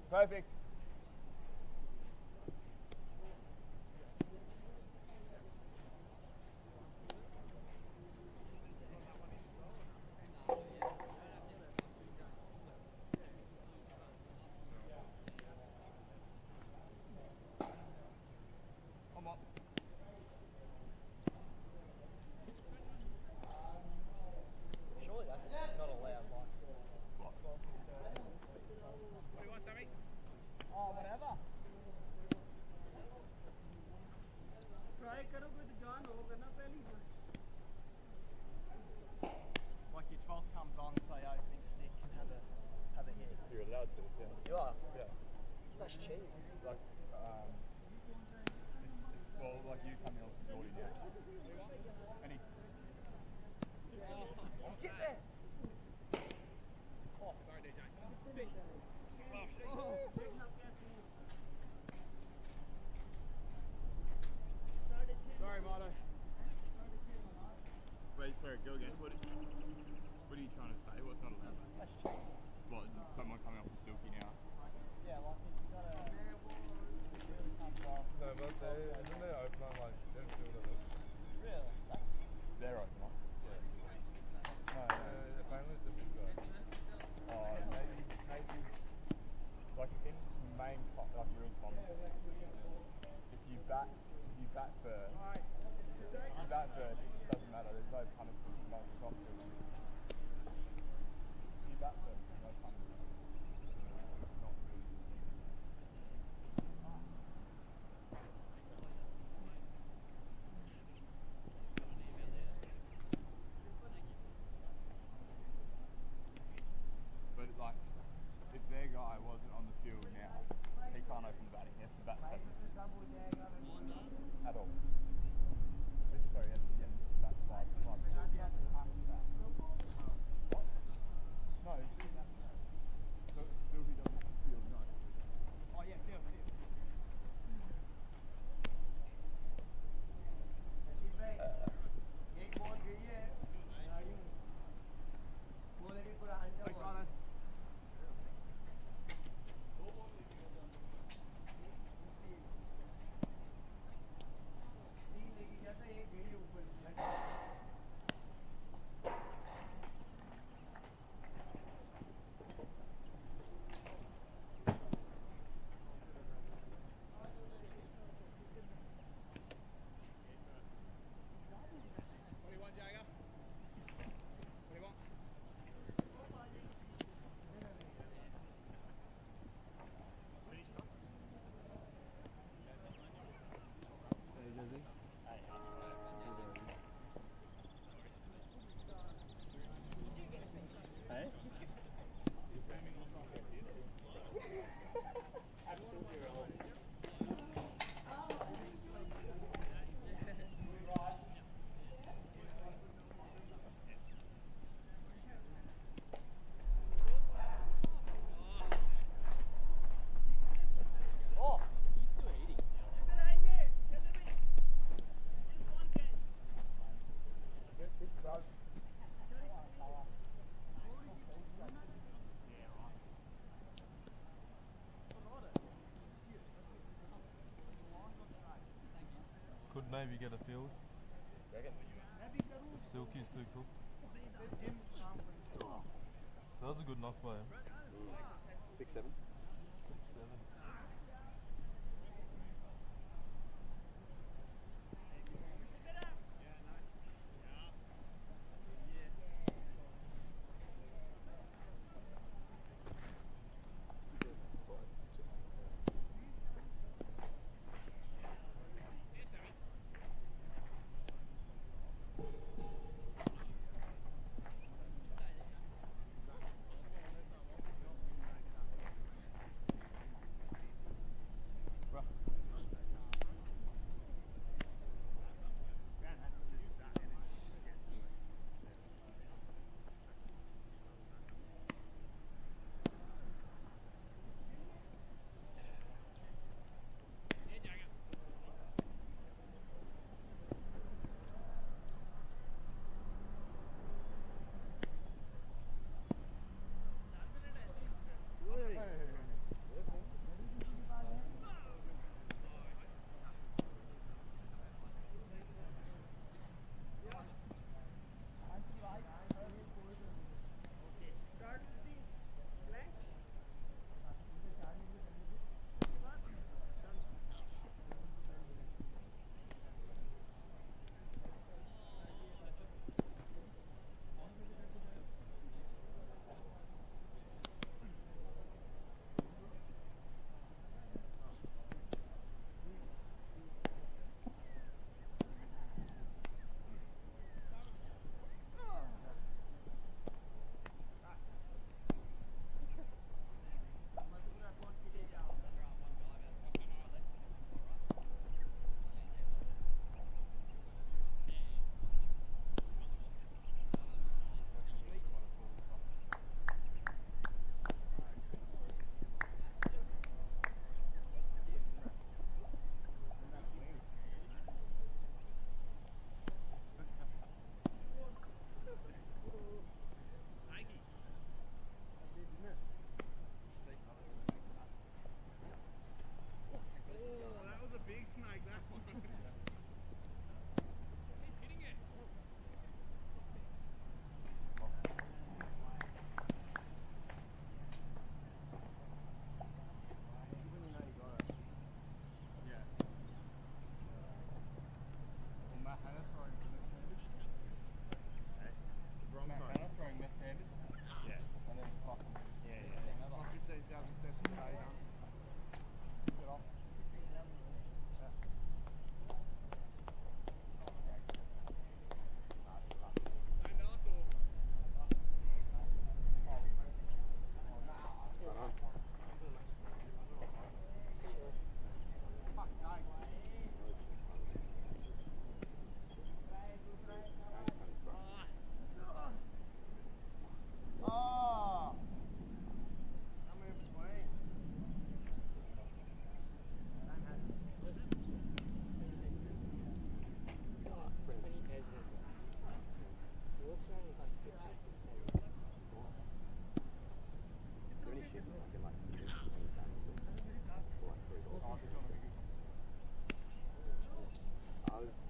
Perfect. Well, like you coming off the Geordie now. Any? Get there! Oh, sorry, DJ. Sorry, Marto. Wait, sorry, go again. What are you trying to say? What's not allowed? That's true. What, someone coming off the silky now? Yeah, like if you got a really comes off. No, but isn't there open on like them field of it? Really? That's They're open on? Yeah. No, apparently it's a big guy. Oh, maybe, like in main, like real common. If you bat first, it doesn't matter, there's no punishment, no stop to it. If you bat first, there's no punishment. Not really. But like, if their guy wasn't on the field now, he can't open the batting, he has to bat second. At all. Sorry, yeah, that's five. What? No, so still he doesn't have field, no. Oh yeah, field. Could maybe get a field. If Silky's too cooked. That was a good knock by him. 6-7. 6-7.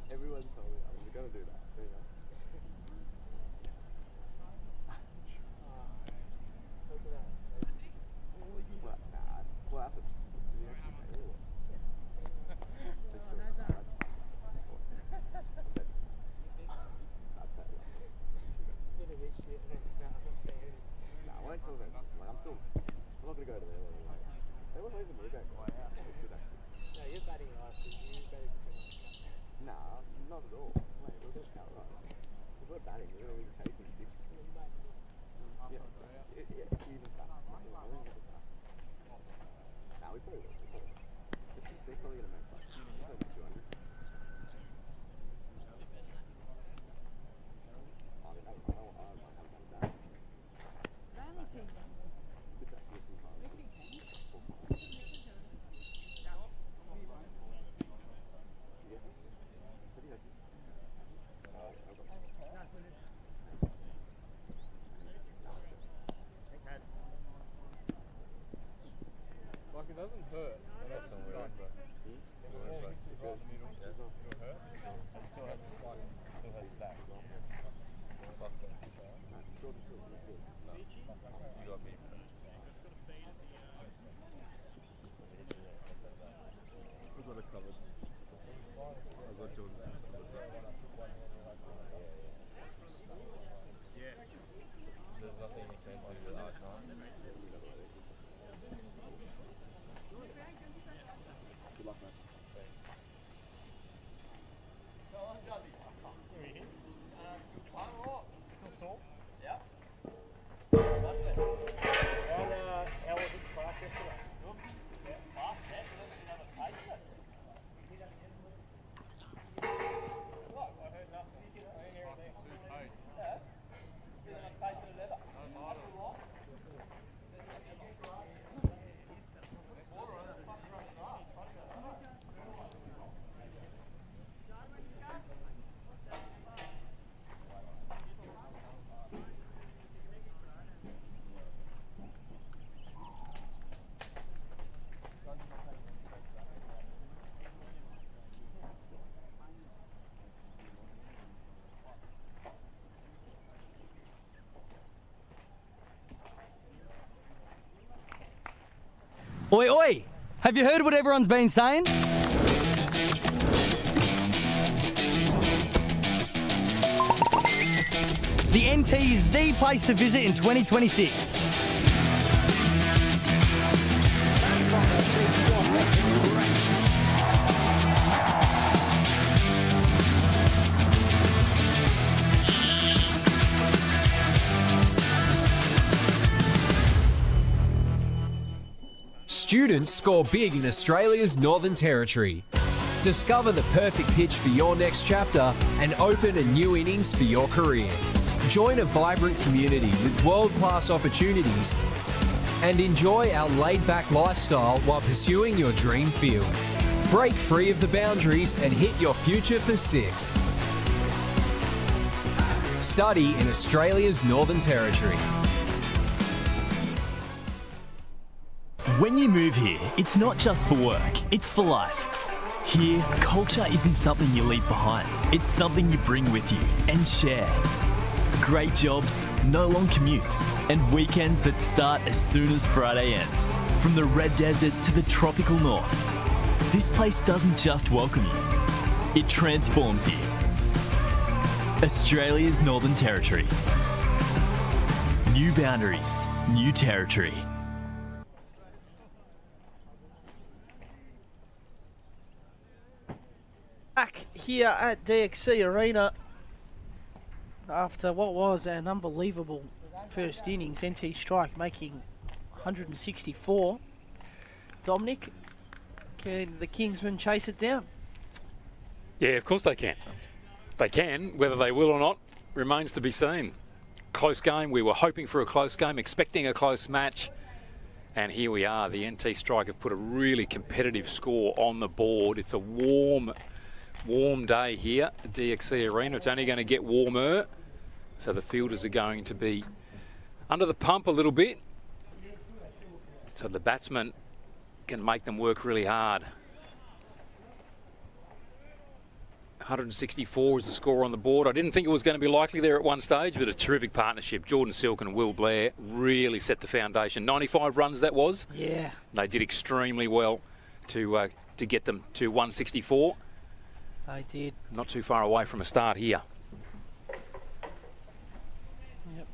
Everyone told me I was going to do that. Very nice. What? Nah, what happened? Did you actually pay or what? Nah, I won't tell them. Like, I'm not going to go to there. They won't even move that guy out. No, you're batting right, so you better be doing it. Nah, not at all. Wait, we're just out right. If we're batting, we're going to be taking six. Yeah, even that. Nah, we probably will. They're probably going to make like 200. I don't know that. Only team. Good that good team. Like, it doesn't hurt. It'll hurt. It still has its back. You got me. We got it covered. I got Jordan. There's nothing you can do with that, no? Good luck, man. Here he is. Still sore? Yeah. How was it class yesterday? Good. Yeah. Class, yeah. Another pace. What? I heard nothing. I didn't hear anything. Two pace. Yeah. Did another pace in the leather? No, I don't know. Oi, oi! Have you heard what everyone's been saying? The NT is the place to visit in 2026. Students score big in Australia's Northern Territory. Discover the perfect pitch for your next chapter and open a new innings for your career. Join a vibrant community with world-class opportunities and enjoy our laid-back lifestyle while pursuing your dream field. Break free of the boundaries and hit your future for six. Study in Australia's Northern Territory. When you move here, it's not just for work, it's for life. Here, culture isn't something you leave behind. It's something you bring with you and share. Great jobs, no long commutes, and weekends that start as soon as Friday ends. From the red desert to the tropical north, this place doesn't just welcome you, it transforms you. Australia's Northern Territory. New boundaries, new territory. Back here at DXC Arena after what was an unbelievable first innings, NT Strike making 164. Dominic, can the Kingsmen chase it down? Yeah, of course they can. They can. Whether they will or not remains to be seen. Close game. We were hoping for a close game, expecting a close match. And here we are. The NT Strike have put a really competitive score on the board. It's a warm day here at DXC Arena. It's only going to get warmer. So the fielders are going to be under the pump a little bit. So the batsmen can make them work really hard. 164 is the score on the board. I didn't think it was going to be likely there at one stage, but a terrific partnership. Jordan Silk and Will Blair really set the foundation. 95 runs that was. Yeah. They did extremely well to get them to 164. They did. Not too far away from a start here. Yep,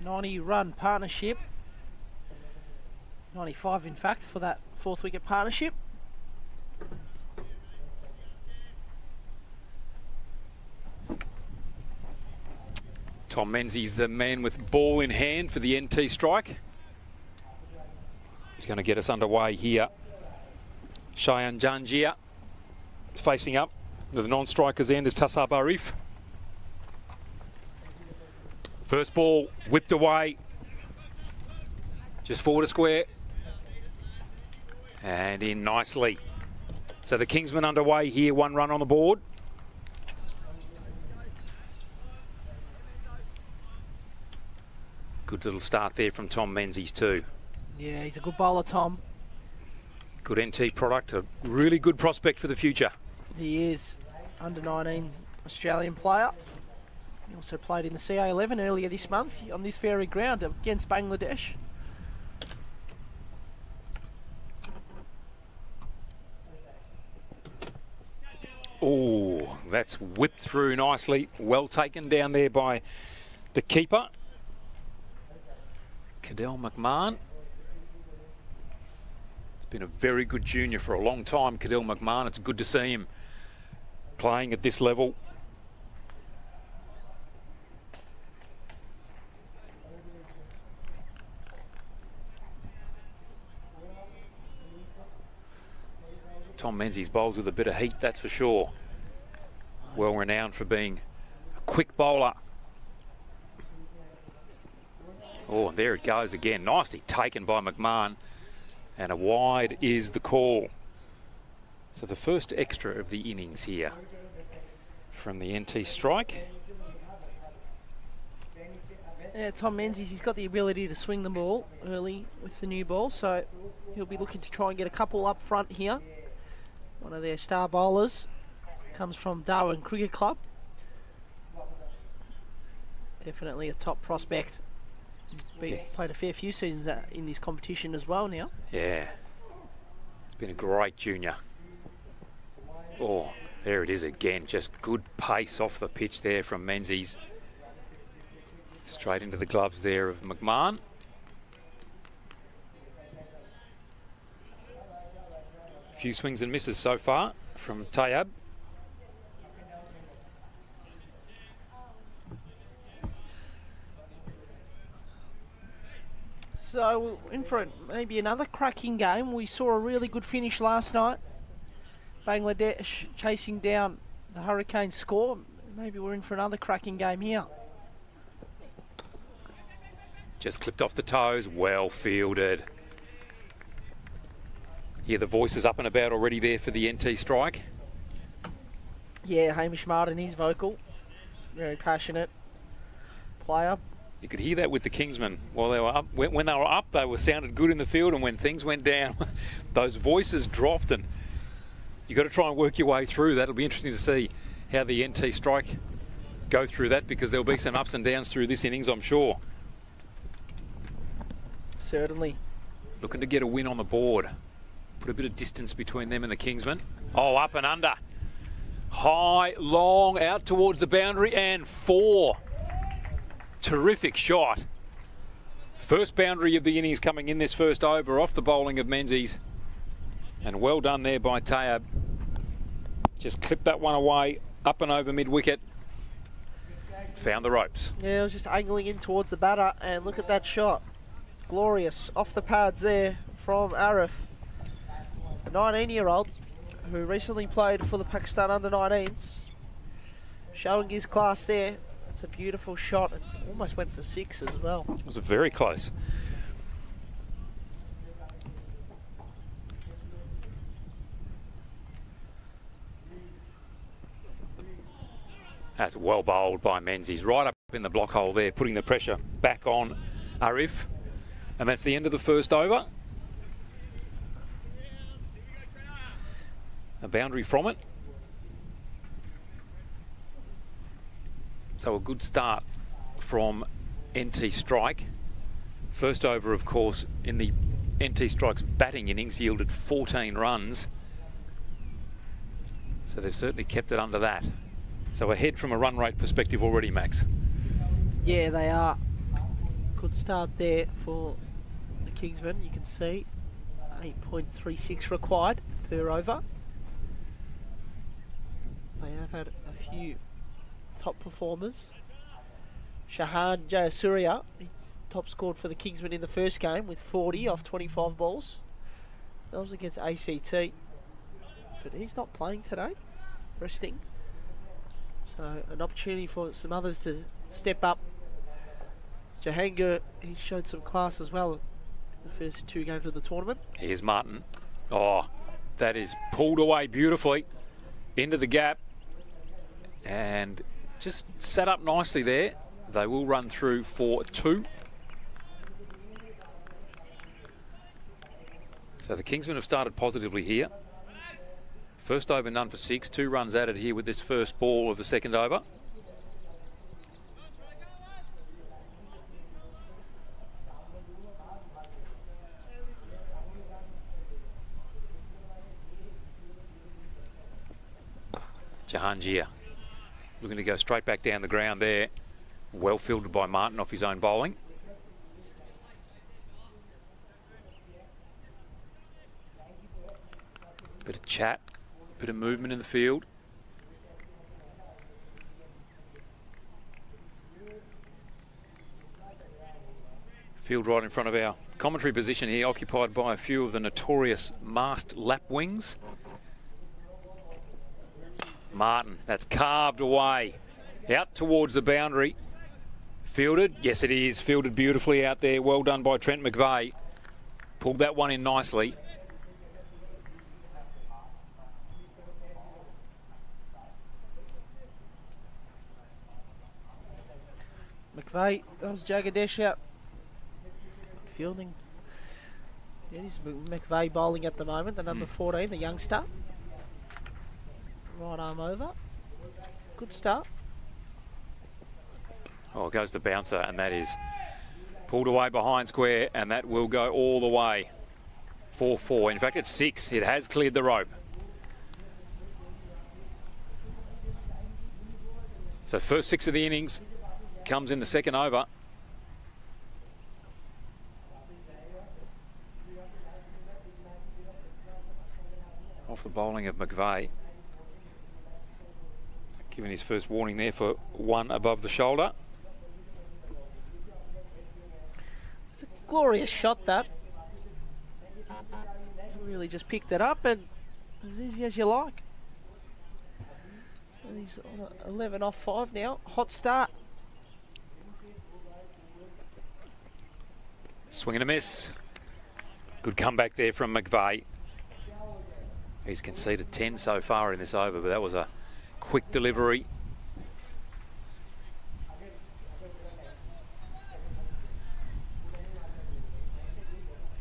90 run partnership. 95 in fact for that fourth wicket partnership. Tom Menzies, the man with ball in hand for the NT Strike. He's going to get us underway here. Cheyenne Janjia facing up. The non-striker's end is Tassab Arif. First ball whipped away. Just forward a square. And in nicely. So the Kingsmen underway here, 1 run on the board. Good little start there from Tom Menzies too. Yeah, he's a good bowler, Tom. Good NT product, a really good prospect for the future. He is. Under 19 Australian player. He also played in the CA11 earlier this month on this very ground against Bangladesh. Oh, that's whipped through nicely. Well taken down there by the keeper. Cadell McMahon. It's been a very good junior for a long time, Cadell McMahon. It's good to see him playing at this level. Tom Menzies bowls with a bit of heat, that's for sure. Well renowned for being a quick bowler. Oh, and there it goes again. Nicely taken by McMahon. And a wide is the call. So the first extra of the innings here from the NT Strike. Yeah, Tom Menzies, he's got the ability to swing the ball early with the new ball, so he'll be looking to try and get a couple up front here. One of their star bowlers comes from Darwin Cricket Club. Definitely a top prospect. He's played a fair few seasons in this competition as well now. Yeah, it's been a great junior. Oh, there it is again. Just good pace off the pitch there from Menzies. Straight into the gloves there of McMahon. A few swings and misses so far from Tayyab. So in for maybe another cracking game. We saw a really good finish last night. Bangladesh chasing down the Hurricanes score. Maybe we're in for another cracking game here. Just clipped off the toes, well fielded. Yeah, the voice is up and about already there for the NT Strike. Yeah, Hamish Martin, he's vocal. Very passionate player. You could hear that with the Kingsmen while they were up. When they were up, they were sounded good in the field, and when things went down, those voices dropped, and You've got to try and work your way through that. It'll be interesting to see how the NT strike go through that, because there'll be some ups and downs through this innings, I'm sure. Certainly. Looking to get a win on the board. Put a bit of distance between them and the Kingsmen. Oh, up and under. High, long, out towards the boundary, and 4. Terrific shot. First boundary of the innings coming in this first over off the bowling of Menzies. And well done there by Tayab. Just clipped that one away, up and over mid-wicket. Found the ropes. Yeah, it was just angling in towards the batter, and look at that shot. Glorious. Off the pads there from Arif. A 19-year-old who recently played for the Pakistan under-19s. Showing his class there. It's a beautiful shot, and almost went for 6 as well. It was very close. That's well bowled by Menzies. Right up in the block hole there, putting the pressure back on Arif. And that's the end of the first over. A boundary from it. So a good start from NT Strike. First over, of course, in the NT Strike's batting innings yielded 14 runs. So they've certainly kept it under that. So ahead from a run rate perspective already, Max. Yeah, they are. Good start there for the Kingsmen. You can see 8.36 required per over. They have had a few top performers. Shahan Jayasuriya, he top scored for the Kingsmen in the first game with 40 off 25 balls. That was against ACT. But he's not playing today, resting. So an opportunity for some others to step up. Jahangir, he showed some class as well in the first 2 games of the tournament. Here's Martin. Oh, that is pulled away beautifully into the gap and just set up nicely there. They will run through for 2. So the Kingsmen have started positively here. First over, none for 6. 2 runs added here with this first ball of the second over. Jahangir looking to go straight back down the ground there. Well fielded by Martin off his own bowling. Bit of chat. Bit of movement in the field. Field right in front of our commentary position here, occupied by a few of the notorious masked lapwings. Martin, that's carved away. Out towards the boundary. Fielded, yes it is, fielded beautifully out there. Well done by Trent McVeigh. Pulled that one in nicely. McVeigh, that was Jagadesh out fielding. It is McVeigh bowling at the moment, the number 14, the youngster. Right arm over. Good start. Oh, goes the bouncer, and that is pulled away behind square, and that will go all the way. 4-4. In fact, it's 6. It has cleared the rope. So first 6 of the innings comes in the second over. Off the bowling of McVeigh. Given his first warning there for 1 above the shoulder. It's a glorious shot, that. Really just picked it up and as easy as you like. And he's on 11 off 5 now. Hot start. Swing and a miss. Good comeback there from McVeigh. He's conceded 10 so far in this over, but that was a quick delivery.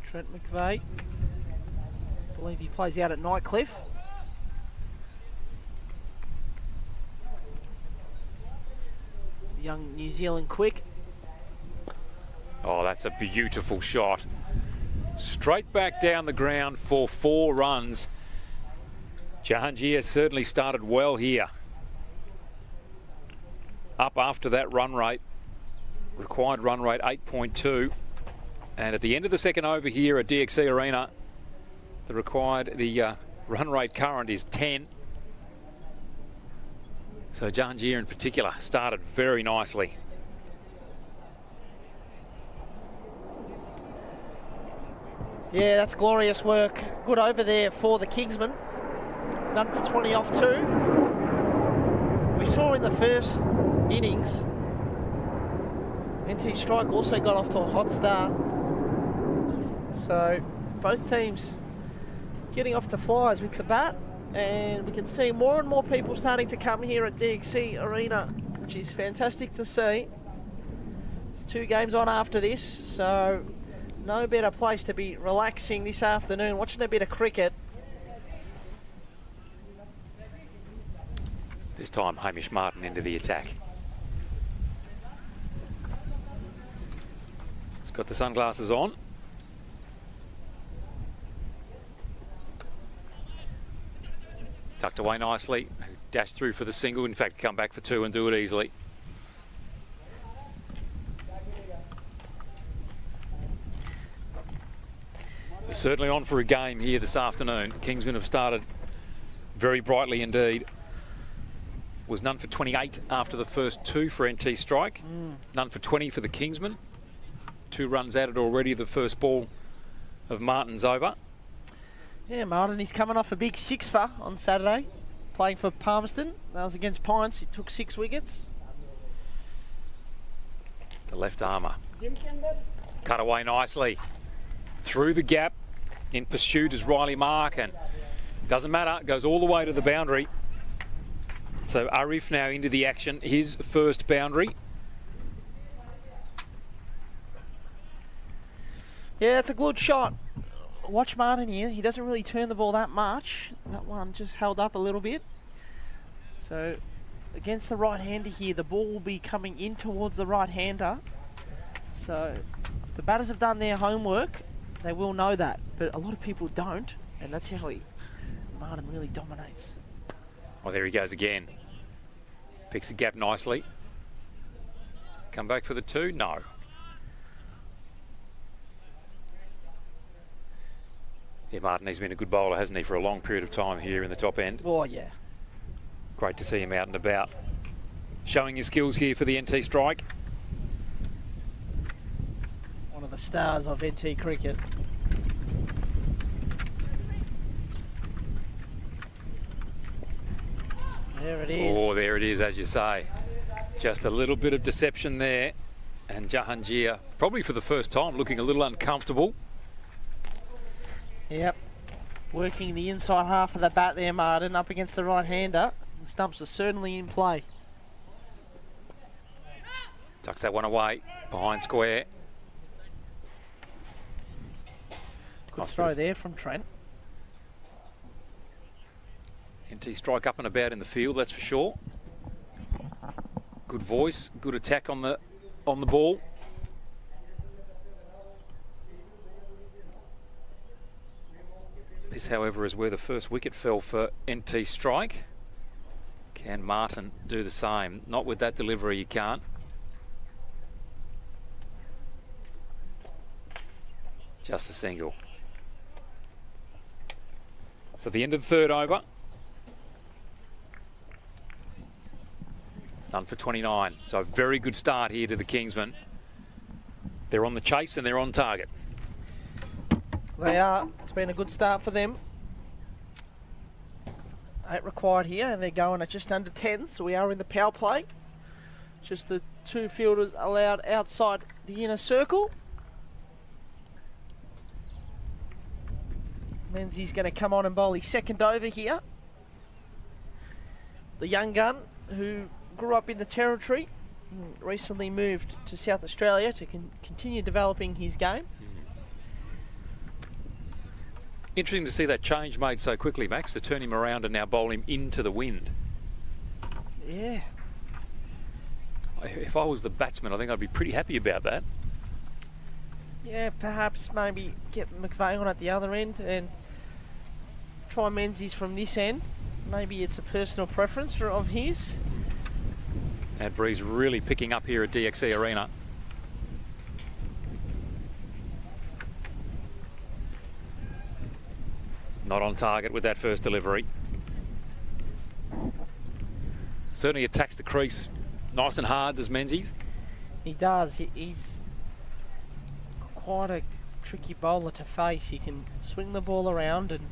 Trent McVeigh. I believe he plays out at Nightcliff. young New Zealand quick. Oh, that's a beautiful shot. Straight back down the ground for 4 runs. Jahangir certainly started well here. Up after that run rate. Required run rate 8.2. And at the end of the second over here at DXC Arena, the run rate current is 10. So Jahangir in particular started very nicely. Yeah, that's glorious work. Good over there for the Kingsmen. None for 20 off 2. We saw in the first innings, NT Strike also got off to a hot start. So both teams getting off to flyers with the bat, and we can see more and more people starting to come here at DXC Arena, which is fantastic to see. There's 2 games on after this, so no better place to be relaxing this afternoon, watching a bit of cricket. This time Hamish Martin into the attack. He's got the sunglasses on. Tucked away nicely. Dashed through for the single. In fact, come back for 2 and do it easily. So certainly on for a game here this afternoon. Kingsmen have started very brightly indeed. Was none for 28 after the first 2 for NT Strike. None for 20 for the Kingsmen. 2 runs added already. The first ball of Martin's over. Yeah, Martin, he's coming off a big 6-for on Saturday, playing for Palmerston. That was against Pines. He took 6 wickets. The left armour. Cut away nicely. Through the gap. In pursuit is Riley Mark, and doesn't matter. Goes all the way to the boundary. So Arif now into the action. His first boundary. Yeah, it's a good shot. Watch Martin here. He doesn't really turn the ball that much. That one just held up a little bit. So against the right-hander here, the ball will be coming in towards the right-hander. So if the batters have done their homework, they will know that. But a lot of people don't, and that's how Martin really dominates. Oh, there he goes again. Picks the gap nicely. Come back for the 2? No. Yeah, Martin, he's been a good bowler, hasn't he, for a long period of time here in the top end. Oh, yeah. Great to see him out and about. Showing his skills here for the NT Strike. One of the stars of NT cricket. There it is. Oh, there it is, as you say. Just a little bit of deception there. And Jahangir, probably for the first time, looking a little uncomfortable. Yep. Working the inside half of the bat there, Martin, up against the right-hander. The stumps are certainly in play. Tucks that one away, behind square. Good throw there from Trent. NT Strike up and about in the field, that's for sure. Good voice, good attack on the ball. This, however, is where the first wicket fell for NT Strike. Can Martin do the same? Not with that delivery, you can't. Just a single. So the end of the third over. None for 29. So a very good start here to the Kingsmen. They're on the chase and they're on target. They are. It's been a good start for them. 8 required here, and they're going at just under 10, so we are in the power play. Just the 2 fielders allowed outside the inner circle. Menzies going to come on and bowl his second over here. The young gun who grew up in the Territory, recently moved to South Australia to continue developing his game. Interesting to see that change made so quickly, Max, to turn him around and now bowl him into the wind. Yeah. if I was the batsman, I think I'd be pretty happy about that. Yeah, perhaps maybe get McVeigh on at the other end and try Menzies from this end. Maybe it's a personal preference of his. That breeze really picking up here at DXC Arena. Not on target with that first delivery. Certainly attacks the crease nice and hard, does Menzies. He does. He's quite a tricky bowler to face. He can swing the ball around and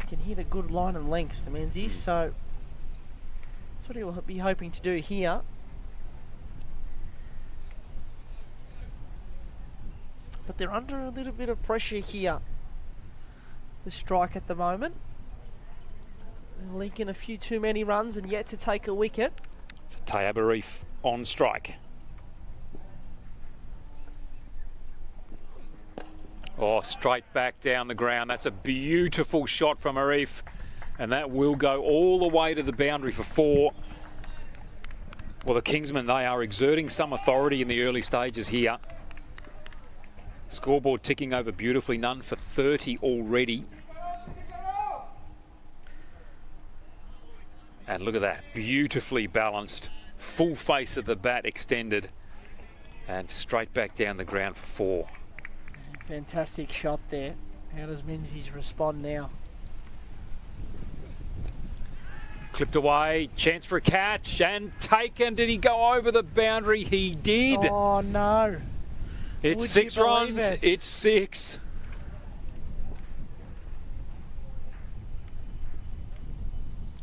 can hit a good line and length, Menzies. So that's what he'll be hoping to do here. But they're under a little bit of pressure here, the strike at the moment. They're leaking a few too many runs and yet to take a wicket. It's a Tayyab Arif on strike. Oh, straight back down the ground. That's a beautiful shot from Arif. And that will go all the way to the boundary for 4. Well, the Kingsmen, they are exerting some authority in the early stages here. Scoreboard ticking over beautifully, none for 30 already. And look at that, beautifully balanced, full face of the bat extended, and straight back down the ground for 4. Fantastic shot there. How does Menzies respond now? Clipped away, chance for a catch, and taken. Did he go over the boundary? He did. Oh no. It's Would 6 you believe runs. it? It's 6.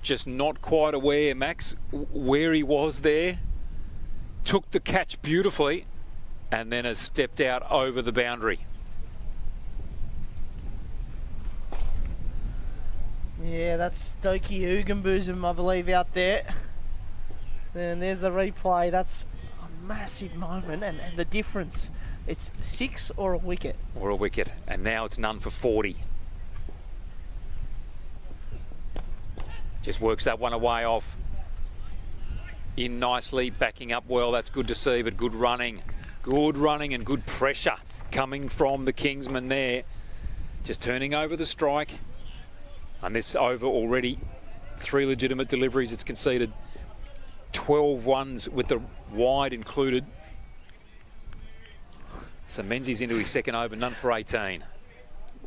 Just not quite aware, Max, where he was there. Took the catch beautifully and then has stepped out over the boundary. Yeah, that's Doki Ugamboozum, I believe, out there. And there's the replay. That's a massive moment, and the difference. It's 6 or a wicket. Or a wicket. And now it's none for 40. Just works that one away off. In nicely, backing up well. That's good to see, but good running. Good running and good pressure coming from the Kingsmen there. Just turning over the strike. And this over already. 3 legitimate deliveries it's conceded. 12 ones with the wide included. So Menzies into his second over, none for 18.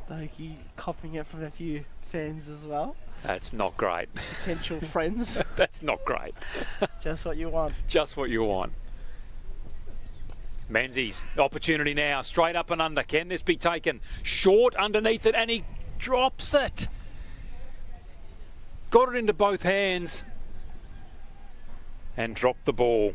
Doki copping it from a few fans as well. That's not great. Potential friends. That's not great. Just what you want. Just what you want. Menzies, opportunity now, straight up and under. Can this be taken? Short underneath it, and he drops it. Got it into both hands and dropped the ball.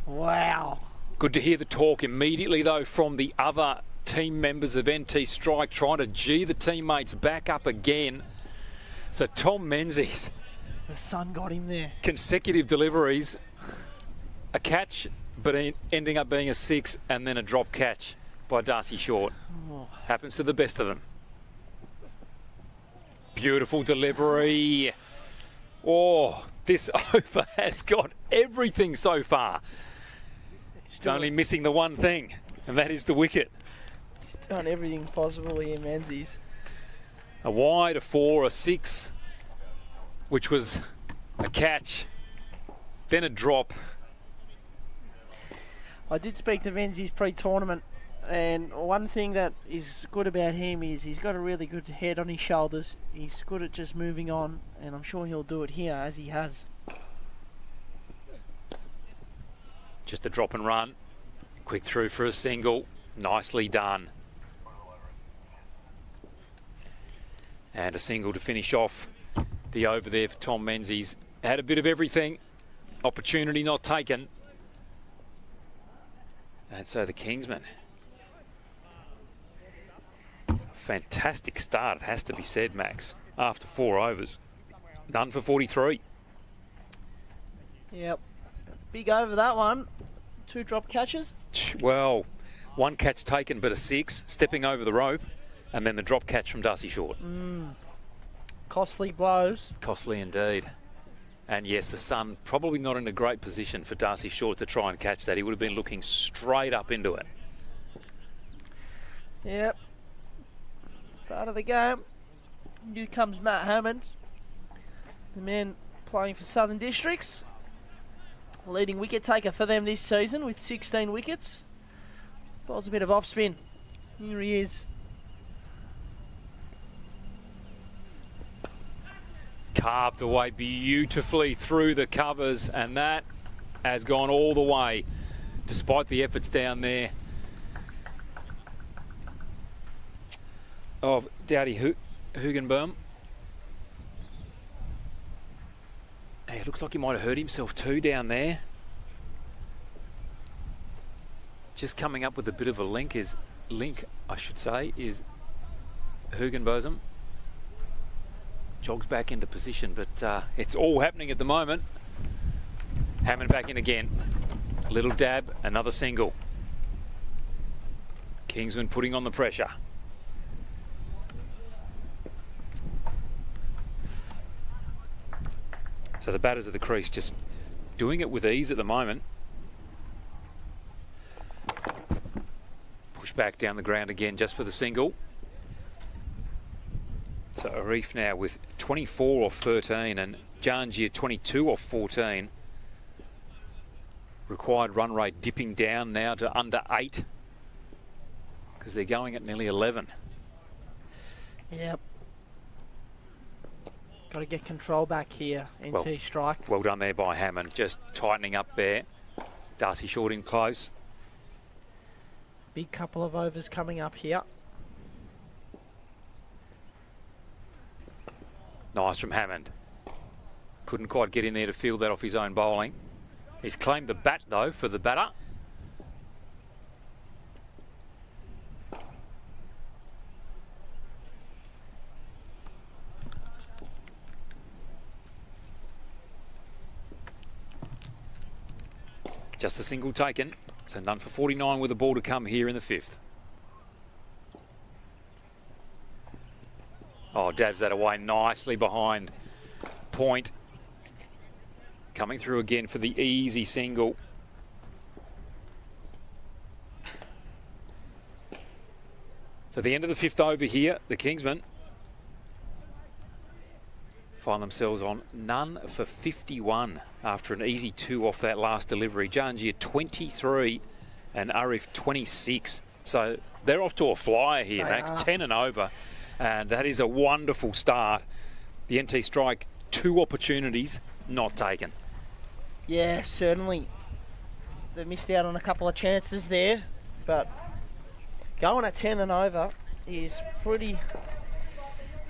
Wow. Good to hear the talk immediately, though, from the other team members of NT Strike, trying to gee the teammates back up again. So Tom Menzies. The sun got him there. Consecutive deliveries. A catch, but ending up being a 6, and then a drop catch by Darcy Short. Oh. Happens to the best of them. Beautiful delivery. Oh, this over has got everything so far. It's only missing the one thing, and that is the wicket. He's done everything possible here, Menzies. A wide, a 4, a 6, which was a catch, then a drop. I did speak to Menzies pre-tournament, and one thing that is good about him is he's got a really good head on his shoulders. He's good at just moving on, and I'm sure he'll do it here, as he has. Just a drop and run. Quick through for a single. Nicely done. And a single to finish off the over there for Tom Menzies. Had a bit of everything. Opportunity not taken. And so the Kingsmen. Fantastic start, it has to be said, Max, after 4 overs. None for 43. Yep. Big over that one. 2 drop catches. Well, 1 catch taken, but a 6, stepping over the rope, and then the drop catch from Darcy Short. Costly blows. Costly indeed. And yes, the sun probably not in a great position for Darcy Short to try and catch that. He would have been looking straight up into it. Yep. Part of the game. Here comes Matt Hammond, the man playing for Southern Districts. Leading wicket taker for them this season with 16 wickets. Bowls a bit of off spin. Here he is. Carved away beautifully through the covers, and that has gone all the way despite the efforts down there of Dowdy Hugenboom. Hey, it looks like he might have hurt himself too down there. Just coming up with a bit of a link, is Hugenboom. Jogs back into position, but it's all happening at the moment. Hammond back in again. Little dab, another single. Kingsman putting on the pressure. So the batters at the crease just doing it with ease at the moment. Push back down the ground again just for the single. So Arif now with 24 off 13 and Janjir 22 off 14. Required run rate dipping down now to under 8 because they're going at nearly 11. Yep. Got to get control back here. NT strike. Well done there by Hammond, just tightening up there. Darcy Short in close. Big couple of overs coming up here. Nice from Hammond. Couldn't quite get in there to field that off his own bowling. He's claimed the bat though for the batter. Just the single taken, so none for 49 with a ball to come here in the 5th. Oh, dabs that away nicely behind point. Coming through again for the easy single. So the end of the 5th over here, the Kingsmen find themselves on none for 51 after an easy 2 off that last delivery. Janjir 23 and Arif 26. So they're off to a flyer here, Max. 10 and over. And that is a wonderful start. The NT strike, 2 opportunities not taken. Yeah, certainly. They missed out on a couple of chances there, but going at 10 and over is pretty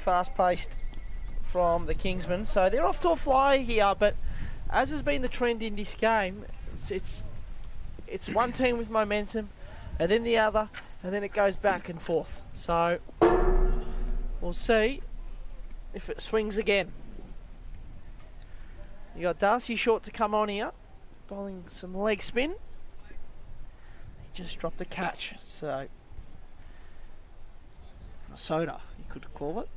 fast-paced from the Kingsmen. So they're off to a flyer here, but as has been the trend in this game, it's one team with momentum, and then the other, and then it goes back and forth. So we'll see if it swings again. You got Darcy Short to come on here, bowling some leg spin. He just dropped a catch, so a soda, you could call it.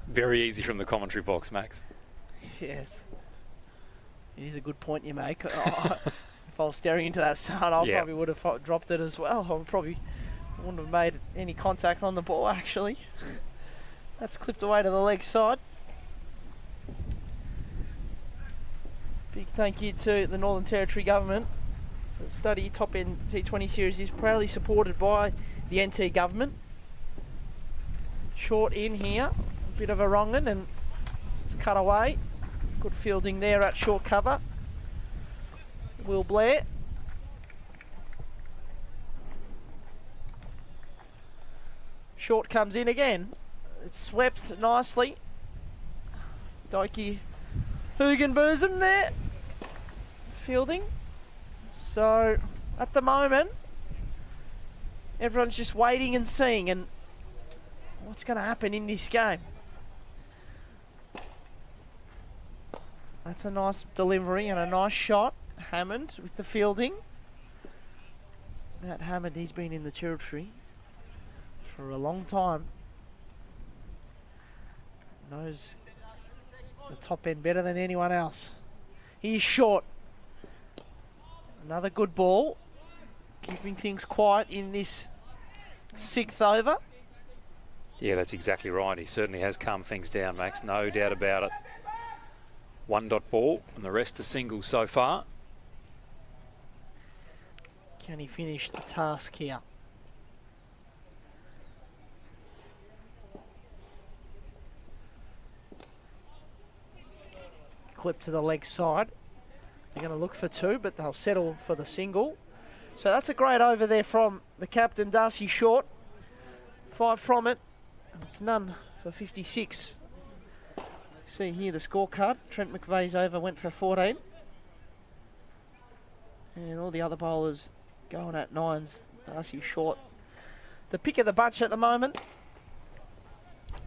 Very easy from the commentary box, Max. Yes. It is a good point you make. If I was staring into that sun, I probably would have dropped it as well. I probably wouldn't have made any contact on the ball, actually. That's clipped away to the leg side. Big thank you to the Northern Territory Government. The study Top End T20 series is proudly supported by the NT Government. Short in here, a bit of a wrong one, and it's cut away. Good fielding there at short cover. Will Blair. Short comes in again. It's swept nicely. Doki Hugenboom there. Fielding. So at the moment, everyone's just waiting and seeing and what's going to happen in this game. That's a nice delivery and a nice shot. Hammond with the fielding. Matt Hammond, he's been in the territory for a long time. Knows the top end better than anyone else. He's short. Another good ball. Keeping things quiet in this 6th over. Yeah, that's exactly right. He certainly has calmed things down, Max. No doubt about it. 1 dot ball, and the rest are singles so far. Can he finish the task here? Clip to the leg side. They're going to look for 2, but they'll settle for the single. So that's a great over there from the captain, Darcy Short. 5 from it. And it's none for 56. See here the scorecard. Trent McVeigh's over went for 14. And all the other bowlers going at 9s. Darcy Short, the pick of the bunch at the moment.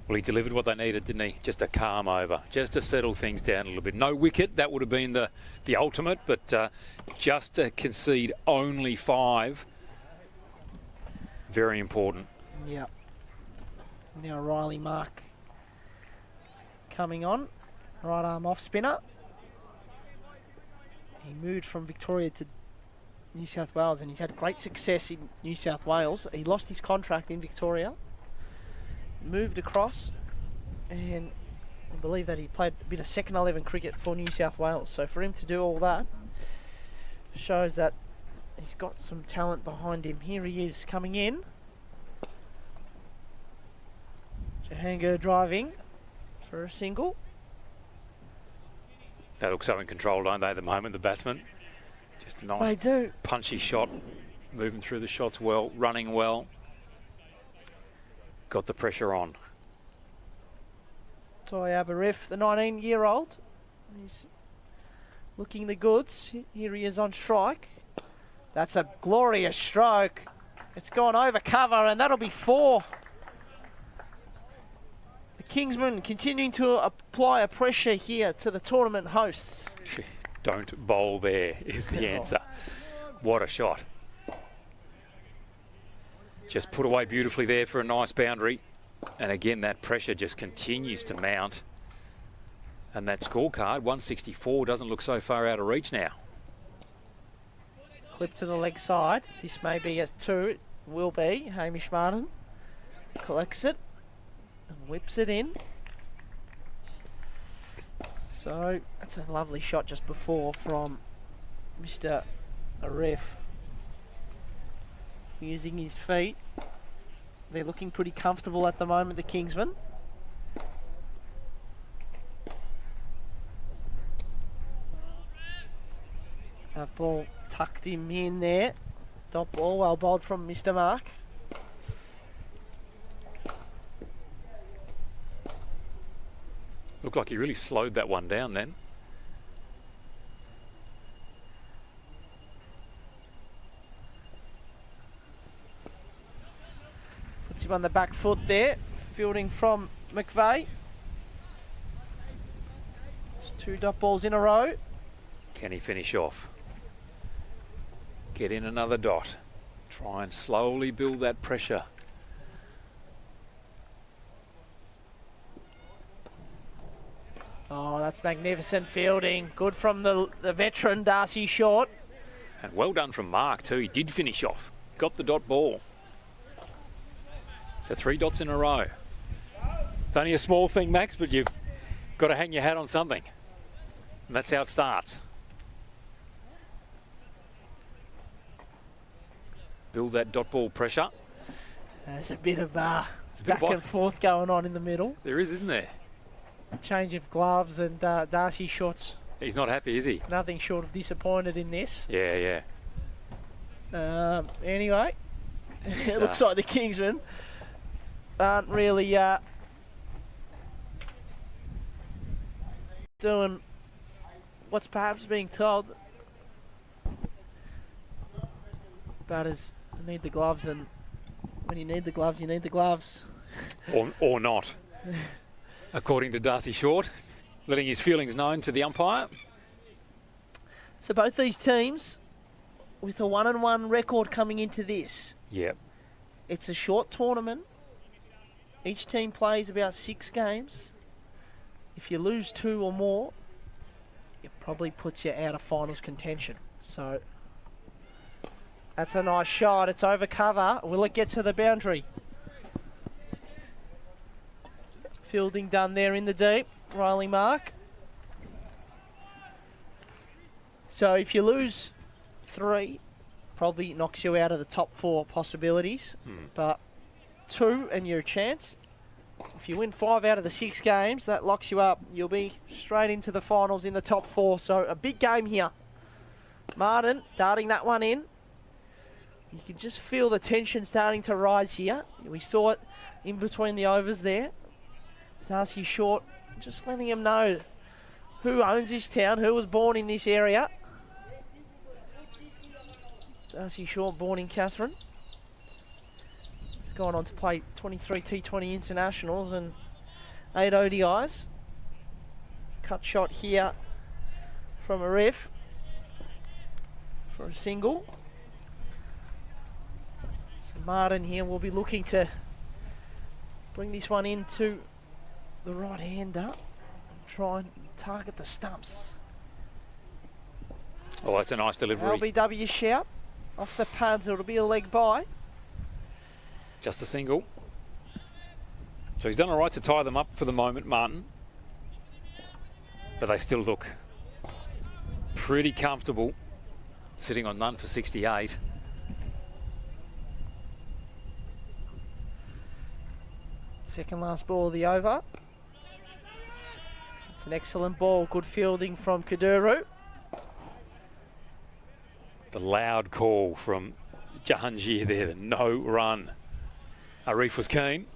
Well, he delivered what they needed, didn't he? Just a calm over, just to settle things down a little bit. No wicket, that would have been the ultimate, but just to concede only 5, very important. Yeah. Now Riley Mark coming on, right arm off spinner. He moved from Victoria to New South Wales, and he's had great success in New South Wales. He lost his contract in Victoria, moved across, and I believe that he played a bit of second 11 cricket for New South Wales. So for him to do all that shows that he's got some talent behind him. Here he is coming in. Jahangir driving for a single. They look so in control, don't they, at the moment, the batsmen? Just a nice punchy shot, moving through the shots well, running well. Got the pressure on. Toy Abarif, the 19-year-old. He's looking the goods. Here he is on strike. That's a glorious stroke. It's gone over cover, and that'll be 4. The Kingsmen continuing to apply a pressure here to the tournament hosts. Don't bowl there is the answer. What a shot. Just put away beautifully there for a nice boundary. And again, that pressure just continues to mount. And that scorecard, 164, doesn't look so far out of reach now. Clip to the leg side. This may be a 2. It will be. Hamish Martin collects it and whips it in. So that's a lovely shot just before from Mr. Arif. Using his feet. They're looking pretty comfortable at the moment, the Kingsmen. That ball tucked him in there. Dot ball, well bowled from Mr. Mark. Looked like he really slowed that one down then. Puts him on the back foot there. Fielding from McVeigh. Just 2 dot balls in a row. Can he finish off? Get in another dot. Try and slowly build that pressure. Oh, that's magnificent fielding. Good from the veteran, Darcy Short. And well done from Mark too. He did finish off. Got the dot ball. So 3 dots in a row. It's only a small thing, Max, but you've got to hang your hat on something. And that's how it starts. Build that dot ball pressure. There's a bit of back and forth going on in the middle. There is, isn't there? Change of gloves, and Darcy Short's... He's not happy, is he? Nothing short of disappointed in this. Yeah, yeah. Anyway, it looks like the Kingsmen aren't really doing what's perhaps being told. Batters need the gloves, and when you need the gloves, you need the gloves. Or not. According to Darcy Short, letting his feelings known to the umpire. So both these teams with a 1-1 record coming into this. Yep. It's a short tournament. Each team plays about 6 games. If you lose 2 or more, it probably puts you out of finals contention. So that's a nice shot. It's over cover. Will it get to the boundary? Fielding done there in the deep. Rolling mark. So if you lose 3, probably knocks you out of the top 4 possibilities. But 2 and you're a chance. If you win 5 out of the 6 games, that locks you up. You'll be straight into the finals in the top 4. So a big game here. Martin darting that one in. You can just feel the tension starting to rise here. We saw it in between the overs there. Darcy Short just letting him know who owns this town, who was born in this area. Darcy Short, born in Catherine. He's gone on to play 23 T20 internationals and 8 ODIs. Cut shot here from a ref for a single. So Martin here will be looking to bring this one into the right-hander and try and target the stumps. Oh, that's a nice delivery. LBW shout. Off the pads, it'll be a leg by. Just a single. So he's done all right to tie them up for the moment, Martin. But they still look pretty comfortable sitting on none for 68. Second last ball of the over. It's an excellent ball. Good fielding from Kaduru. The loud call from Jahangir there, the no run. Arif was keen.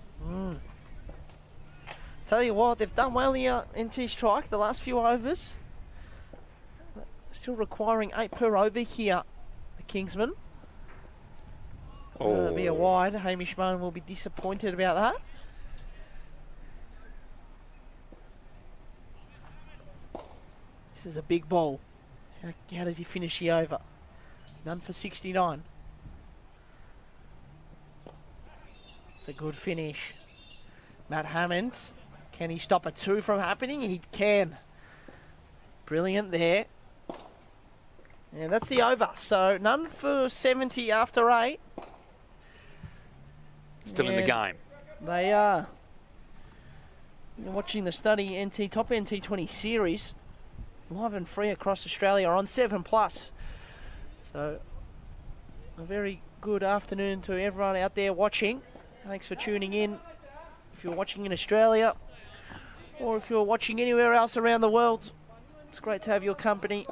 Tell you what, they've done well here, NT Strike, the last few overs. Still requiring 8 per over here, the Kingsmen. That'll be a wide. Hamish Moan will be disappointed about that. This is a big ball. How does he finish the over? None for 69. It's a good finish. Matt Hammond, can he stop a 2 from happening? He can. Brilliant there. And that's the over. So none for 70 after 8. Still in the game. They are. You're watching the Study NT Top NT20 series live and free across Australia on 7+. So a very good afternoon to everyone out there watching. Thanks for tuning in. If you're watching in Australia or if you're watching anywhere else around the world, it's great to have your company.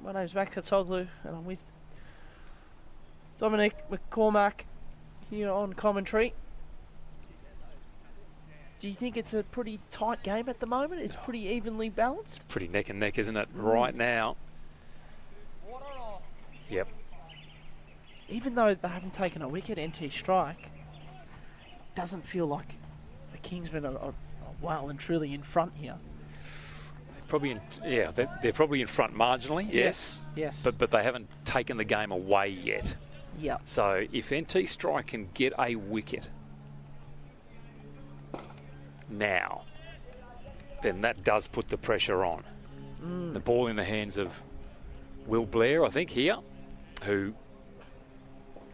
My name's Max Katsoglu and I'm with Dominic McCormack here on commentary. Do you think it's a pretty tight game at the moment? It's pretty evenly balanced? Pretty neck and neck, isn't it? Right now. Yep. Even though they haven't taken a wicket, NT Strike, it doesn't feel like the Kingsmen are well and truly in front here. Probably, they're probably in front marginally, yes. Yes. But they haven't taken the game away yet. Yeah. So if NT Strike can get a wicket now, then that does put the pressure on. The ball in the hands of Will Blair, I think, here, who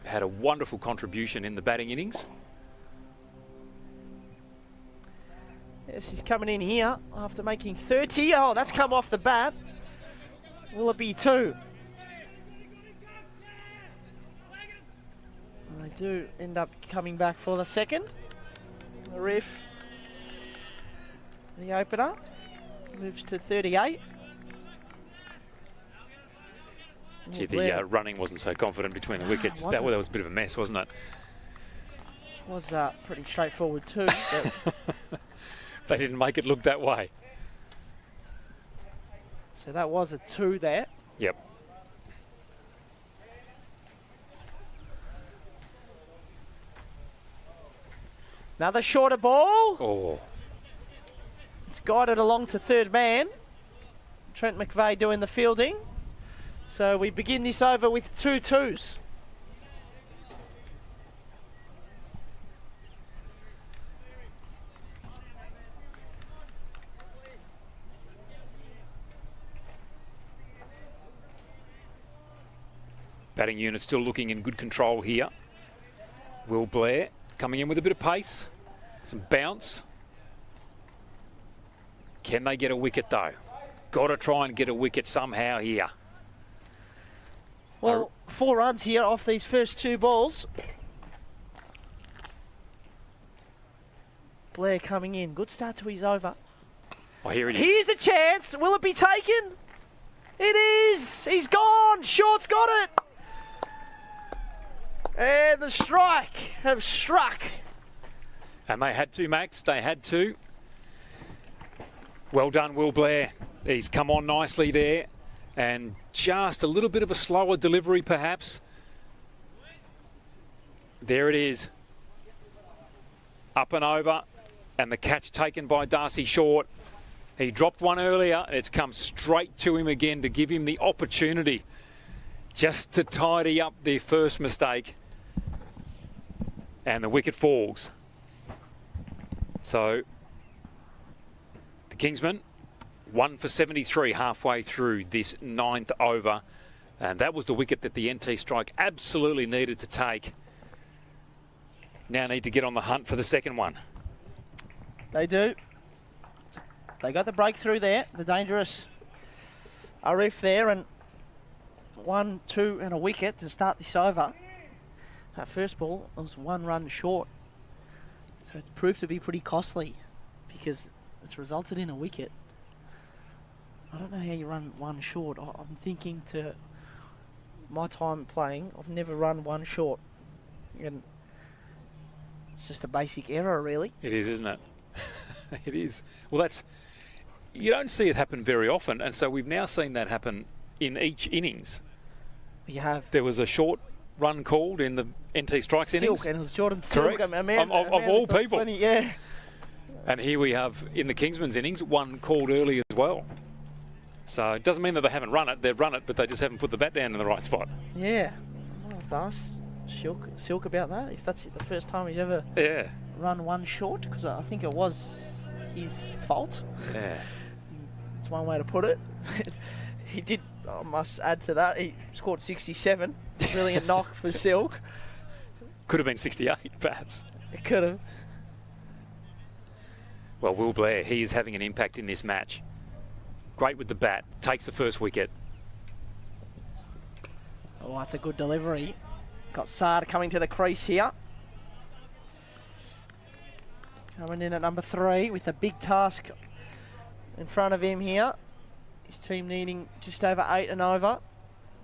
had a wonderful contribution in the batting innings. Yes, he's coming in here after making 30. Oh, that's come off the bat. Will it be 2? They do end up coming back for the second. The ref, the opener, moves to 38. Gee, the running wasn't so confident between the wickets. That was a bit of a mess, wasn't it? Was pretty straightforward too. But they didn't make it look that way. So that was a 2 there. Yep. Another shorter ball. Oh. It's guided along to third man. Trent McVeigh doing the fielding. So we begin this over with 2 2s. Batting unit still looking in good control here. Will Blair coming in with a bit of pace, some bounce. Can they get a wicket though? Got to try and get a wicket somehow here. Well, 4 runs here off these first 2 balls. Blair coming in. Good start to his over. Oh, here it is. Here's a chance. Will it be taken? It is. He's gone. Short's got it. And the strike have struck. And they had to, Max. They had to. Well done, Will Blair. He's come on nicely there. And just a little bit of a slower delivery, perhaps. There it is. Up and over. And the catch taken by Darcy Short. He dropped one earlier. It's come straight to him again to give him the opportunity just to tidy up their first mistake. And the wicket falls. So the Kingsmen 1 for 73 halfway through this 9th over. And that was the wicket that the NT strike absolutely needed to take. Now need to get on the hunt for the second one. They do. They got the breakthrough there, the dangerous Arif there, and 1, 2 and a wicket to start this over. That first ball was 1 run short. So it's proved to be pretty costly because it's resulted in a wicket. I don't know how you run 1 short. I'm thinking to my time playing, I've never run 1 short. And it's just a basic error, really. It is, isn't it? It is. Well, you don't see it happen very often, and so we've now seen that happen in each innings. You have. There was a short run called in the NT Strikes innings. And it was Jordan Silk. Correct. Of all people. Plenty, yeah. And here we have, in the Kingsmen's innings, 1 called early as well. So it doesn't mean that they haven't run it. They've run it, but they just haven't put the bat down in the right spot. Yeah. I'll have to ask Silk about that, if that's the first time he's ever run 1 short, because I think it was his fault. Yeah. It's one way to put it. He did, I must add to that, he scored 67. Brilliant knock for Silk. Could have been 68, perhaps. It could have. Well, Will Blair, he is having an impact in this match. Great with the bat, takes the first wicket. Oh, that's a good delivery. Got Saad coming to the crease here. Coming in at number 3 with a big task in front of him here. His team needing just over 8 and over.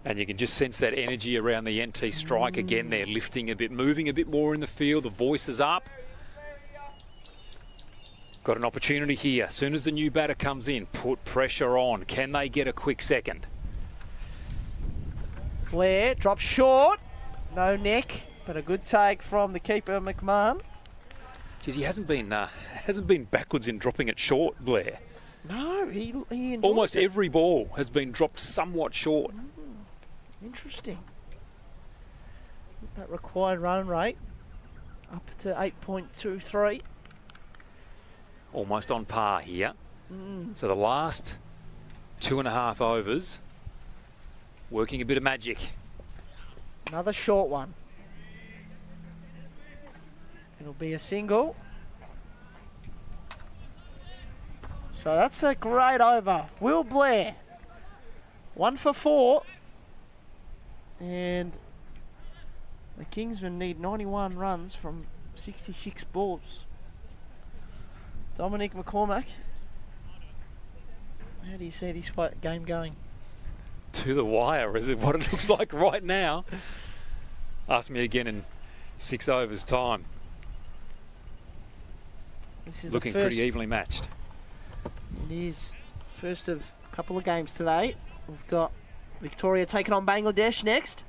And you can just sense that energy around the NT strike again. They're lifting a bit, moving a bit more in the field. The voice is up. Got an opportunity here. As soon as the new batter comes in, put pressure on. Can they get a quick second? Blair drops short. No neck, but a good take from the keeper, McMahon. Geez, he hasn't been backwards in dropping it short, Blair. No, he almost every ball has been dropped somewhat short. Interesting. That required run rate up to 8.23. Almost on par here. So the last 2.5 overs, working a bit of magic. Another short one. It'll be a single. So that's a great over. Will Blair, 1 for 4. And the Kingsmen need 91 runs from 66 balls. Dominic McCormack, how do you see this game going? To the wire, is it what it looks like right now? Ask me again in 6 overs time. This is looking pretty evenly matched. It is. First of a couple of games today. We've got Victoria taking on Bangladesh next.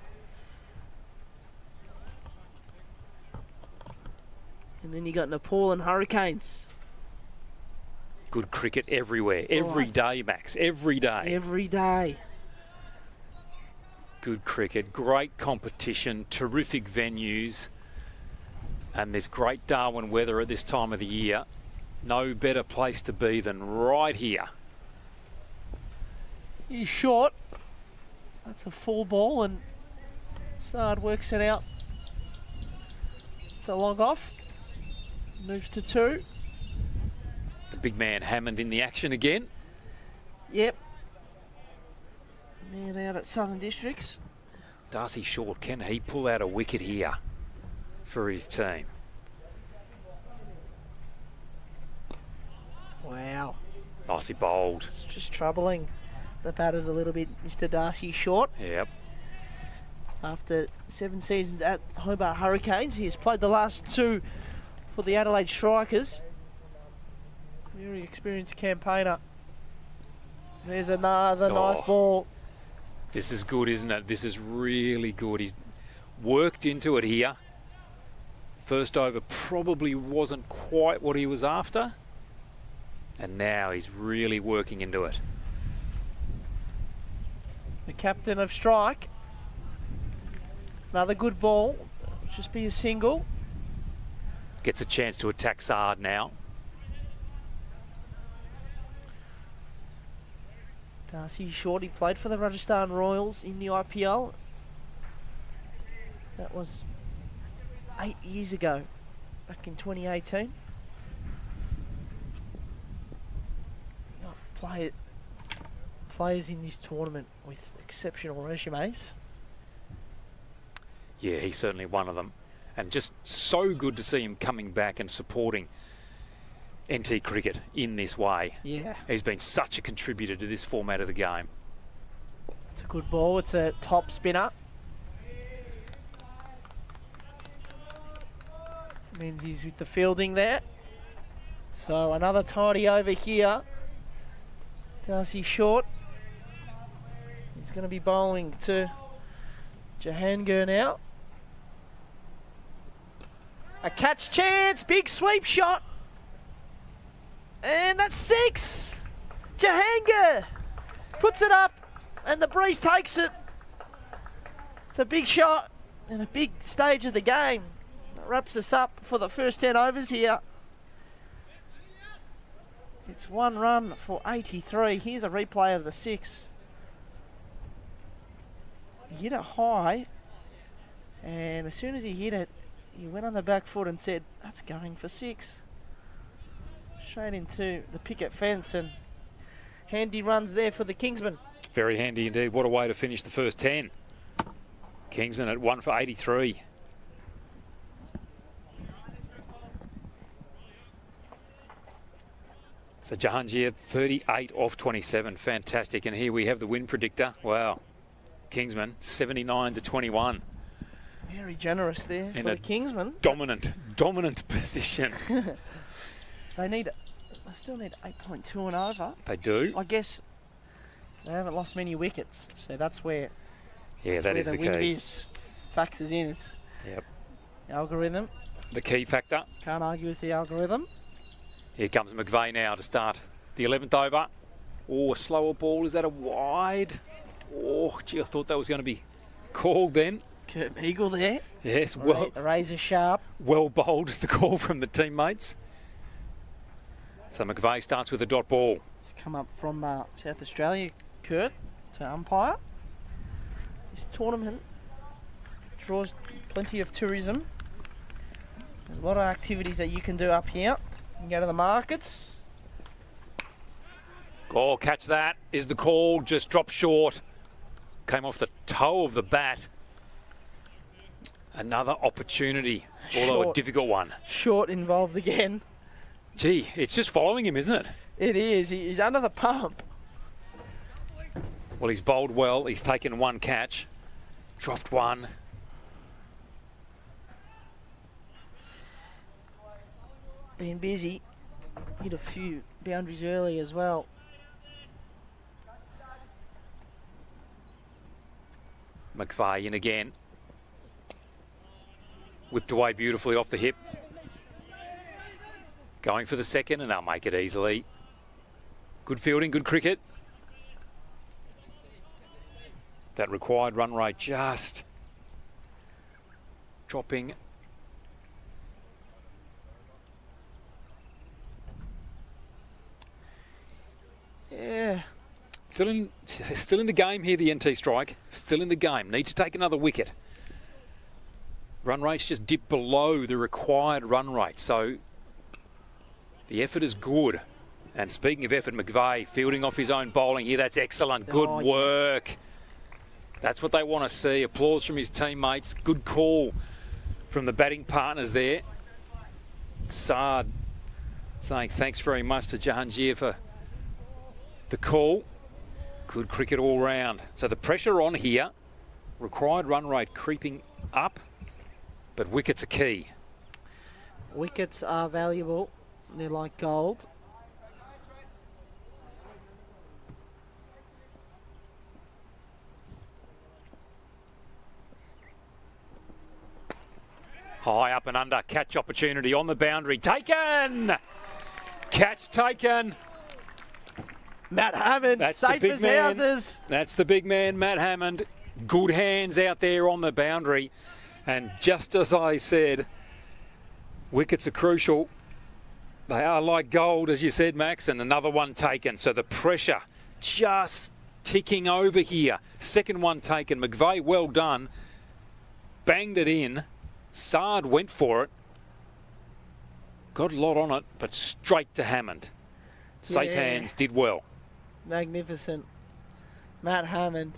And then you got Nepal and Hurricanes. Good cricket everywhere. Every day, Max. Every day. Every day. Good cricket. Great competition. Terrific venues. And there's great Darwin weather at this time of the year. No better place to be than right here. He's short. That's a full ball, and Sard works it out. It's a long off. Moves to 2. The big man Hammond in the action again. Yep. Man out at Southern Districts. Darcy Short, can he pull out a wicket here for his team? Wow. Nicely bowled. It's just troubling the batters a little bit, Mr. Darcy Short. Yep. After 7 seasons at Hobart Hurricanes, he has played the last 2 for the Adelaide Strikers. Very experienced campaigner. There's another nice ball. This is good, isn't it? This is really good. He's worked into it here. First over probably wasn't quite what he was after. And now he's really working into it. The captain of Strike. Another good ball. Just be a single. Gets a chance to attack Sard now. Darcy Short, he played for the Rajasthan Royals in the IPL. That was 8 years ago, back in 2018. Players in this tournament with exceptional resumes. Yeah, he's certainly one of them. And just so good to see him coming back and supporting NT cricket in this way. Yeah. He's been such a contributor to this format of the game. It's a good ball. It's a top spinner. Means he's with the fielding there. So another tidy over here. Darcy Short. He's going to be bowling to Jahangir now. A catch chance. Big sweep shot. And that's 6. Jahangir puts it up and the breeze takes it. It's a big shot and a big stage of the game. That wraps us up for the first 10 overs here. It's 1 run for 83. Here's a replay of the 6. He hit it high, and as soon as he hit it, he went on the back foot and said, "That's going for 6." Straight into the picket fence, and handy runs there for the Kingsmen. Very handy indeed. What a way to finish the first 10. Kingsmen at 1 for 83. So Jahangir, 38 off 27. Fantastic. And here we have the win predictor. Wow. Kingsmen, 79 to 21. Very generous there for the Kingsmen. Dominant position. They still need 8.2 and over. They do. I guess they haven't lost many wickets, so that's where. Yeah, that is the key. Factors in. Yep. Algorithm. The key factor. Can't argue with the algorithm. Here comes McVeigh now to start the 11th over. Oh, a slower ball. Is that a wide? Oh, gee, I thought that was going to be called then. Kurt Eagle there. Yes, well. Razor sharp. Well bowled is the call from the teammates. So McVeigh starts with a dot ball. He's come up from South Australia, Kurt, to umpire. This tournament draws plenty of tourism. There's a lot of activities that you can do up here. You can go to the markets. Oh, catch that is the call. Just dropped short. Came off the toe of the bat. Another opportunity, although a difficult one. Short involved again. Gee, it's just following him, isn't it? It is. He's under the pump. Well, he's bowled well. He's taken one catch. Dropped one. Been busy. Hit a few boundaries early as well. McVeigh in again. Whipped away beautifully off the hip. Going for the second, and they'll make it easily. Good fielding, good cricket. That required run rate just dropping. Yeah. Still in the game here, the NT strike. Still in the game. Need to take another wicket. Run rates just dip below the required run rate. So the effort is good. And speaking of effort, McVeigh fielding off his own bowling here. That's excellent. Good work. That's what they want to see. Applause from his teammates. Good call from the batting partners there. Saad saying thanks very much to Jahangir for the call. Good cricket all round. So the pressure on here. Required run rate creeping up. But wickets are key. Wickets are valuable. They're like gold. High up and under, catch opportunity on the boundary. Taken! Catch taken. Matt Hammond, That's safe the big as man. houses. That's the big man, Matt Hammond. Good hands out there on the boundary. And just as I said, wickets are crucial. They are like gold, as you said, Max, and another one taken. So the pressure just ticking over here. Second one taken. McVeigh, well done. Banged it in. Saad went for it. Got a lot on it, but straight to Hammond. Safe hands, did well. Magnificent. Matt Hammond.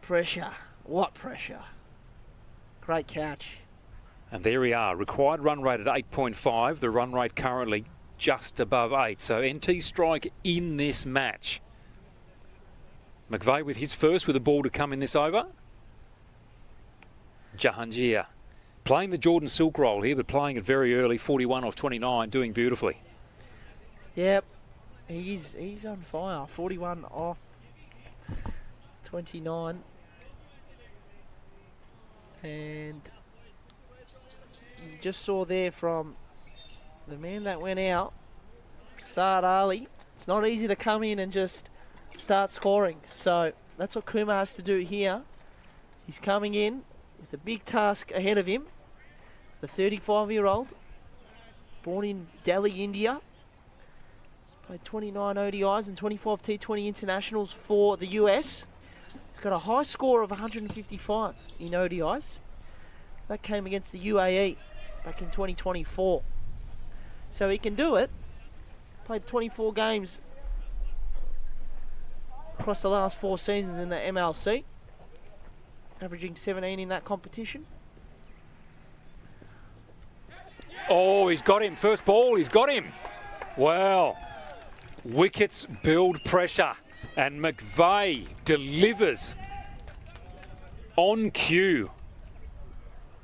Pressure. What pressure? Great catch. And there we are. Required run rate at 8.5. The run rate currently just above 8. So NT strike in this match. McVeigh with his first with a ball to come in this over. Jahangir playing the Jordan Silk roll here, but playing it very early. 41 off 29, doing beautifully. Yep. He's on fire. 41 off 29. And you just saw there from the man that went out, Saad Ali. It's not easy to come in and just start scoring. So that's what Kumar has to do here. He's coming in with a big task ahead of him. The 35-year-old, born in Delhi, India. He's played 29 ODIs and 25 T20 internationals for the US. He's got a high score of 155 in ODIs. That came against the UAE back in 2024. So he can do it. Played 24 games across the last 4 seasons in the MLC. Averaging 17 in that competition. Oh, he's got him. First ball, he's got him. Wow. Wickets build pressure. And McVeigh delivers on cue.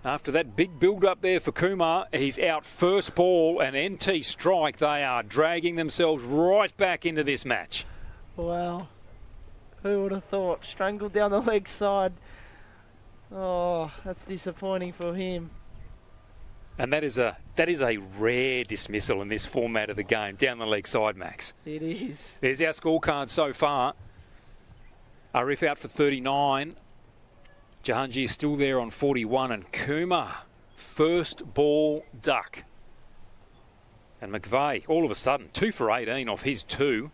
After that big build-up there for Kumar, he's out first ball and NT strike. They are dragging themselves right back into this match. Wow. Who would have thought? Strangled down the leg side. Oh, that's disappointing for him. And that is a rare dismissal in this format of the game, down the leg side, Max. It is. There's our scorecard so far. Arif out for 39. Jahangir still there on 41. And Kumar, first ball duck. And McVeigh, all of a sudden, 2 for 18 off his 2.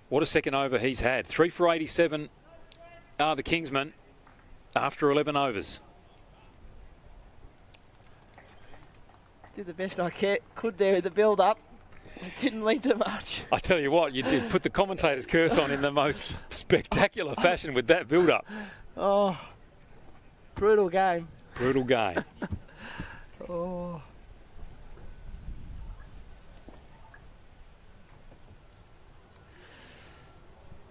What a second over he's had. 3 for 87 are the Kingsmen after 11 overs. Did the best I could there with the build-up. It didn't lead to much. I tell you what, you did put the commentator's curse on in the most spectacular fashion with that build-up. Oh, brutal game. Brutal game. Oh.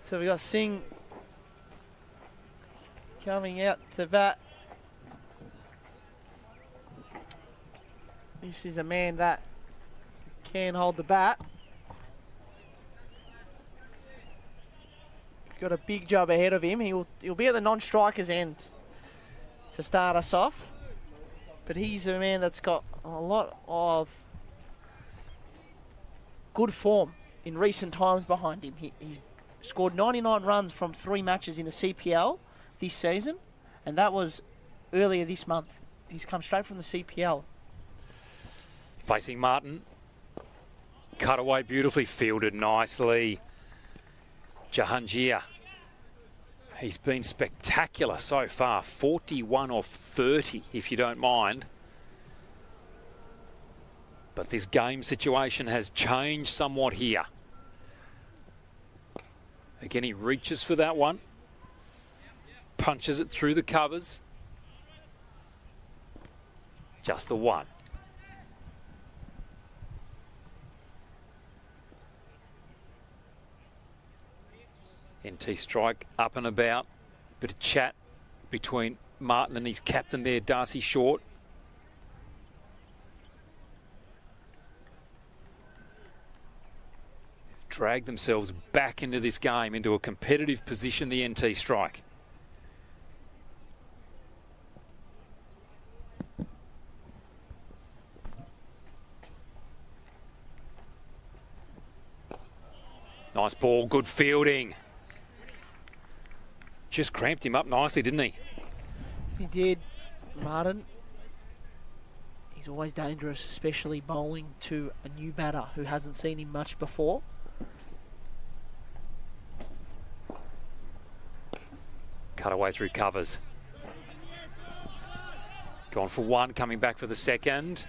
So we got Singh coming out to bat. This is a man that can hold the bat. Got a big job ahead of him. He'll be at the non-striker's end to start us off. But he's a man that's got a lot of good form in recent times behind him. He's scored 99 runs from 3 matches in the CPL this season, and that was earlier this month. He's come straight from the CPL. Facing Martin. Cut away beautifully, fielded nicely. Jahangir. He's been spectacular so far. 41 off 30, if you don't mind. But this game situation has changed somewhat here. Again, he reaches for that one. Punches it through the covers. Just the one. NT strike up and about. Bit of chat between Martin and his captain there, Darcy Short. Drag themselves back into this game, into a competitive position, the NT strike. Nice ball, good fielding. Just cramped him up nicely, didn't he? He did, Martin. He's always dangerous, especially bowling to a new batter who hasn't seen him much before. Cut away through covers. Gone for one, coming back for the second.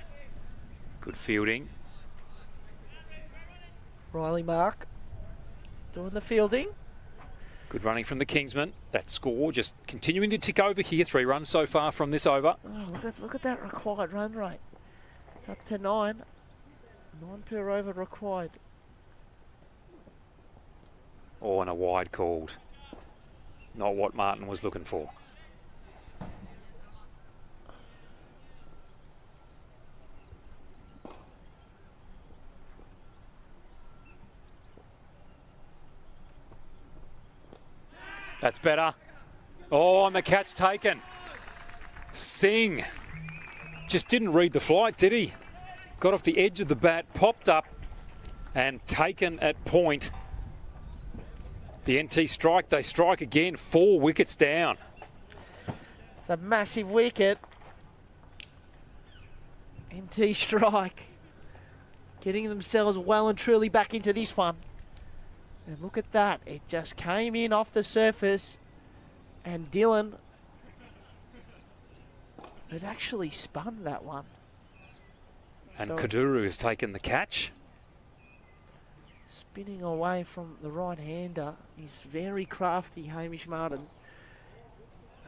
Good fielding. Riley Mark doing the fielding. Good running from the Kingsmen. That score just continuing to tick over here. 3 runs so far from this over. Oh, look at that required run rate. It's up to 9. 9 per over required. Oh, and a wide called. Not what Martin was looking for. That's better. Oh, and the catch taken. Singh just didn't read the flight, did he? Got off the edge of the bat, popped up and taken at point. The NT strike, they strike again, 4 wickets down. It's a massive wicket. NT strike. Getting themselves well and truly back into this one. And look at that. It just came in off the surface. And Dylan had actually spun that one. And So Kaduru has taken the catch. spinning away from the right-hander. He's very crafty, Hamish Martin.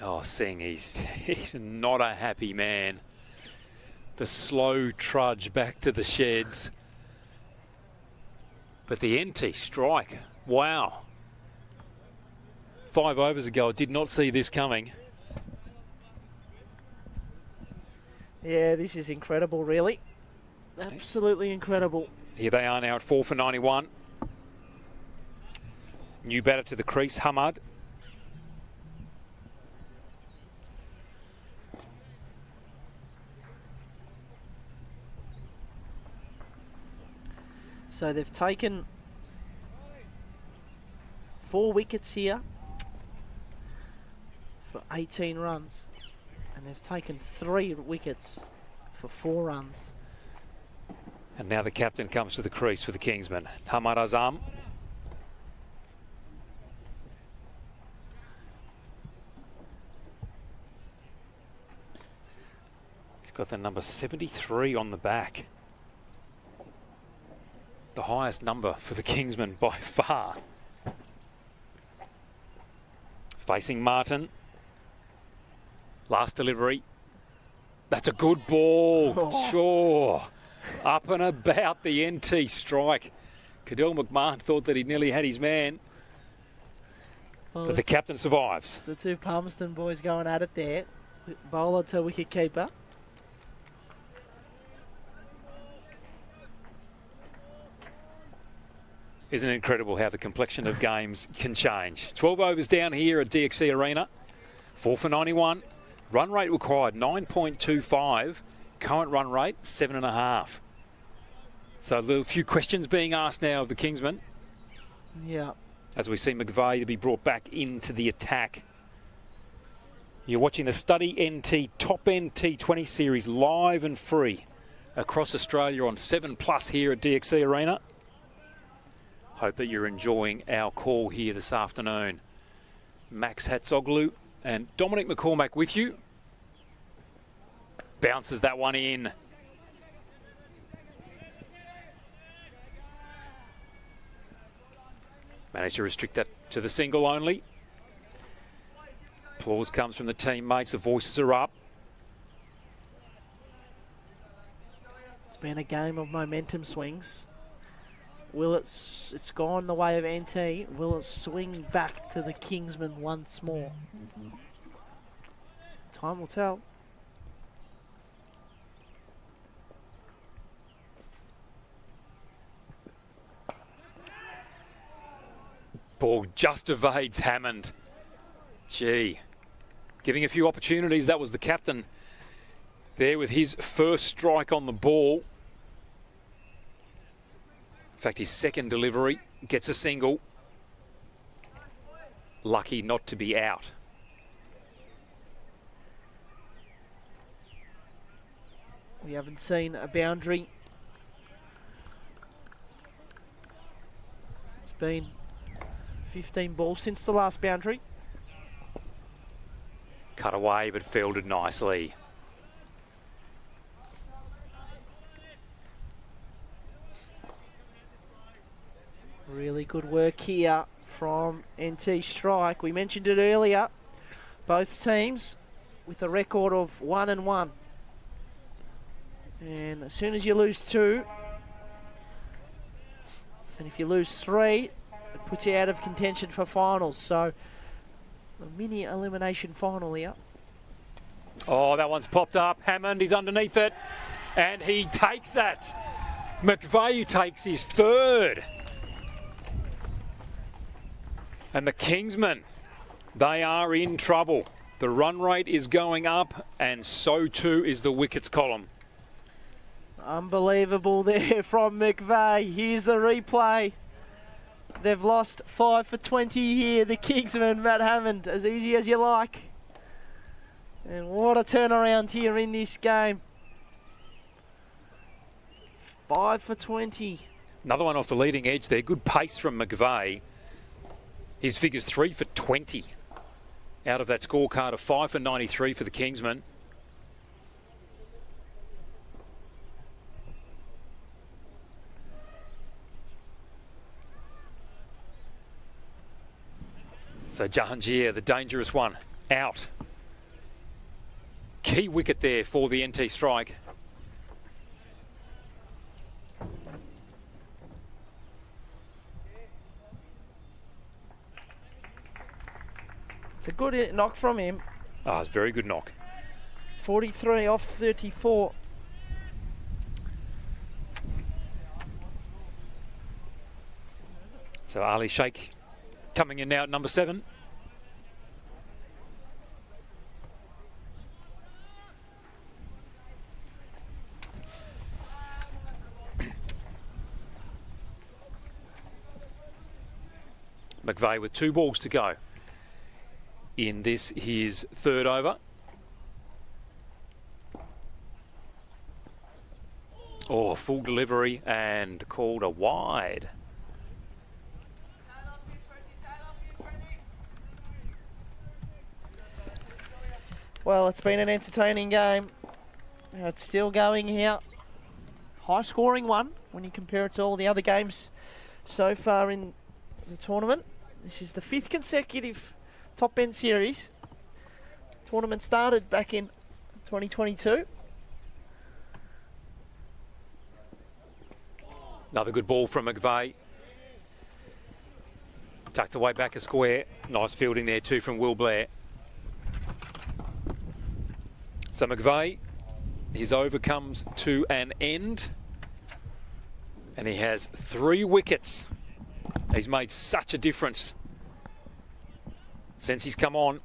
Oh, Singh, he's not a happy man. The slow trudge back to the sheds. But the NT strike, wow. 5 overs ago, I did not see this coming. Yeah, this is incredible, really. Absolutely incredible. Here they are now at 4 for 91. New batter to the crease, Hamad. So they've taken 4 wickets here for 18 runs. And they've taken 3 wickets for 4 runs. And now the captain comes to the crease for the Kingsmen. Hamad Azam. He's got the number 73 on the back. The highest number for the Kingsmen by far. Facing Martin. Last delivery. That's a good ball. Oh. Sure. Up and about the NT strike. Cadell McMahon thought that he nearly had his man. Well, But the captain survives. the 2 Palmerston boys going at it there. Bowler to wicket keeper. Isn't it incredible how the complexion of games can change? 12 overs down here at DXC Arena. 4 for 91. Run rate required 9.25. Current run rate 7.5. So a few questions being asked now of the Kingsmen Yeah. as we see McVeigh to be brought back into the attack. You're watching the Study NT Top End T20 series live and free across Australia on 7+ here at DXC Arena. Hope that you're enjoying our call here this afternoon. Max Hatzoglu and Dominic McCormack with you. Bounces that one in. Managed to restrict that to the single only. Applause comes from the teammates. The voices are up. It's been a game of momentum swings. Will it's gone the way of NT. Will it swing back to the Kingsmen once more? Time will tell. Ball just evades Hammond. Gee, giving a few opportunities. That was the captain there with his first strike on the ball. In fact, his second delivery gets a single. Lucky not to be out. We haven't seen a boundary. It's been 15 balls since the last boundary. Cut away, but fielded nicely. Really good work here from NT Strike. We mentioned it earlier. Both teams with a record of 1-1. And as soon as you lose 2, and if you lose 3, it puts you out of contention for finals. So a mini elimination final here. Oh, that one's popped up. Hammond is underneath it, and he takes that. McVeigh takes his third. And the Kingsmen, they are in trouble. The run rate is going up, and so too is the wickets column. Unbelievable there from McVeigh. Here's the replay. They've lost 5 for 20 here, the Kingsmen, Matt Hammond, as easy as you like. And what a turnaround here in this game. 5 for 20. Another one off the leading edge there. Good pace from McVeigh. His figure's 3 for 20 out of that scorecard of 5 for 93 for the Kingsmen. So Jahangir, the dangerous one, out. Key wicket there for the NT Strike. It's a good knock from him. Ah, it's a very good knock. 43 off 34. So Ali Sheikh coming in now at number 7. McVeigh with 2 balls to go in this, his third over. Oh, full delivery and called a wide. Well, it's been an entertaining game. It's still going here. High scoring one when you compare it to all the other games so far in the tournament. This is the 5th consecutive top end series. Tournament started back in 2022. Another good ball from McVeigh. Tucked away back a square. Nice fielding there too from Will Blair. So McVeigh, his over comes to an end. And he has 3 wickets. He's made such a difference since he's come on.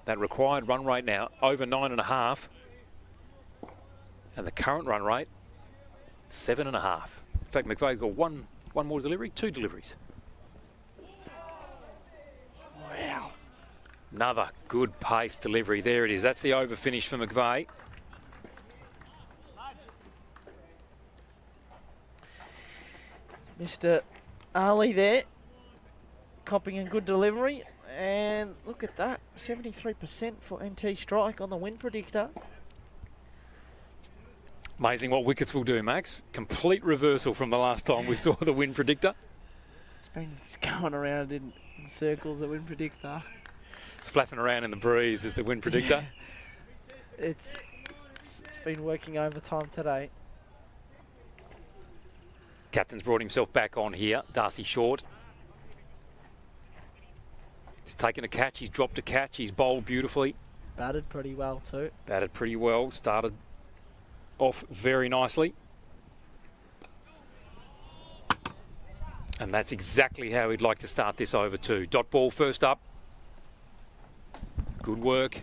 That required run rate now over 9.5. And the current run rate, 7.5. In fact, McVeigh's got one more delivery, 2 deliveries. Wow. Another good pace delivery. There it is. That's the over finish for McVeigh. Mr. Ali there, copping a good delivery. And look at that, 73% for NT strike on the win predictor. Amazing what wickets will do, Max. Complete reversal from the last time we saw the win predictor. It's been just going around in circles, the win predictor. It's flapping around in the breeze as the win predictor. Yeah. It's been working overtime today. Captain's brought himself back on here. Darcy Short. He's taken a catch. He's dropped a catch. He's bowled beautifully. Batted pretty well too. Batted pretty well. Started off very nicely. And that's exactly how he'd like to start this over too. Dot ball first up. Good work.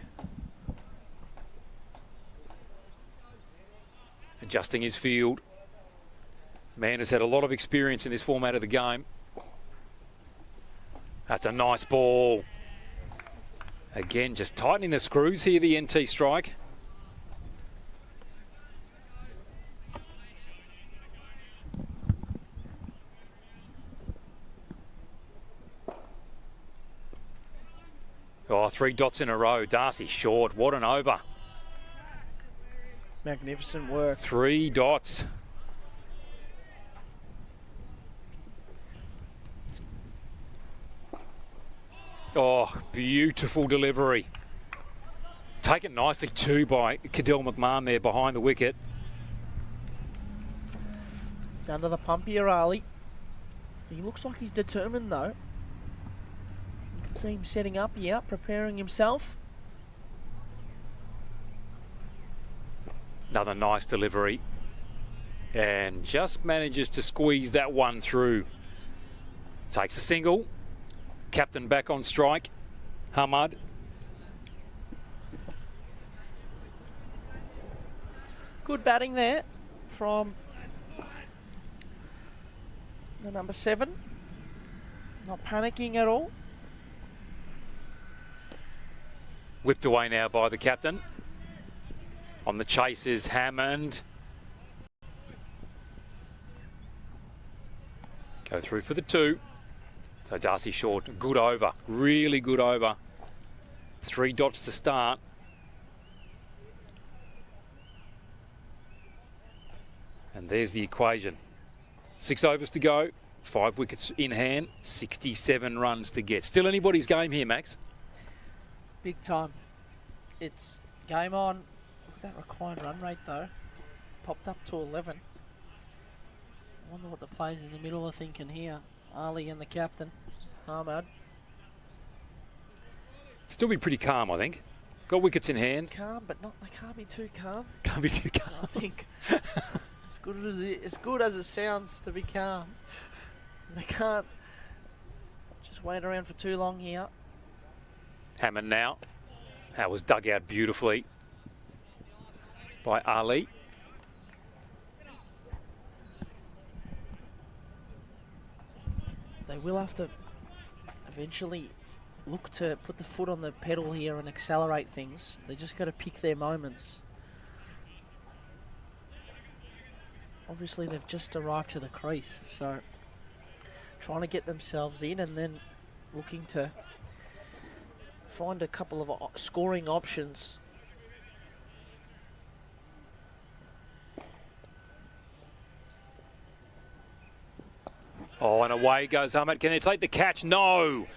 Adjusting his field. Man has had a lot of experience in this format of the game. That's a nice ball. Again, just tightening the screws here, the NT strike. Oh, 3 dots in a row. Darcy Short, what an over. Magnificent work. 3 dots. Oh, beautiful delivery. Taken nicely too by Cadell McMahon there behind the wicket. He's under the pump here, Ali. He looks like he's determined though. You can see him setting up here, preparing himself. Another nice delivery. And just manages to squeeze that one through. Takes a single. Captain back on strike. Hamad. Good batting there from the number 7. Not panicking at all. Whipped away now by the captain. On the chase is Hammond. Go through for the 2. So Darcy Short, good over, really good over. 3 dots to start. And there's the equation. 6 overs to go, 5 wickets in hand, 67 runs to get. Still anybody's game here, Max? Big time. It's game on. Look at that required run rate though. Popped up to 11. I wonder what the players in the middle are thinking here. Ali and the captain, Ahmad. Still be pretty calm, I think. Got wickets in hand. Calm, but not. They can't be too calm. Can't be too calm. I think as good as it sounds to be calm, they can't just wait around for too long here. Hammond now. That was dug out beautifully by Ali. They will have to eventually look to put the foot on the pedal here and accelerate things. They just got to pick their moments. Obviously they've just arrived to the crease, so trying to get themselves in and then looking to find a couple of scoring options. Oh, and away goes Ahmed. Can they take the catch? No.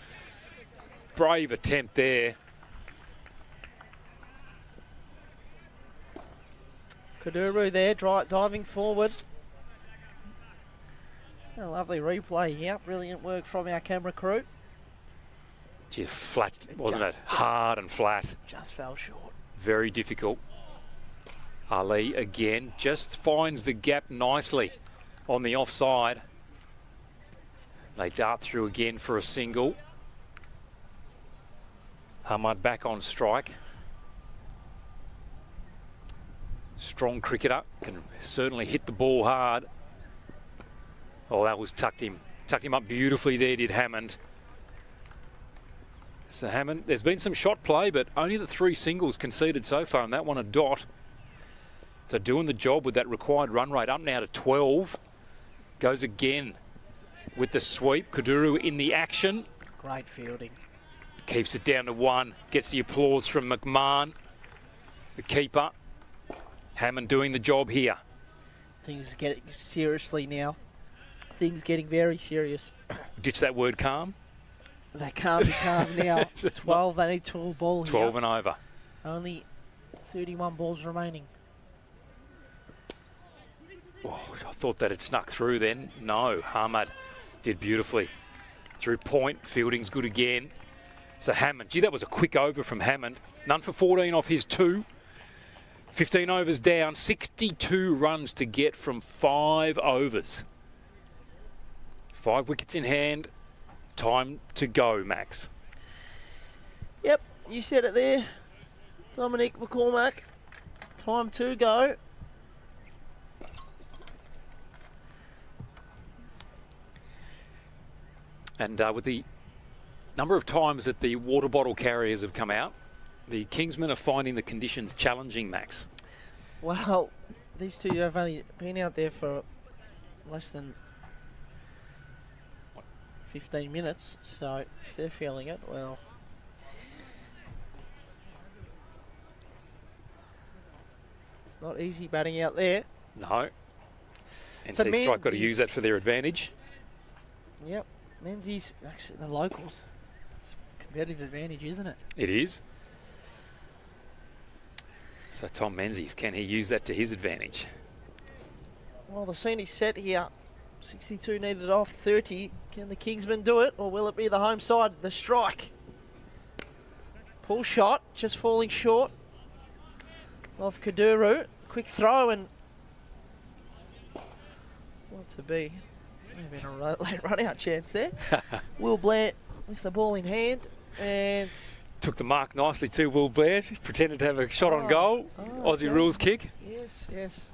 Brave attempt there. Kuduru there, diving forward. A lovely replay here. Brilliant work from our camera crew. Gee, flat, wasn't it? Hard and flat. Just fell short. Very difficult. Ali again just finds the gap nicely on the offside. They dart through again for a single. Hamad back on strike. Strong cricketer, can certainly hit the ball hard. Oh, that was tucked him up beautifully there, did Hammond. So Hammond, there's been some shot play, but only the 3 singles conceded so far, and that one a dot. So doing the job with that required run rate, up now to 12. Goes again with the sweep. Kuduru in the action. Great fielding. Keeps it down to 1. Gets the applause from McMahon, the keeper. Hammond doing the job here. Things getting seriously now. Things getting very serious. Ditch that word calm. They can't be calm now. 12, they need 12 ball here. 12 and over. Only 31 balls remaining. Oh, I thought that had snuck through then. No, Ahmad did beautifully. Through point, fielding's good again. So Hammond, gee, that was a quick over from Hammond. None for 14 off his 2. 15 overs down, 62 runs to get from 5 overs. 5 wickets in hand. Time to go, Max. Yep, you said it there. Dominic McCormack. Time to go. And with the number of times that the water bottle carriers have come out, the Kingsmen are finding the conditions challenging, Max. Well, these two have only been out there for less than 15 minutes, so if they're feeling it, well. It's not easy batting out there. No. And So T-Strike got to Menzies- use that for their advantage. Yep, Menzies, actually the locals. It's a competitive advantage, isn't it? It is. So Tom Menzies, can he use that to his advantage? Well, the scene is set here. 62 needed off, 30. Can the Kingsmen do it, or will it be the home side? The strike. Pull shot, just falling short of Kaduru. Quick throw, and it's not to be. Maybe a late run-out chance there. Will Blair with the ball in hand, and Took the mark nicely too, Will Blair. Pretended to have a shot on goal. Aussie okay. rules kick. yes.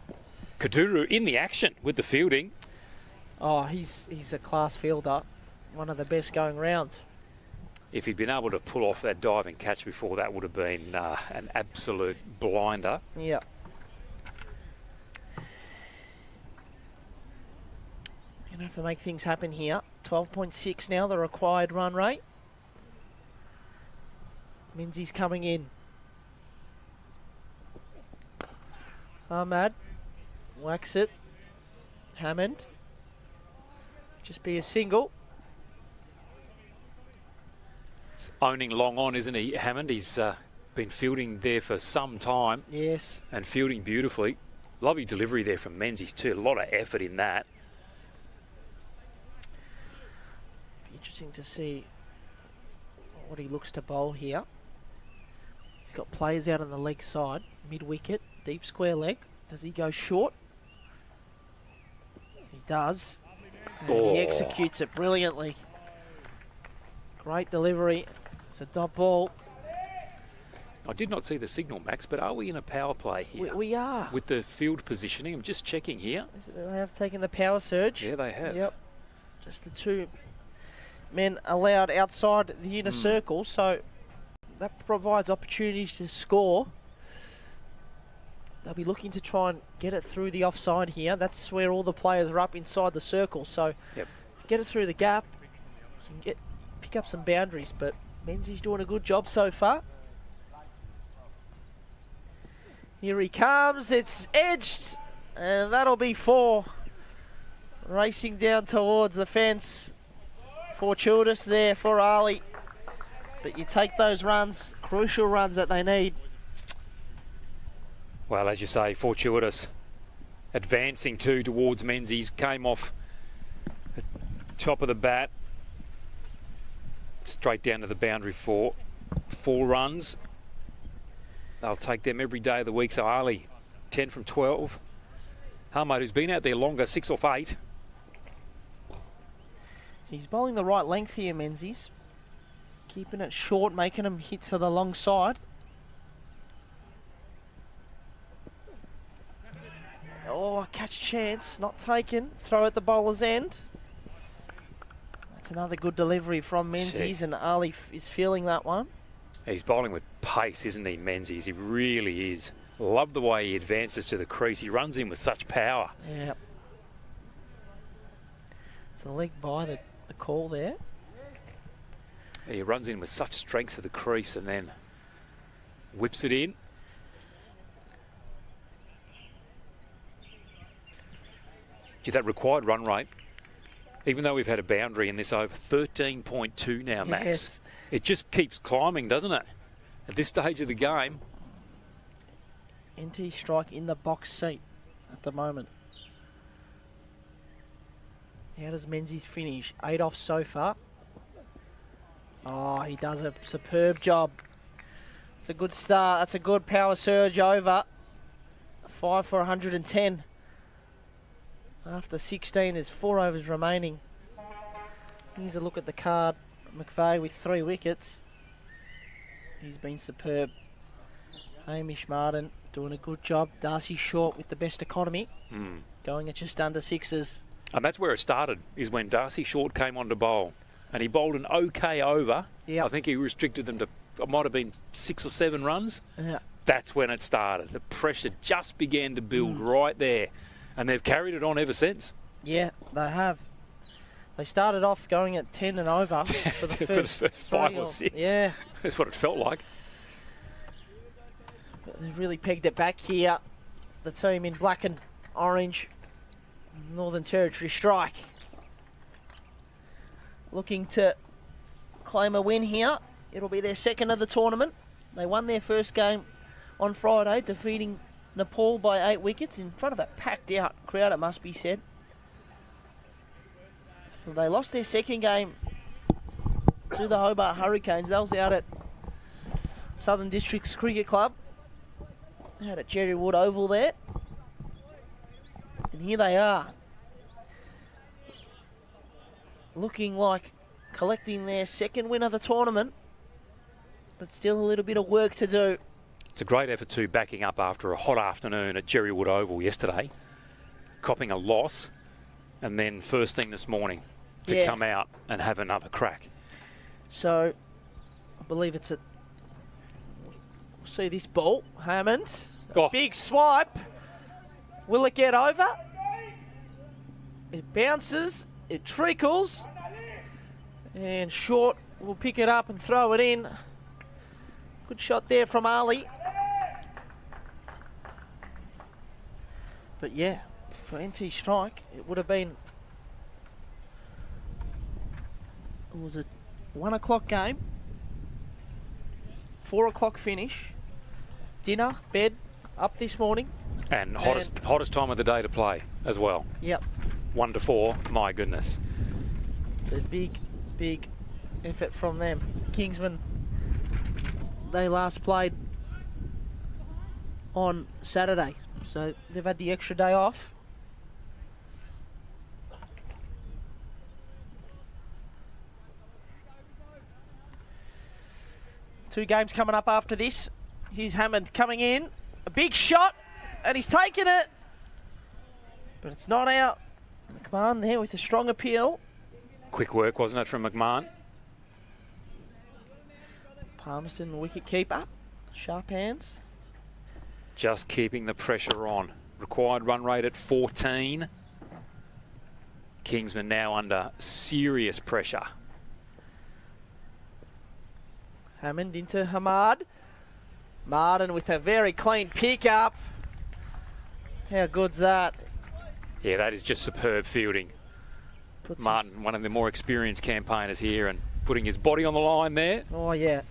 Kaduru in the action with the fielding. Oh, he's a class fielder. One of the best going round. If he'd been able to pull off that diving catch before, that would have been an absolute blinder. Yeah. Gonna have to make things happen here. 12.6 now, the required run rate. Menzies coming in. Ahmad whacks it. Hammond. Just be a single. He's owning long on, isn't he, Hammond? He's been fielding there for some time. Yes. And fielding beautifully. Lovely delivery there from Menzies too. A lot of effort in that. Be interesting to see what he looks to bowl here. He's got players out on the leg side, mid-wicket, deep square leg. Does he go short? He does. And he executes it brilliantly. Great delivery. It's a dot ball. I did not see the signal, Max, but are we in a power play here? We are. With the field positioning, I'm just checking here. They have taken the power surge. Yeah, they have. Yep. Just the 2 men allowed outside the inner circle, so that provides opportunities to score. They'll be looking to try and get it through the offside here. That's where all the players are up inside the circle, so get it through the gap. You can pick up some boundaries, but Menzies doing a good job so far. Here he comes, it's edged, and that'll be 4. Racing down towards the fence. Fortuitous there for Ali. But you take those runs, crucial runs that they need. Well, as you say, fortuitous. Advancing too towards Menzies. Came off the top of the bat. Straight down to the boundary for 4 runs. They'll take them every day of the week. So Ali, 10 from 12. Ahmad, who's been out there longer, 6 off 8. He's bowling the right length here, Menzies. Keeping it short, making him hit to the long side. Oh, catch chance, not taken. Throw at the bowler's end. That's another good delivery from Menzies, and Ali is feeling that one. He's bowling with pace, isn't he, Menzies? He really is. Love the way he advances to the crease. He runs in with such power. Yeah. It's a leg by the call there. He runs in with such strength to the crease and then whips it in. Gee, that required run rate, even though we've had a boundary in this over, 13.2 now, Max. Yes. It just keeps climbing, doesn't it? At this stage of the game. NT strike in the box seat at the moment. How does Menzies finish? 8 off so far. Oh, he does a superb job. It's a good start. That's a good power surge over. 5 for 110. After 16, there's 4 overs remaining. Here's a look at the card. McVeigh with 3 wickets. He's been superb. Hamish Martin doing a good job. Darcy Short with the best economy. Going at just under 6s. And that's where it started, is when Darcy Short came on to bowl. And he bowled an okay over. Yep. I think he restricted them to, it might have been 6 or 7 runs. Yeah. That's when it started. The pressure just began to build right there. And they've carried it on ever since. Yeah, they have. They started off going at 10 and over for the first 5 or 6. Yeah. That's what it felt like. But they've really pegged it back here. The team in black and orange. Northern Territory strike. Looking to claim a win here. It'll be their second of the tournament. They won their first game on Friday, defeating Nepal by 8 wickets in front of a packed out crowd, it must be said. They lost their second game to the Hobart Hurricanes. That was out at Southern Districts Cricket Club. Out at Jerry Wood Oval there. And here they are. Looking like collecting their second win of the tournament. But still a little bit of work to do. It's a great effort too, backing up after a hot afternoon at Jerry Wood Oval yesterday, copping a loss, and then first thing this morning to come out and have another crack. So, I believe it's a... See this ball, Hammond. A big swipe. Will it get over? It bounces, it trickles, and Short will pick it up and throw it in. Good shot there from Ali. But yeah, for NT strike, it would have been... It was a 1 o'clock game. 4 o'clock finish. Dinner, bed, up this morning. And hottest time of the day to play as well. Yep. 1 to 4, my goodness. It's a big effort from them. Kingsmen, they last played on Saturday, so they've had the extra day off. Two games coming up after this. Here's Hammond coming in. A big shot, and he's taken it. But it's not out. McMahon there with a strong appeal. Quick work, wasn't it, from McMahon? Palmerston, wicket keeper. Sharp hands. Just keeping the pressure on. Required run rate at 14. Kingsmen now under serious pressure. Hammond into Hamad. Martin with a very clean pick-up. How good's that? Yeah, that is just superb fielding. Martin, one of the more experienced campaigners here, and putting his body on the line there. Oh, yeah.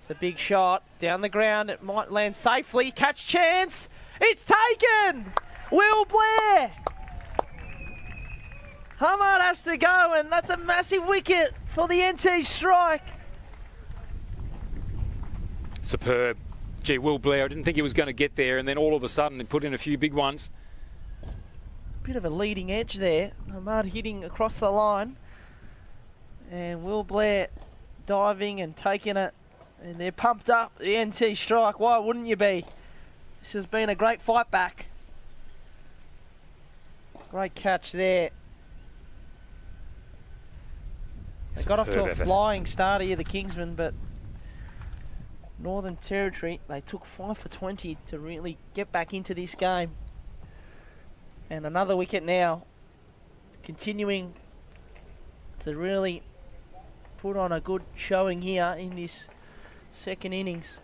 It's a big shot down the ground. It might land safely. Catch chance. It's taken! Will Blair! Hamad has to go, and that's a massive wicket for the NT strike. Superb. Gee, Will Blair, I didn't think he was going to get there, and then all of a sudden he put in a few big ones. Bit of a leading edge there. Hamad hitting across the line. And Will Blair diving and taking it. And they're pumped up, the NT strike. Why wouldn't you be? This has been a great fight back. Great catch there. They got off to a flying start here, the Kingsmen, but Northern Territory, they took 5 for 20 to really get back into this game. And another wicket now. continuing to really put on a good showing here in this second innings.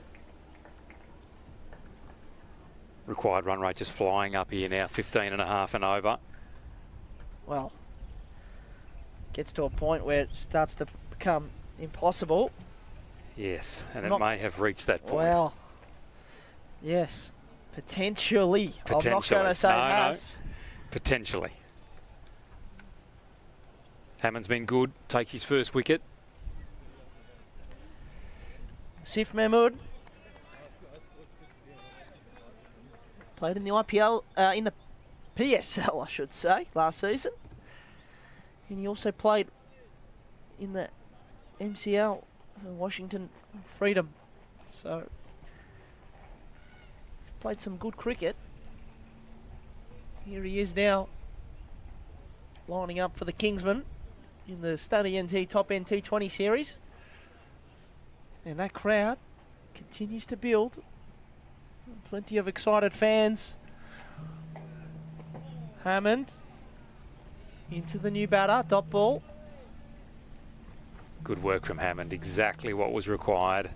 Required run rate just flying up here now, 15.5 and over. Well, gets to a point where it starts to become impossible. Yes, and Not- it may have reached that point. Well, yes, potentially. I'm not Potentially. going to say No, has. Potentially. Hammond's been good, takes his first wicket. Sif Mahmood played in the IPL, in the PSL, I should say, last season. And he also played in the MCL for Washington Freedom. So, played some good cricket. Here he is now, lining up for the Kingsmen in the Study NT Top End T20 series. And that crowd continues to build. Plenty of excited fans. Hammond into the new batter, dot ball. Good work from Hammond, exactly what was required.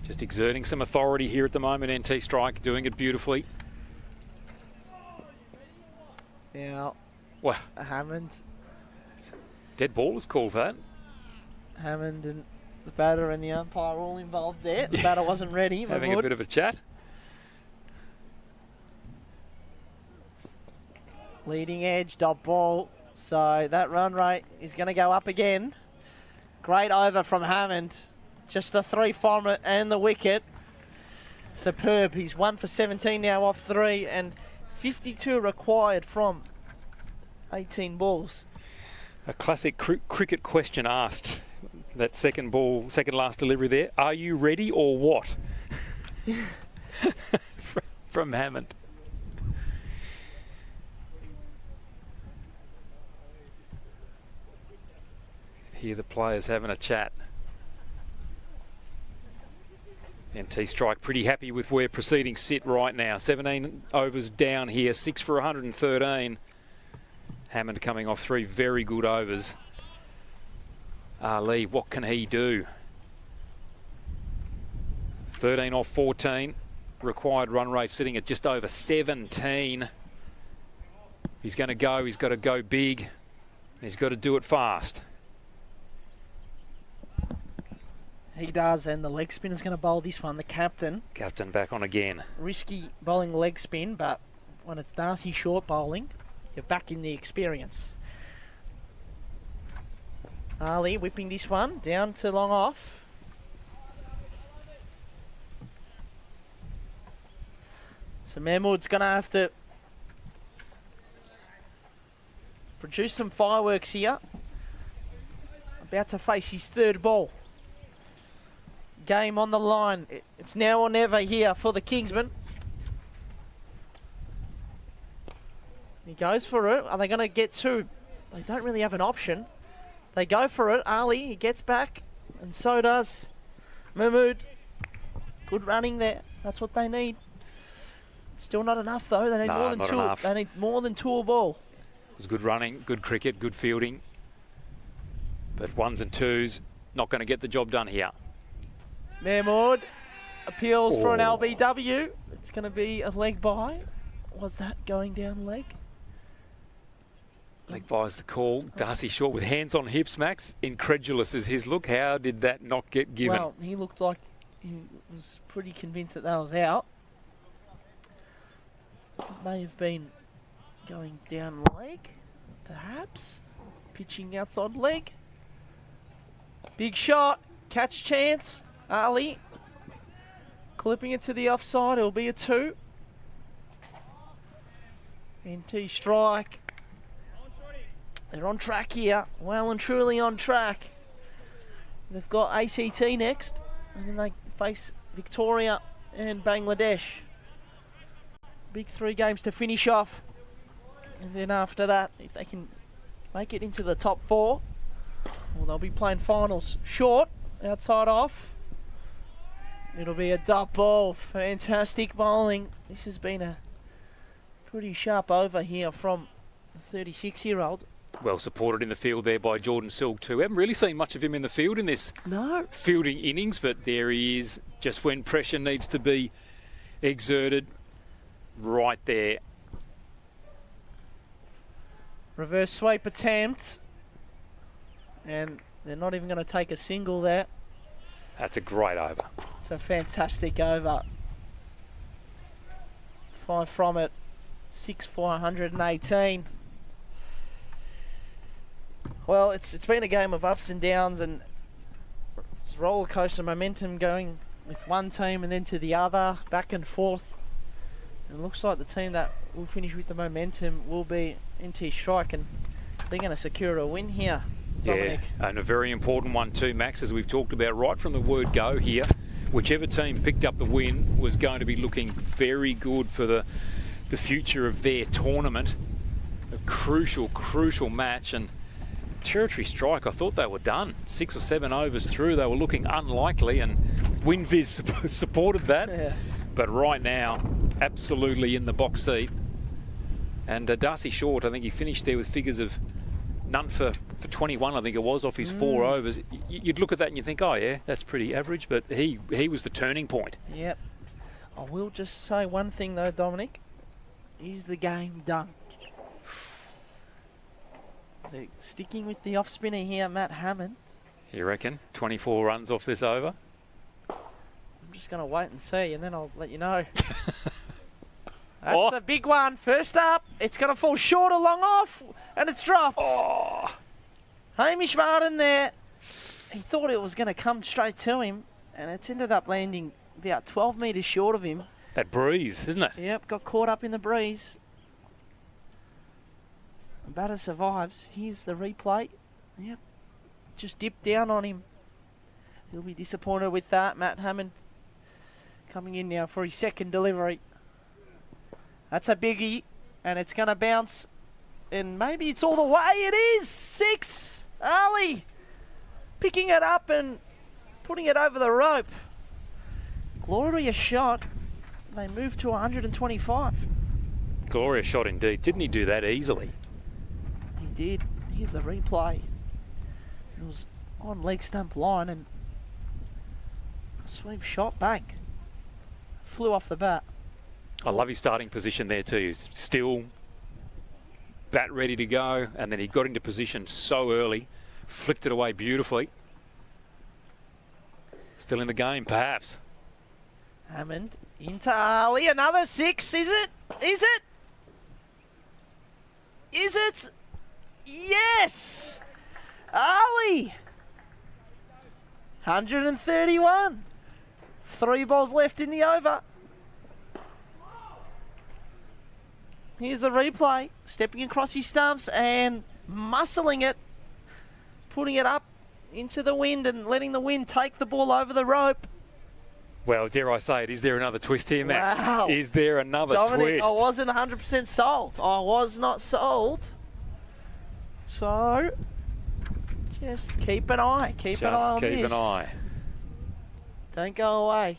Just exerting some authority here at the moment. NT Strike doing it beautifully. Now, Well, Hammond dead ball is called for that. and the batter and the umpire all involved there. The batter wasn't ready. Having a Mahmood. bit of a chat. Leading edge, dot ball. So that run rate is going to go up again. Great over from Hammond. Just the 3 from it and the wicket. Superb. He's 1 for 17 now off 3 and 52 required from 18 balls. A classic cricket question asked. That second ball, second last delivery there. Are you ready or what? From Hammond. Hear the players having a chat. NT Strike pretty happy with where proceedings sit right now. 17 overs down here, 6 for 113. Hammond coming off 3 very good overs. Ali, what can he do? 13 off 14. Required run rate sitting at just over 17. He's going to go. He's got to go big. He's got to do it fast. He does, and the leg spinner's going to bowl this one, the captain. Captain back on again. Risky bowling leg spin, but when it's Darcy Short bowling, you're back in the experience. Ali whipping this one down to long off. So Mahmood's going to have to produce some fireworks here. About to face his 3rd ball. Game on the line. It's now or never here for the Kingsmen. He goes for it. Are they going to get 2? They don't really have an option. They go for it. Ali, he gets back, and so does Mahmood. Good running there. That's what they need. Still not enough though. They need No, more than not 2. enough. They need more than 2 a ball. It was good running, good cricket, good fielding. But 1s and 2s, not going to get the job done here. Mahmood appeals for an Oh. LBW. It's going to be a leg by. Was that going down leg? Leg by's the call. Darcy Short with hands on hips, Max. Incredulous is his look. How did that not get given? Well, he looked like he was pretty convinced that was out. It may have been going down leg, perhaps. Pitching outside leg. Big shot. Catch chance. Ali clipping it to the offside. It'll be a 2. NT Strike. They're on track here. Well and truly on track. They've got ACT next. And then they face Victoria and Bangladesh. Big 3 games to finish off. And then after that, if they can make it into the top 4, well, they'll be playing finals. Short, outside off. It'll be a dot ball. Fantastic bowling. This has been a Pretty sharp over here from the 36-year-old. Well supported in the field there by Jordan Silk too. We haven't really seen much of him in the field in this fielding innings, but there he is, just when pressure needs to be exerted, right there. Reverse sweep attempt. And they're not even going to take a single there. That's a great over. It's a fantastic over. 5 from it. 6 for 118. Well, it's been a game of ups and downs, and it's roller coaster momentum going with one team and then to the other, back and forth. And it looks like the team that will finish with the momentum will be NT Strike, and they're going to secure a win here, Dominic. Yeah, and a very important one too, Max, as we've talked about right from the word go here. Whichever team picked up the win was going to be looking very good for the future of their tournament. A crucial, crucial match. And Territory Strike, I thought they were done. 6 or 7 overs through, they were looking unlikely, and WinViz supported that. Yeah. But right now, absolutely in the box seat. And Darcy Short, I think he finished there with figures of none for 21, I think it was, off his 4 overs. You'd look at that and you think, oh yeah, that's pretty average, but he was the turning point. Yep. I will just say one thing though, Dominic. Is the game done? They're sticking with the off spinner here, Matt Hammond. You reckon? 24 runs off this over? I'm just going to wait and see, and then I'll let you know. That's a big one. First up, it's going to fall short or long off, and it's dropped. Oh. Hamish Martin there. He thought it was going to come straight to him, and it's ended up landing about 12 metres short of him. That breeze, isn't it? Yep, got caught up in the breeze. The batter survives. Here's the replay. Yep, just dipped down on him. He'll be disappointed with that. Matt Hammond coming in now for his second delivery. That's a biggie, and it's going to bounce, and maybe it's all the way. It is 6. Ali picking it up and putting it over the rope. Glorious shot. They move to 125. Glorious shot indeed. Didn't he do that easily? He did. Here's the replay. It was on leg stump line, and a sweep shot back. Flew off the bat. I love his starting position there too. He's still bat ready to go, and then he got into position so early, flicked it away beautifully. Still in the game, perhaps. Hammond into Ali. Another 6. Is it? Is it? Is it? Yes! Ali! 131. 3 balls left in the over. Here's the replay. Stepping across his stumps and muscling it. Putting it up into the wind and letting the wind take the ball over the rope. Well, dare I say it, is there another twist here, Max? Wow. Is there another Dominic, twist? I wasn't 100% sold. I was not sold. So, just keep an eye. Keep an eye on this. Just keep an eye. Don't go away.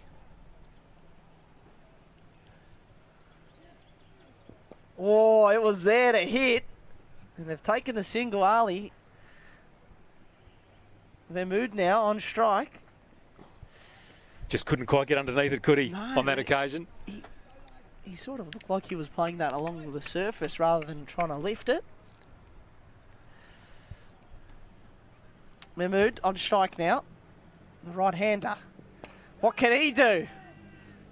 Oh, it was there to hit. And they've taken the single, Ali. Mahmood now on strike. Just couldn't quite get underneath it, could he, on that occasion? He sort of looked like he was playing that along the surface rather than trying to lift it. Mahmood on strike now. The right-hander. What can he do?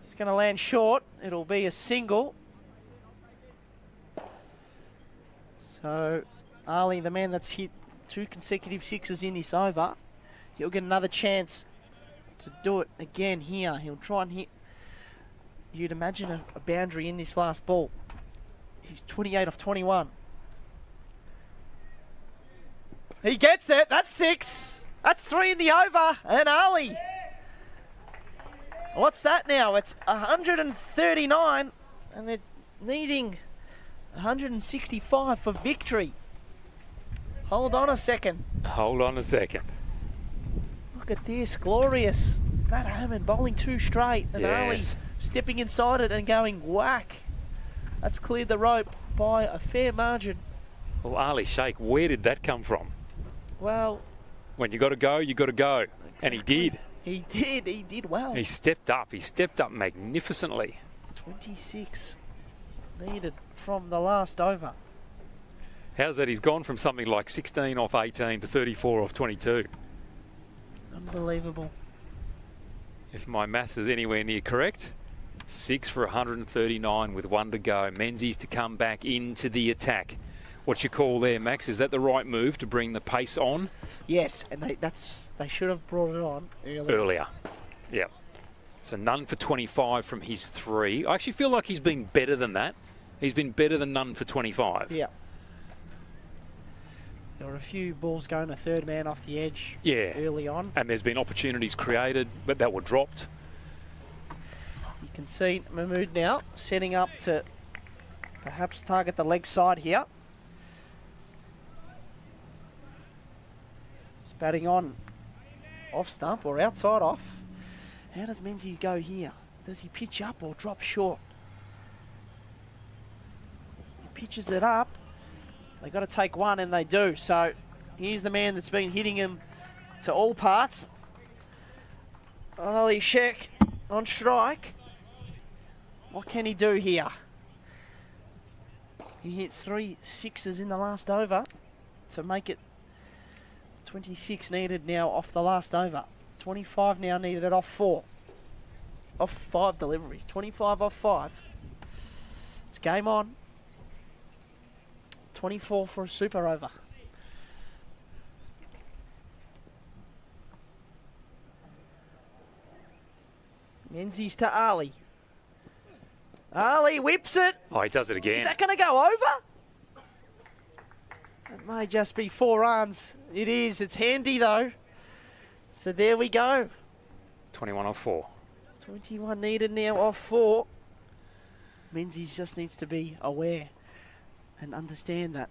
It's going to land short. It'll be a single. So, Ali, the man that's hit 2 consecutive 6s in this over, he'll get another chance to do it again here. He'll try and hit, you'd imagine, a boundary in this last ball. He's 28 off 21. He gets it. That's 6. That's 3 in the over. And Ali. What's that now? It's 139. And they're needing 165 for victory. Hold on a second. Hold on a second. Look at this. Glorious. Matt Hammond bowling 2 straight. And Ali stepping inside it and going whack. That's cleared the rope by a fair margin. Well, Ali Sheikh, where did that come from? Well, when you got to go, you got to go. Exactly. And he did. He did well. He stepped up magnificently. 26 needed from the last over. How's that? He's gone from something like 16 off 18 to 34 off 22. Unbelievable. If my maths is anywhere near correct, 6 for 139 with 1 to go. Menzies to come back into the attack. What you call there, Max? Is that the right move to bring the pace on? Yes, and they should have brought it on earlier. Yeah. So none for 25 from his 3. I actually feel like he's been better than that. He's been better than none for 25. Yeah. There were a few balls going a third man off the edge early on. And there's been opportunities created, but that were dropped. You can see Mahmood now setting up to perhaps target the leg side here. He's batting on off stump or outside off. How does Menzies go here? Does he pitch up or drop short? He pitches it up. They've got to take one, and they do. So here's the man that's been hitting him to all parts. Ali Sheikh on strike. What can he do here? He hit 3 sixes in the last over to make it 26 needed now off the last over. 25 now needed off 4. Off 5 deliveries. 25 off 5. It's game on. 24 for a super over. Menzies to Ali. Ali whips it. Oh, he does it again. Is that going to go over? It may just be 4 runs. It is. It's handy though. So there we go. 21 off 4. 21 needed now off 4. Menzies just needs to be aware and understand that.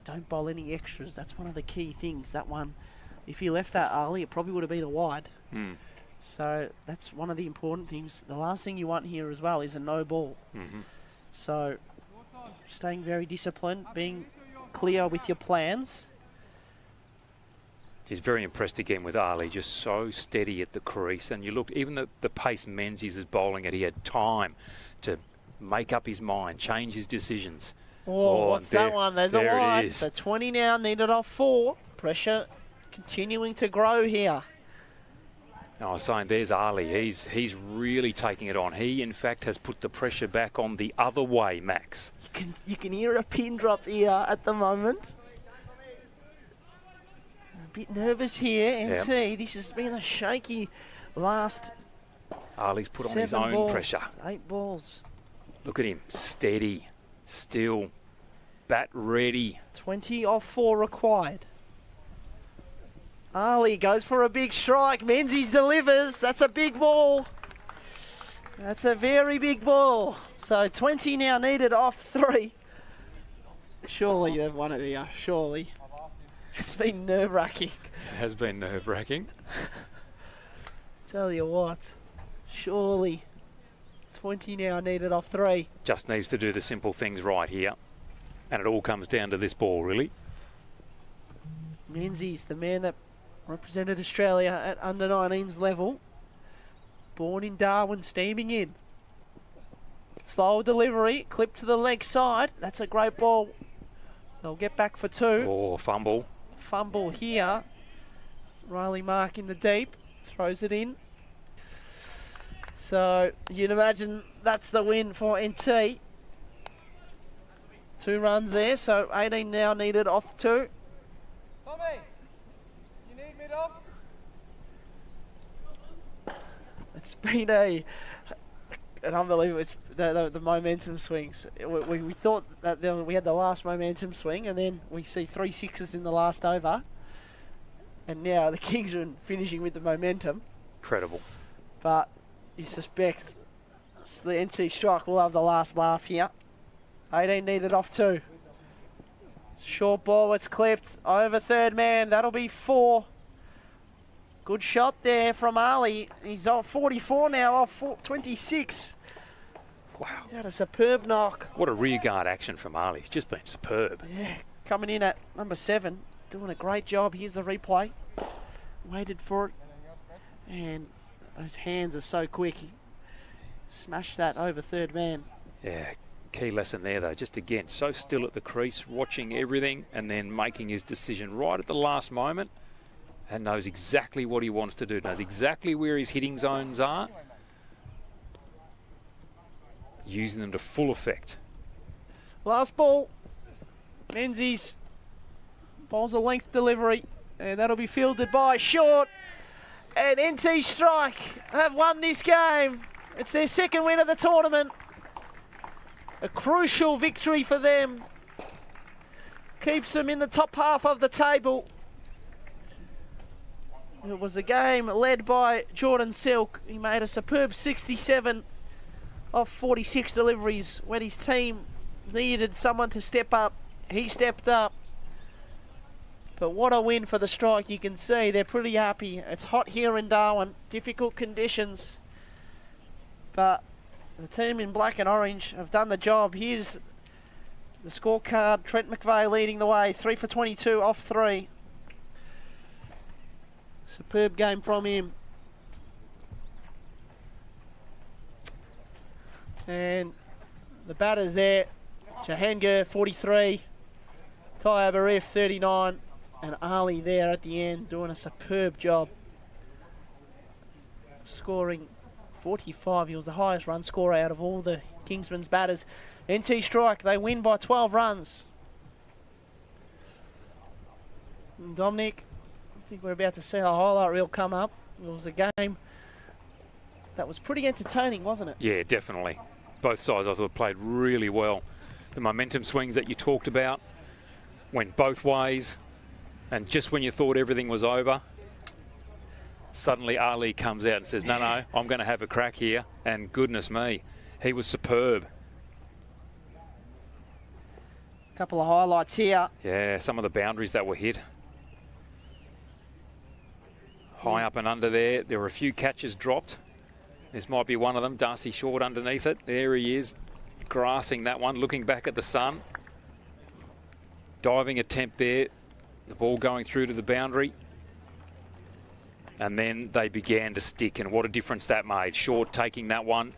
Don't bowl any extras. That's one of the key things. That one, if he left that early, it probably would have been a wide. So that's one of the important things. The last thing you want here as well is a no ball. So staying very disciplined, being clear with your plans. He's very impressed again with Ali, just so steady at the crease. And you look, even the pace Menzies is bowling at, he had time to make up his mind, change his decisions. Oh, what's that one? There's a wide. So 20 now, needed off 4. Pressure continuing to grow here. I was saying, there's Ali. He's really taking it on. He, in fact, has put the pressure back on the other way, Max. You can hear a pin drop here at the moment. A bit nervous here, NT. Yep. This has been a shaky last Ali's put on his own pressure. 8 balls. Look at him, steady, still, bat ready. 20 off 4 required. Ali goes for a big strike. Menzies delivers. That's a big ball. That's a very big ball. So 20 now needed off 3. Surely they've won it here. Surely. It's been nerve-wracking. It has been nerve-wracking. Tell you what. Surely. 20 now needed off 3. Just needs to do the simple things right here. And it all comes down to this ball, really. Menzies, the man that represented Australia at under-19s level. Born in Darwin, steaming in. Slow delivery, clip to the leg side. That's a great ball. They'll get back for 2. Oh, fumble. Fumble here. Riley Mark in the deep. Throws it in. So you'd imagine that's the win for NT. 2 runs there, so 18 now needed off 2. Tommy, you need me to? It's been an unbelievable. It's the momentum swings. We thought that we had the last momentum swing, and then we see 3 sixes in the last over, and now the Kingsmen finishing with the momentum. Incredible. But you suspect the NT strike will have the last laugh here. 18 needed off 2. Short ball, it's clipped over third man. That'll be 4. Good shot there from Ali. He's off 44 now, off 26. Wow. He's had a superb knock. What a rearguard action from Ali. He's just been superb. Yeah, coming in at number 7, doing a great job. Here's the replay. Waited for it. And those hands are so quick. He smashed that over third man. Yeah, key lesson there though. Just again, so still at the crease, watching everything and then making his decision right at the last moment and knows exactly what he wants to do. Knows exactly where his hitting zones are. Using them to full effect. Last ball. Menzies bowls a length delivery. And that'll be fielded by Short. And NT Strike have won this game. It's their second win of the tournament. A crucial victory for them. Keeps them in the top half of the table. It was a game led by Jordan Silk. He made a superb 67 off 46 deliveries. When his team needed someone to step up, he stepped up. But what a win for the Strike. You can see they're pretty happy. It's hot here in Darwin, difficult conditions. But the team in black and orange have done the job. Here's the scorecard. Trent McVeigh leading the way, 3 for 22 off 3. Superb game from him. And the batters there, Jahangir 43, Tayyab Arif 39, and Ali there at the end doing a superb job. Scoring 45, he was the highest run scorer out of all the Kingsmen's batters. NT Strike, they win by 12 runs. And Dominic, I think we're about to see a highlight reel come up. It was a game that was pretty entertaining, wasn't it? Yeah, definitely. Both sides I thought played really well. The momentum swings that you talked about went both ways, and just when you thought everything was over, suddenly Ali comes out and says, no, I'm going to have a crack here, and goodness me, he was superb. Couple of highlights here. Yeah, some of the boundaries that were hit. High up and under there were a few catches dropped. This might be one of them. Darcy Short underneath it. There he is, grassing that one, looking back at the sun. Diving attempt there. The ball going through to the boundary. And then they began to stick, and what a difference that made. Short taking that one.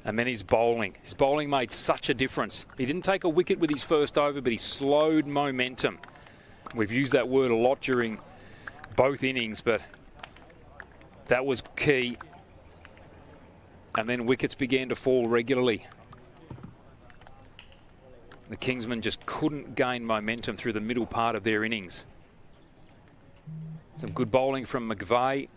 And then his bowling. His bowling made such a difference. He didn't take a wicket with his first over, but he slowed momentum. We've used that word a lot during both innings, but that was key. And then wickets began to fall regularly. The Kingsmen just couldn't gain momentum through the middle part of their innings. Some good bowling from McVeigh.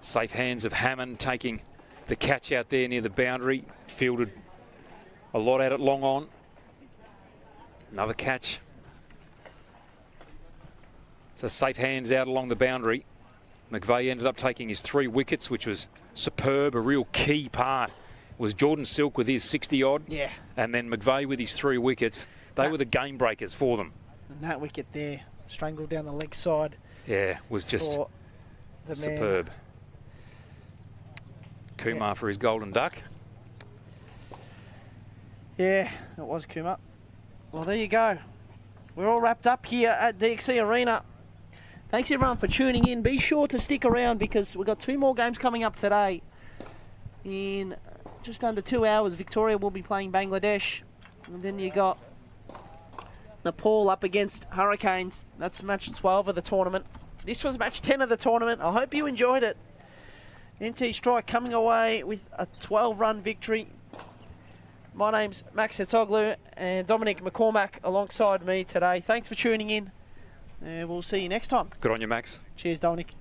Safe hands of Hammond taking the catch out there near the boundary. Fielded a lot at it long on. Another catch. So safe hands out along the boundary. McVeigh ended up taking his 3 wickets, which was superb. A real key part was Jordan Silk with his 60-odd. Yeah. And then McVeigh with his 3 wickets. They were the game breakers for them. And that wicket there, strangled down the leg side. Yeah, was just superb. Kumar for his golden duck. Yeah, it was Kumar. Well, there you go. We're all wrapped up here at DXC Arena. Thanks everyone for tuning in. Be sure to stick around because we've got 2 more games coming up today. In just under 2 hours, Victoria will be playing Bangladesh. And then you got Nepal up against Hurricanes. That's match 12 of the tournament. This was match 10 of the tournament. I hope you enjoyed it. NT Strike coming away with a 12-run victory. My name's Max Hetoglu and Dominic McCormack alongside me today. Thanks for tuning in. And we'll see you next time. Good on you, Max. Cheers, Dominic.